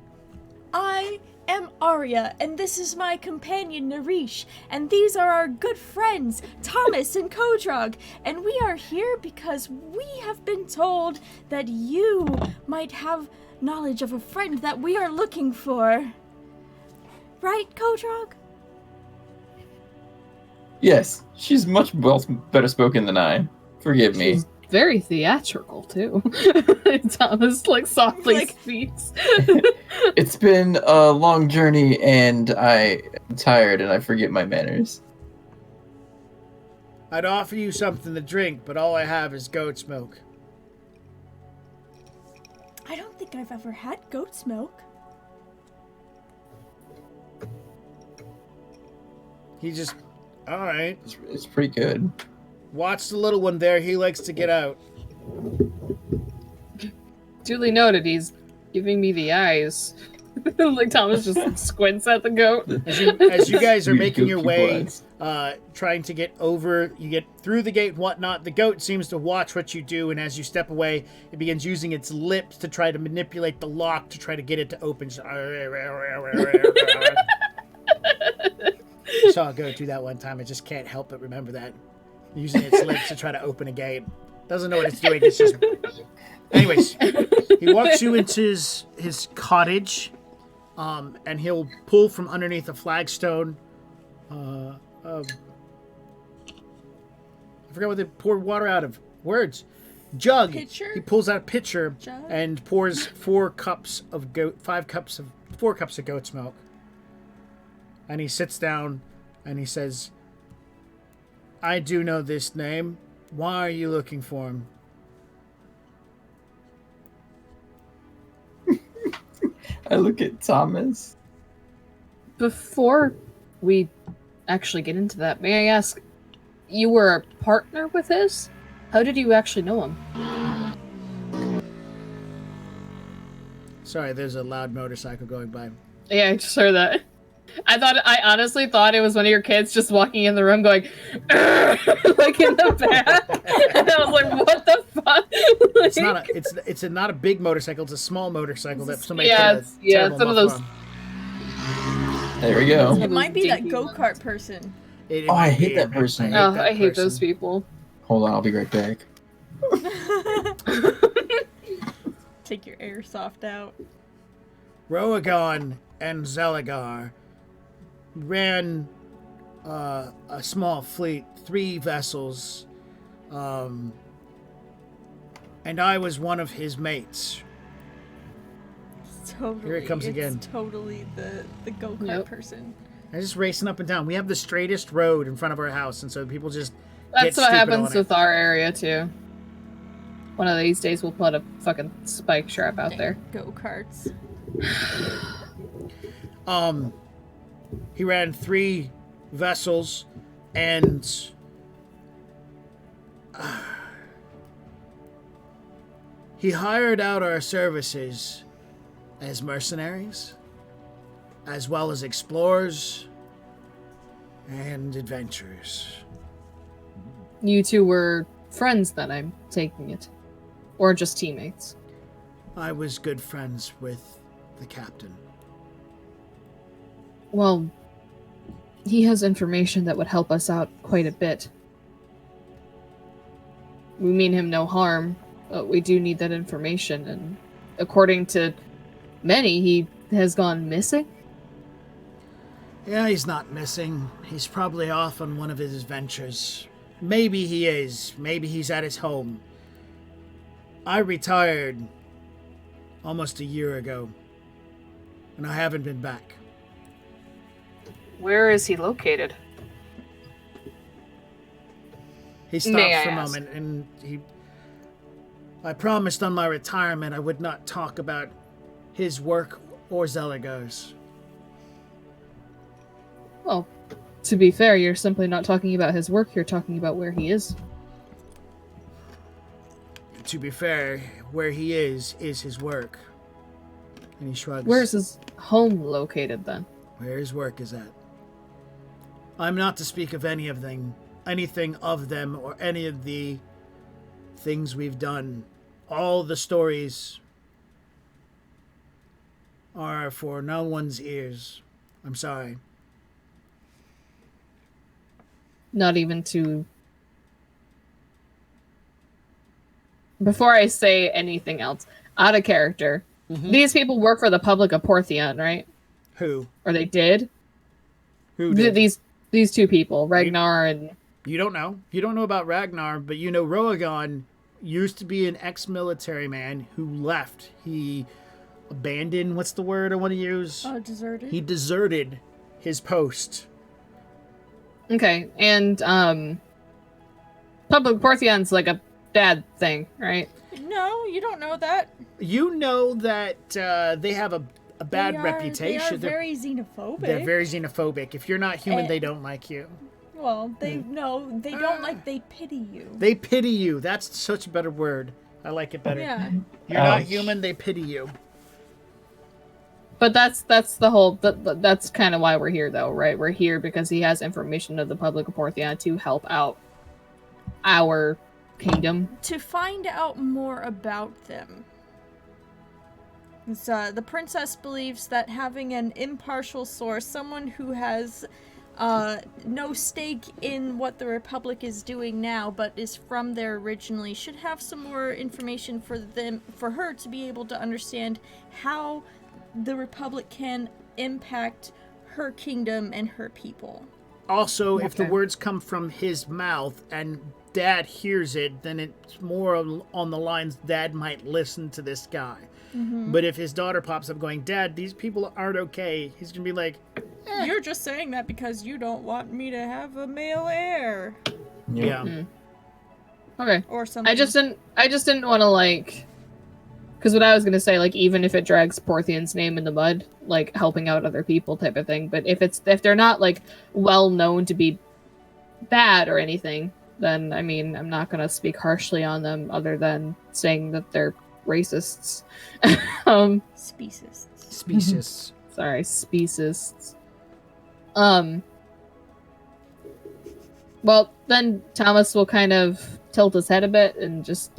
I am Arya, and this is my companion Narish, and these are our good friends Thomas and Kodrog, and we are here because we have been told that you might have knowledge of a friend that we are looking for. Right, Kodrog? Yes, she's much better spoken than I. Forgive me. She's very theatrical too. Thomas like softly Like- speaks. It's been a long journey, and I am tired, and I forget my manners. I'd offer you something to drink, but all I have is goat's milk. I don't think I've ever had goat's milk. He just, all right. It's pretty good. Watch the little one there. He likes to get out. Duly noted, he's giving me the eyes. Like Thomas just squints at the goat. As you guys are You making goat your people way, eyes. trying to get over, you get through the gate and whatnot, the goat seems to watch what you do, and as you step away, it begins using its lips to try to manipulate the lock to try to get it to open. I saw a goat do that one time. I just can't help but remember that. Using its lips to try to open a gate. Doesn't know what it's doing. It's just... Anyways, he walks you into his cottage, and he'll pull from underneath a flagstone. I forgot what they poured water out of. Words. Jug. Pitcher? He pulls out a pitcher Jug? and pours 4 cups of goat's milk. And he sits down and he says, I do know this name. Why are you looking for him? I look at Thomas. Before we actually get into that, may I ask, you were a partner with his? How did you actually know him? Sorry, there's a loud motorcycle going by. Yeah, I just heard that. I honestly thought it was one of your kids just walking in the room going, like in the back. And I was like, what the fuck? It's not not a big motorcycle. It's a small motorcycle that somebody Yeah, put a it's terrible one of muffler those- on. There we go. It might be that dinky go-kart person. It Oh, I might hate be. that person. Oh, that I hate person. those people. Hold on, I'll be right back. Take your airsoft out. Roagon and Zelagar ran a small fleet, 3 vessels, and I was one of his mates. Totally. Here it comes it's again. Totally the go-kart Yep. person. I'm just racing up and down. We have the straightest road in front of our house, and so people just That's get what stupid happens on it. with our area too. One of these days we'll put a fucking spike trap out there. Go-karts. He ran 3 vessels, and he hired out our services as mercenaries, as well as explorers and adventurers. You two were friends then, I'm taking it. Or just teammates. I was good friends with the captain. Well, he has information that would help us out quite a bit. We mean him no harm, but we do need that information, and according to many, he has gone missing. Yeah, he's not missing. He's probably off on one of his adventures. Maybe he is. Maybe he's at his home. I retired almost a year ago, and I haven't been back. Where is he located? He stopped May I for a ask? moment, and I promised on my retirement I would not talk about his work or Zelagar's. Well, to be fair, you're simply not talking about his work, you're talking about where he is. To be fair, where he is his work. And he shrugs. Where's his home located then? Where his work is at. I'm not to speak of anything of them, or any of the things we've done. All the stories are for no one's ears. I'm sorry. Not even to... Before I say anything else, out of character, these people work for the Public of Porthion, right? Who? Or they did? Who did? These two people, Ragnar and... You don't know. You don't know about Ragnar, but you know Roagon used to be an ex-military man who left. He abandoned, what's the word I want to use? Deserted. He deserted his post. Okay, and Public Porthion's like a bad thing, right? No, you don't know that. You know that they have a bad They are reputation. very xenophobic. They're very xenophobic. If you're not human, And- they don't like you. Well, they don't like, they pity you. They pity you. That's such a better word. I like it better. Yeah. You're not Ouch. human, they pity you. But that's the whole... That's kind of why we're here, though, right? We're here because he has information of the Public of Porthion to help out our kingdom. To find out more about them. The princess believes that having an impartial source, someone who has no stake in what the Republic is doing now, but is from there originally, should have some more information for her to be able to understand how the Republic can impact her kingdom and her people. Also, if the Okay. words come from his mouth and Dad hears it, then it's more on the lines Dad might listen to this guy. But if his daughter pops up going, Dad, these people aren't okay, he's going to be like, You're just saying that because you don't want me to have a male heir. yeah. Okay. Or something. I just didn't want to, like... Because what I was going to say, like, even if it drags Porthion's name in the mud, like, helping out other people type of thing, but if they're not, like, well known to be bad or anything, then, I mean, I'm not going to speak harshly on them other than saying that they're racists. Specious. Specious. Sorry, speciesists. Well, then Thomas will kind of tilt his head a bit and just...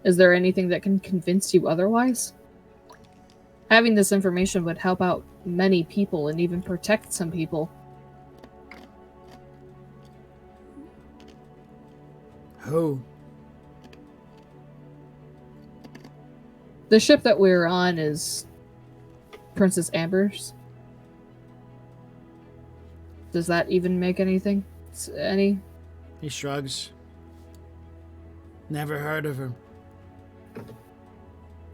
Is there anything that can convince you otherwise? Having this information would help out many people and even protect some people. Who? The ship that we're on is Princess Amber's. Does that even make anything? Any? He shrugs. Never heard of her.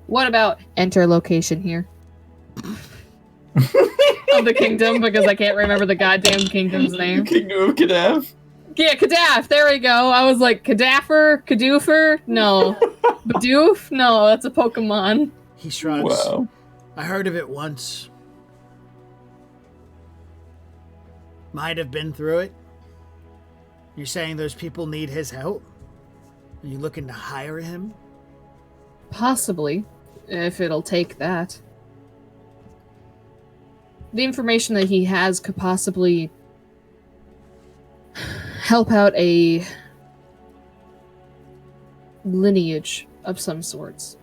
What about enter location here? Of the kingdom, because I can't remember the goddamn kingdom's name. Kingdom of Kadav. Yeah, Kadaf, there we go. I was like, Kadaffer? Kadoofer? No. Bidoof? No, that's a Pokemon. He shrugs. Wow. I heard of it once. Might have been through it. You're saying those people need his help? Are you looking to hire him? Possibly, if it'll take that. The information that he has could possibly help out a lineage of some sorts.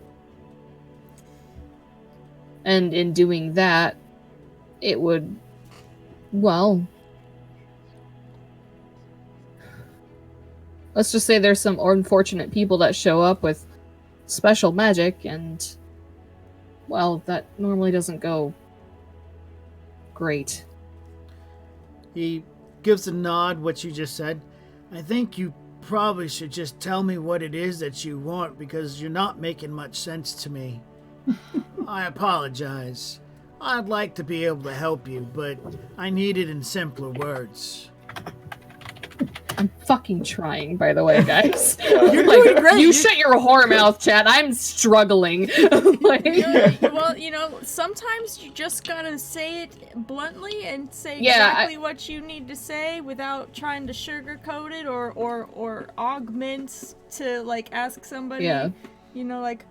And in doing that, it would, well, let's just say there's some unfortunate people that show up with special magic, and, well, that normally doesn't go great. He gives a nod what you just said. I think you probably should just tell me what it is that you want, because you're not making much sense to me. I apologize. I'd like to be able to help you, but I need it in simpler words. I'm fucking trying, by the way, guys. You're Like, doing great. you shut your whore mouth, Chad. I'm struggling. Like, Well, sometimes you just gotta say it bluntly and say Yeah, exactly what you need to say without trying to sugarcoat it or augment to, like, ask somebody, Yeah. like,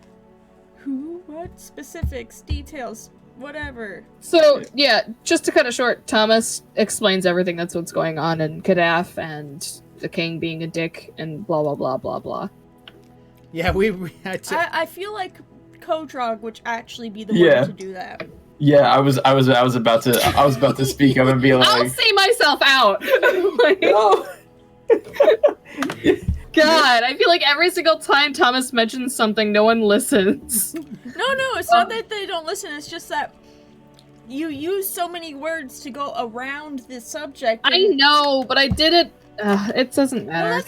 who, what, specifics, details. whatever. So, yeah, just to cut it short, Thomas explains everything that's what's going on in Kadaf and the king being a dick and blah, blah, blah, blah, blah. Yeah, we had to. I feel like Kodrog would actually be the Yeah. one to do that. Yeah, I was about to speak up and be like, I'll see myself out. Like, no. God, I feel like every single time Thomas mentions something, no one listens. No, it's not that they don't listen. It's just that you use so many words to go around this subject. I know, but I did it. It doesn't matter.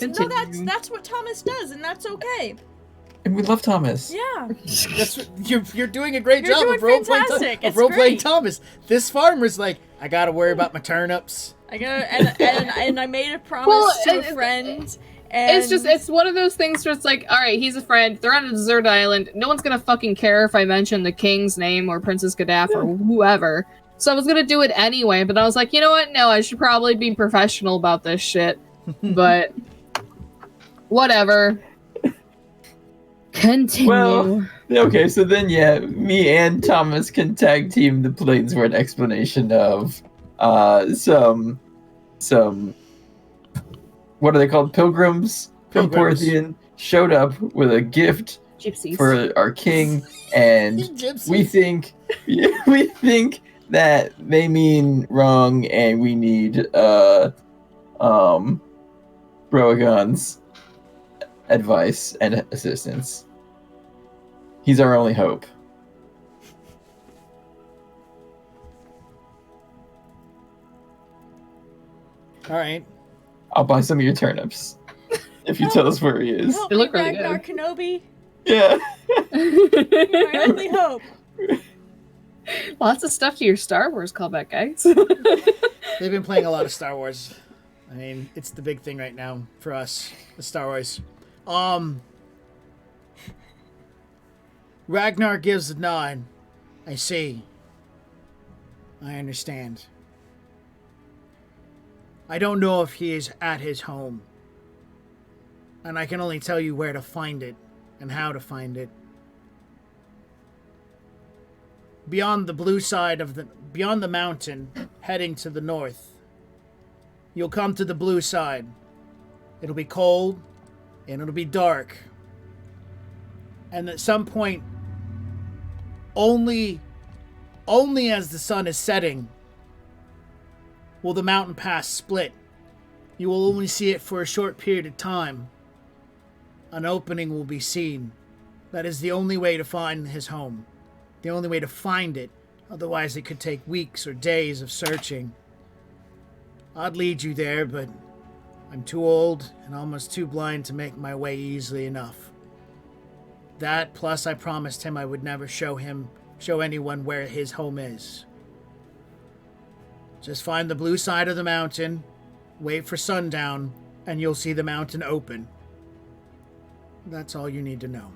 That's what Thomas does, and that's okay. And we love Thomas. Yeah. That's what, you're doing a great You're job doing of role-playing fantastic. It's role-playing great. Thomas. This farmer's like, I gotta worry about my turnips. I gotta, and I made a promise Well, to a friend. And It's one of those things where it's like, all right, he's a friend. They're on a desert island. No one's gonna fucking care if I mention the king's name or Princess Gaddafi or whoever. So I was gonna do it anyway, but I was like, you know what? No, I should probably be professional about this shit. But whatever. Continue. Well, okay, so then me and Thomas can tag team the Plainsword explanation of some what are they called? Pilgrims from Pilgrims. Porthian showed up with a gift Gypsies. for our king, and Gypsies. we think that they mean wrong, and we need Broagon's advice and assistance. He's our only hope. All right. I'll buy some of your turnips if you tell us where he is. help They me, look really Ragnar Kenobi. Yeah. My only hope. Lots of stuff to your Star Wars callback, guys. They've been playing a lot of Star Wars. I mean, it's the big thing right now for us, the Star Wars. Ragnar gives a nod. I see. I understand. I don't know if he is at his home. And I can only tell you where to find it and how to find it. Beyond the blue side of beyond the mountain, heading to the north. You'll come to the blue side. It'll be cold and it'll be dark. And at some point, only as the sun is setting will the mountain pass split. You will only see it for a short period of time. An opening will be seen. That is the only way to find his home. The only way to find it. Otherwise it could take weeks or days of searching. I'd lead you there, but I'm too old and almost too blind to make my way easily enough. That, plus I promised him I would never show anyone where his home is. Just find the blue side of the mountain, wait for sundown, and you'll see the mountain open. That's all you need to know.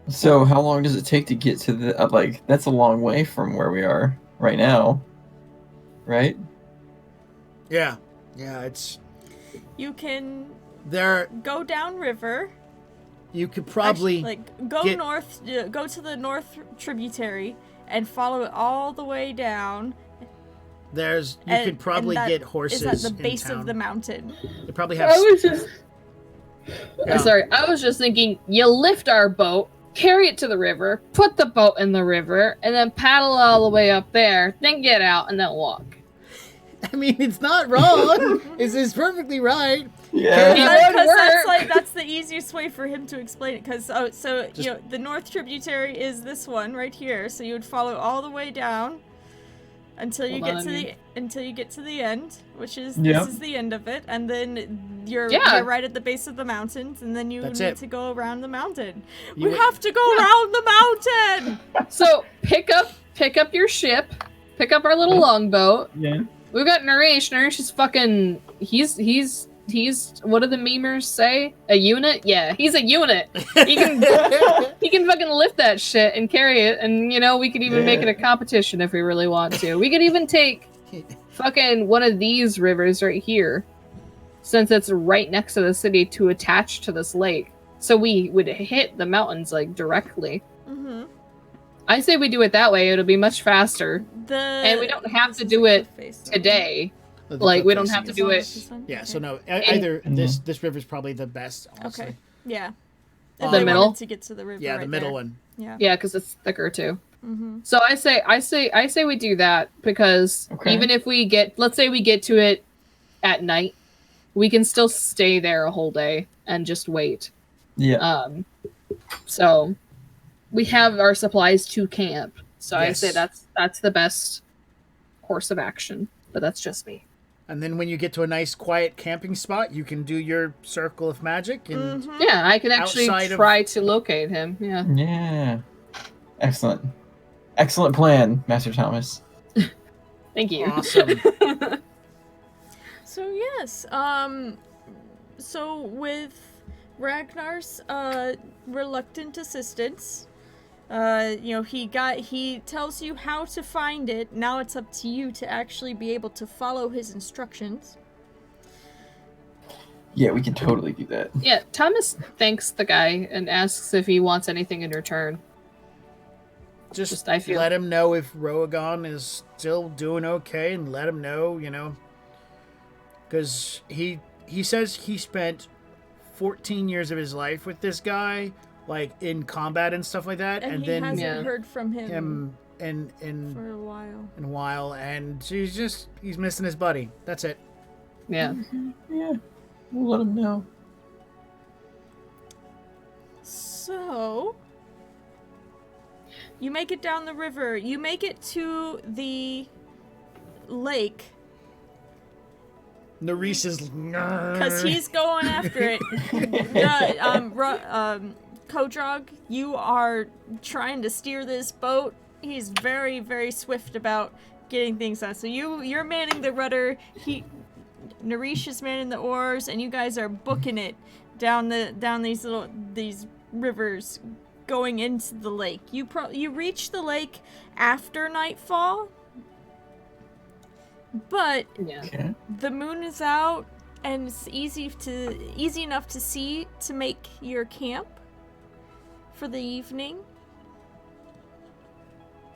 So how long does it take to get to the that's a long way from where we are right now, right? Yeah, it's You can there. go downriver. You could probably go get- north, go to the north tributary and follow it all the way down. you and- could probably and that get horses. Is at the in base town. of the mountain. They probably have. I was just Yeah. sorry. I was just thinking, you lift our boat, carry it to the river, put the boat in the river, and then paddle all the way up there, then get out and then walk. I mean, it's not wrong. It's perfectly right. Yeah. It would work. That's the easiest way for him to explain it. Because the north tributary is this one right here. So you would follow all the way down until you Hold get on. until you get to the end, which is Yep. this is the end of it, and then you're right at the base of the mountains, and then you That's need it. to go around the mountain. You We have to go around the mountain. So pick up your ship, pick up our little longboat. Yeah. We've got Naresh. Naresh is fucking. He's. What do the memers say? A unit? Yeah, he's a unit. He can. He can fucking lift that shit and carry it, and we could even make it a competition if we really want to. We could even take fucking one of these rivers right here, since it's right next to the city to attach to this lake. so we would hit the mountains like directly. Mm-hmm. I say we do it that way. It'll be much faster, The and we don't have this to is do a it cliff face, though. today. The Like, we don't cliff have to facing do is- it. Yeah, so Okay. no, And- either this river's probably the best. Honestly. Okay. Yeah. The If they middle? wanted to get to the river. Yeah, right the middle there. one. Yeah. Yeah, because it's thicker too. Mm-hmm. So I say we do that because Okay. even if let's say we get to it at night, we can still stay there a whole day and just wait. Yeah. So we have our supplies to camp. So I say Yes. that's the best course of action. But that's just me. And then when you get to a nice quiet camping spot, you can do your circle of magic and Mm-hmm. Yeah, I can actually Outside of- try to locate him. Yeah. Yeah. Excellent. Excellent plan, Master Thomas. Thank you. awesome. So yes, so with Ragnar's reluctant assistance, he tells you how to find it. Now it's up to you to actually be able to follow his instructions. Yeah, we can totally do that. Yeah, Thomas thanks the guy and asks if he wants anything in return. Just I feel- let him know if Roagon is still doing okay, and let him know, because he says he spent 14 years of his life with this guy, like in combat and stuff like that, And and he then hasn't Yeah. heard from him in for a while. a while, and he's missing his buddy. That's it. Yeah. Yeah. We'll let him know. So, you make it down the river. You make it to the lake Narice is because he's going after it. Kodrog, you are trying to steer this boat. He's very, very swift about getting things done. So you're manning the rudder. Narish is manning the oars, and you guys are booking it down these rivers going into the lake. You reach the lake after nightfall, but Yeah. Okay. the moon is out and it's easy enough to see to make your camp for the evening.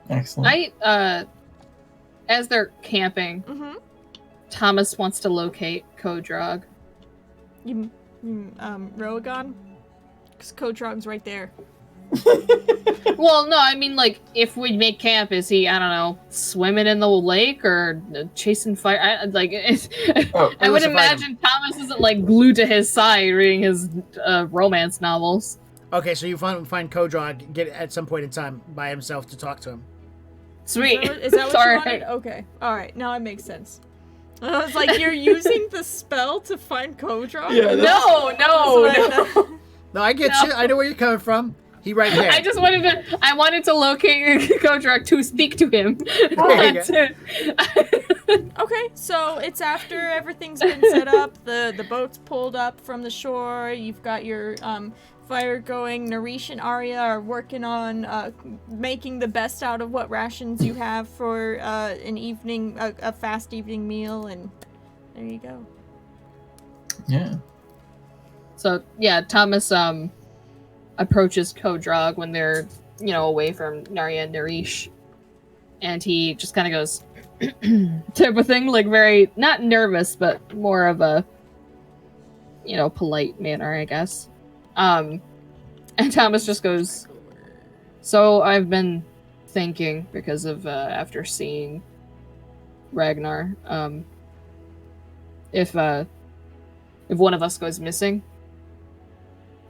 Excellent. As they're camping, Mm-hmm. Thomas wants to locate Kodrog. Roagon? Because Kodrog's right there. Well, no, I mean, like, if we make camp, is he, I don't know, swimming in the lake or chasing fire? I would Listen, imagine Thomas isn't, like, glued to his side reading his romance novels. Okay, so you find Kodrog get at some point in time by himself to talk to him. Sweet. Is that what Sorry. you wanted? Okay. Alright, now it makes sense. I was like, you're using the spell to find Kodrog? Yeah, No. No, I get you. I know where you're coming from. He right here. I wanted to locate Kodrog to speak to him. There you That's go. it. Okay, so it's after everything's been set up, the boat's pulled up from the shore, you've got your fire going. Narish and Arya are working on making the best out of what rations you have for a fast evening meal, and there you go. Yeah. So yeah, Thomas approaches Kodrog when they're away from Narya and Narish, and he just kind of goes type of thing, like very not nervous, but more of a polite manner, I guess. And Thomas just goes, "So I've been thinking because of after seeing Ragnar, if one of us goes missing."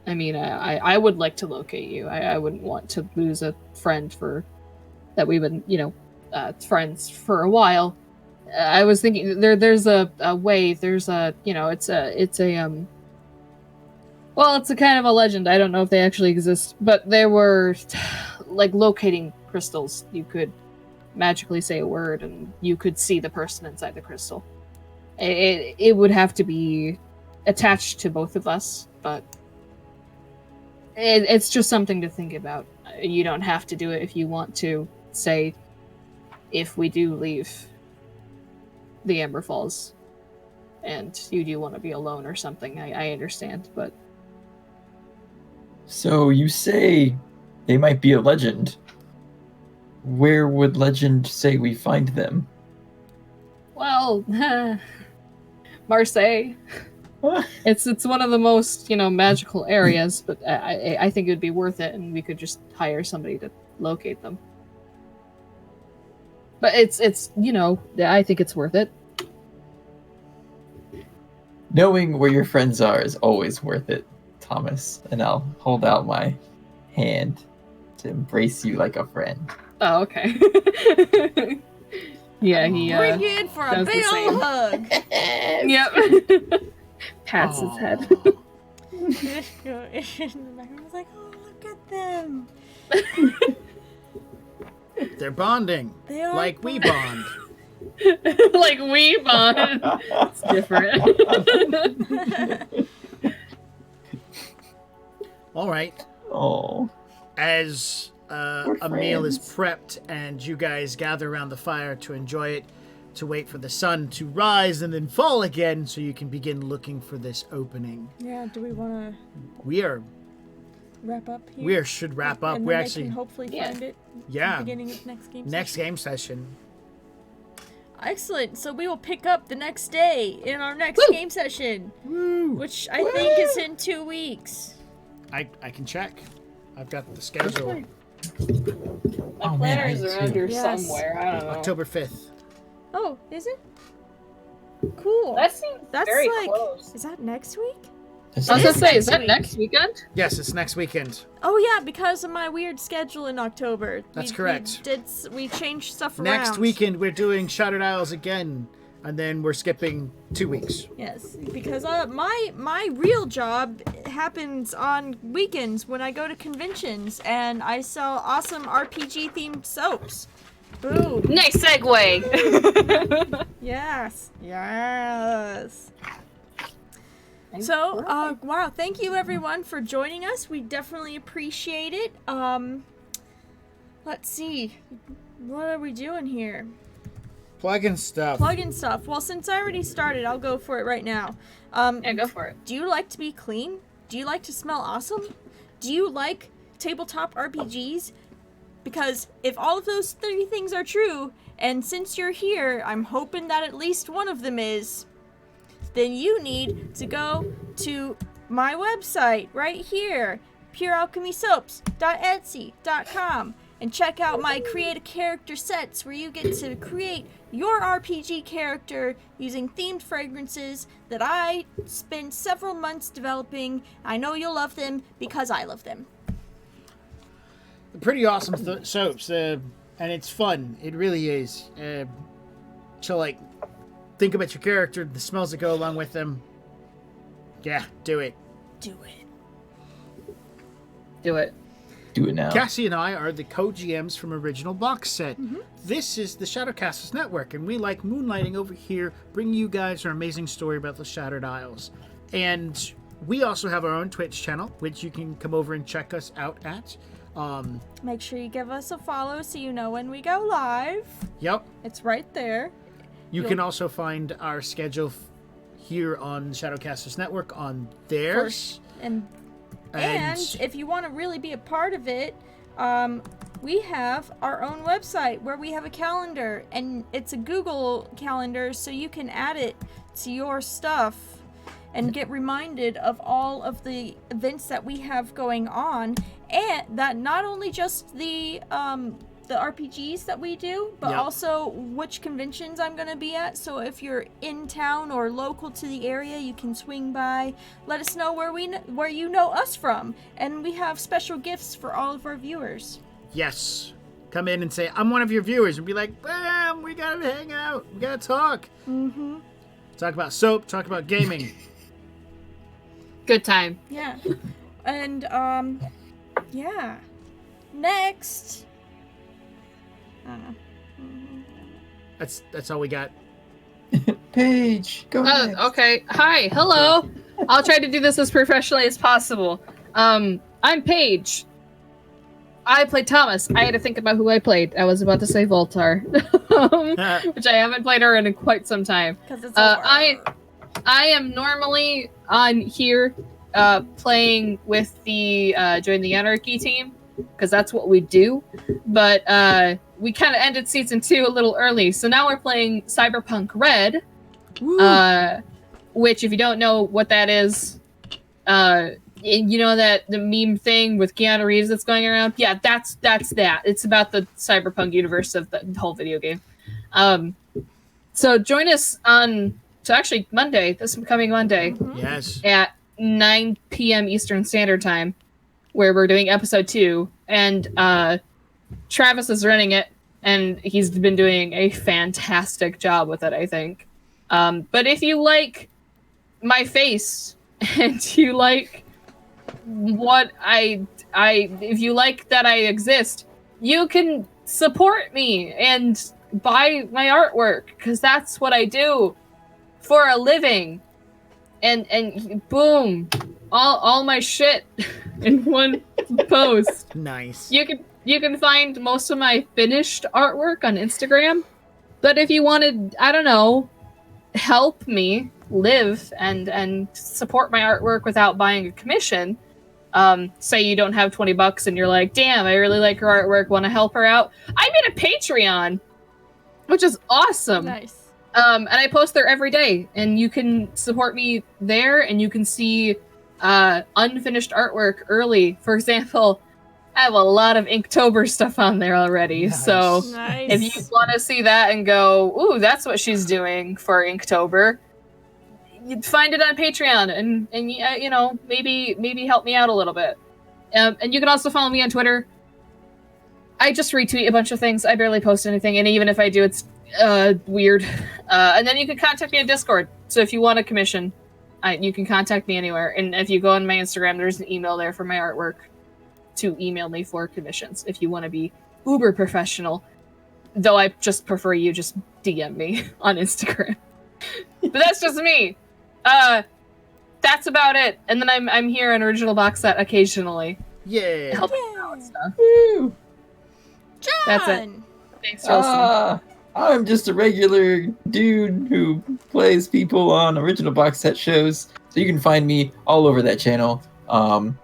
I mean, I would like to locate you. I wouldn't want to lose a friend that we've been, friends for a while. I was thinking there's a way. There's it's a kind of a legend. I don't know if they actually exist, but there were like locating crystals. You could magically say a word, and you could see the person inside the crystal. It would have to be attached to both of us, but. It's just something to think about. You don't have to do it if you want to. Say, if we do leave the Amber Falls, and you do want to be alone or something, I understand, but So you say they might be a legend. Where would legend say we find them? Well, Marseille. It's one of the most, magical areas, but I think it would be worth it, and we could just hire somebody to locate them. But it's I think it's worth it. Knowing where your friends are is always worth it, Thomas. And I'll hold out my hand to embrace you like a friend. Oh, okay. Yeah, he Bring you in for a does the big same. old hug. Yep. Pats his head. I was like, oh, look at them. They're bonding. They are Like we bond. Like we bond. It's different. All right. Oh. As We're a meal is friends. prepped and you guys gather around the fire to enjoy it, to wait for the sun to rise and then fall again so you can begin looking for this opening. Yeah, do we want to We wrap up here? should wrap up. And We then actually they can hopefully Yeah. find it yeah, at the beginning of next game next session. game session. Excellent. So we will pick up the next day in our next Woo! game session, Woo! which I think is in 2 weeks. I can check. I've got the schedule. My Oh, man, planner's I around too. here Yes. somewhere. I don't know. October 5th. Oh, is it? Cool. That seems That's very like, close. is that next week? This I was It gonna is say, is next that week. next weekend? Yes, it's next weekend. Oh yeah, because of my weird schedule in October. That's correct. We changed stuff around. Next weekend we're doing Shattered Isles again, and then we're skipping 2 weeks. Yes, because my real job happens on weekends when I go to conventions and I sell awesome RPG themed soaps. Boom. Nice segue. Yes. Yes. So, wow, thank you everyone for joining us. We definitely appreciate it. Let's see. What are we doing here? Plug-in stuff. Plug-in stuff. Well, since I already started, I'll go for it right now. Yeah, go for it. Do you like to be clean? Do you like to smell awesome? Do you like tabletop RPGs? Because if all of those 3 things are true, and since you're here, I'm hoping that at least one of them is, then you need to go to my website right here, purealchemysoaps.etsy.com, and check out my create a character sets where you get to create your RPG character using themed fragrances that I spent several months developing. I know you'll love them because I love them. Pretty awesome soaps, and it's fun. It really is. So, like, think about your character, the smells that go along with them. Yeah, do it. Do it. Do it. Do it now. Cassie and I are the co-GMs from Original Box Set. This is the Shadowcasters Network, and we like moonlighting over here, bringing you guys our amazing story about the Shattered Isles. And we also have our own Twitch channel, which you can come over and check us out at. Make sure you give us a follow so you know when we go live. Yep. It's right there. You can also find our schedule here on Shadowcasters Network on theirs. And if you want to really be a part of it, we have our own website where we have a calendar, and it's a Google calendar, so you can add it to your stuff and get reminded of all of the events that we have going on, and that not only just the RPGs that we do, but Yep. also which conventions I'm going to be at. So if you're in town or local to the area, you can swing by. Let us know where you know us from, and we have special gifts for all of our viewers. Yes. Come in and say, I'm one of your viewers, and be like, bam, we gotta hang out. We gotta talk. Mm-hmm. Talk about soap, talk about gaming. Good time. Yeah. And yeah. Next. That's all we got. Paige, go next. Okay. Hi. Hello. I'll try to do this as professionally as possible. I'm Paige. I played Thomas. I had to think about who I played. I was about to say Voltar, which I haven't played her in quite some time. Because it's I am normally on here playing with the Join the Anarchy team, because that's what we do. But we kind of ended season 2 a little early, so now we're playing Cyberpunk Red, which, if you don't know what that is, you know that the meme thing with Keanu Reeves that's going around? Yeah, that's that. It's about the Cyberpunk universe of the whole video game. So join us on, actually Monday, this coming Monday, Yes. at 9 p.m. Eastern Standard Time, where we're doing episode 2, and Travis is running it, and he's been doing a fantastic job with it, I think. But if you like my face, and you like what if you like that I exist, you can support me and buy my artwork, because that's what I do for a living. And boom, all my shit in one post. Nice. You can find most of my finished artwork on Instagram. But if you wanted, I don't know, help me live and support my artwork without buying a commission, say you don't have $20 and you're like, damn, I really like her artwork, want to help her out, I made a Patreon, which is awesome. Nice. And I post there every day, and you can support me there, and you can see unfinished artwork early. For example, I have a lot of Inktober stuff on there already. Nice. So Nice. if you want to see that and go, ooh, that's what she's doing for Inktober, you'd find it on Patreon, and you know, maybe help me out a little bit. And you can also follow me on Twitter. I just retweet a bunch of things. I barely post anything, and even if I do, it's weird. And then you can contact me on Discord. So if you want a commission, you can contact me anywhere. And if you go on my Instagram, there's an email there for my artwork to email me for commissions if you want to be uber professional. Though I just prefer you just DM me on Instagram. But that's just me. That's about it. And then I'm here on Original Box Set occasionally, Yeah. helping out and stuff. Woo! John! That's it. Thanks for listening. I'm just a regular dude who plays people on Original Box Set shows, so you can find me all over that channel.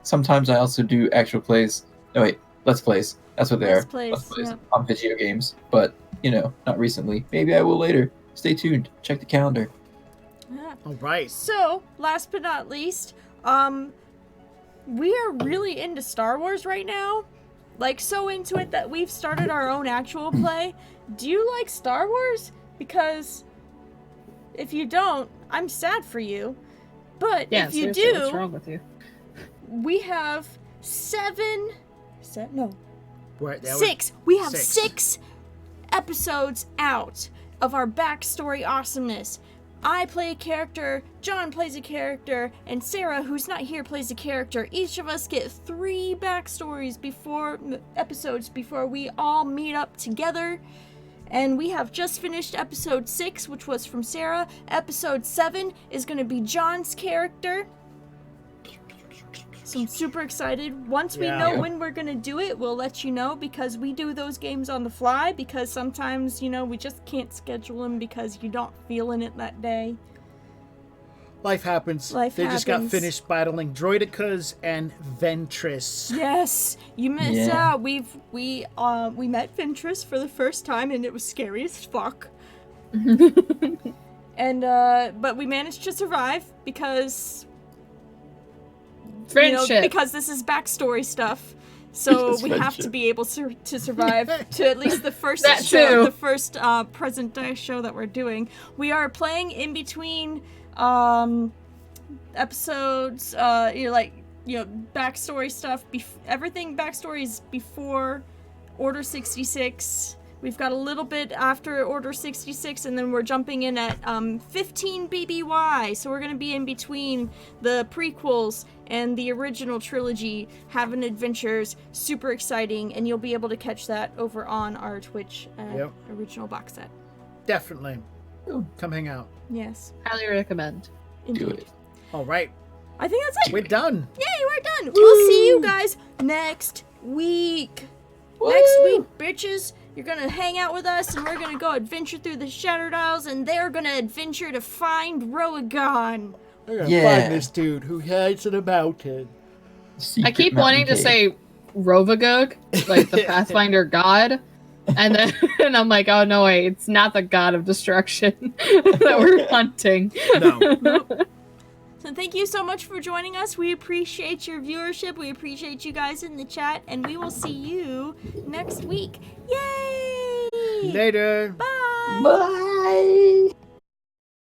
Sometimes I also do actual plays. No, wait, Let's Plays. That's what they Let's are. Plays, Let's Plays yep. on video games, but, you know, not recently. Maybe I will later. Stay tuned. Check the calendar. Yeah. All right. So, last but not least, we are really into Star Wars right now. Like, so into it that we've started our own actual play. Do you like Star Wars? Because if you don't, I'm sad for you. But Yeah, if you seriously, what's do, wrong with you? we have Right, that was- six. We have six. 6 episodes out of our backstory awesomeness. I play a character, John plays a character, and Sarah, who's not here, plays a character. Each of us get 3 backstories episodes before we all meet up together. And we have just finished episode 6, which was from Sarah. Episode 7 is going to be John's character. So I'm super excited. Once we Yeah. know when we're going to do it, we'll let you know, because we do those games on the fly, because sometimes, you know, we just can't schedule them because you don't feel in it that day. Life happens. Life They just got happens. finished battling Droidicas and Ventress. Yes, you missed Yeah. out. We met Ventress for the first time, and it was scary as fuck. And but we managed to survive because Friendship. because this is backstory stuff. So It's we have to friendship. be able to survive to at least the first That show, too. the first present day show that we're doing. We are playing in between episodes, backstory stuff. Everything backstory is before Order 66. We've got a little bit after Order 66, and then we're jumping in at 15 BBY. So we're going to be in between the prequels and the original trilogy, having adventures. Super exciting, and you'll be able to catch that over on our Twitch Yep. Original Box Set. Definitely. Ooh. Come hang out. Yes, Highly recommend. indeed. Do it. All right. I think that's it. We're done. Yay, we're done. We'll see you guys next week. Next Woo! week, bitches, you're gonna hang out with us, and we're gonna go adventure through the Shattered Isles, and they're gonna adventure to find Roagon. I gotta Yeah. find this dude who hides in a mountain. I Secret keep mountain wanting to cave. say Rovagog, like the Pathfinder god. And then and I'm like, oh no, wait, it's not the god of destruction that we're hunting. No. So thank you so much for joining us. We appreciate your viewership. We appreciate you guys in the chat, and we will see you next week. Yay! Later. Bye. Bye.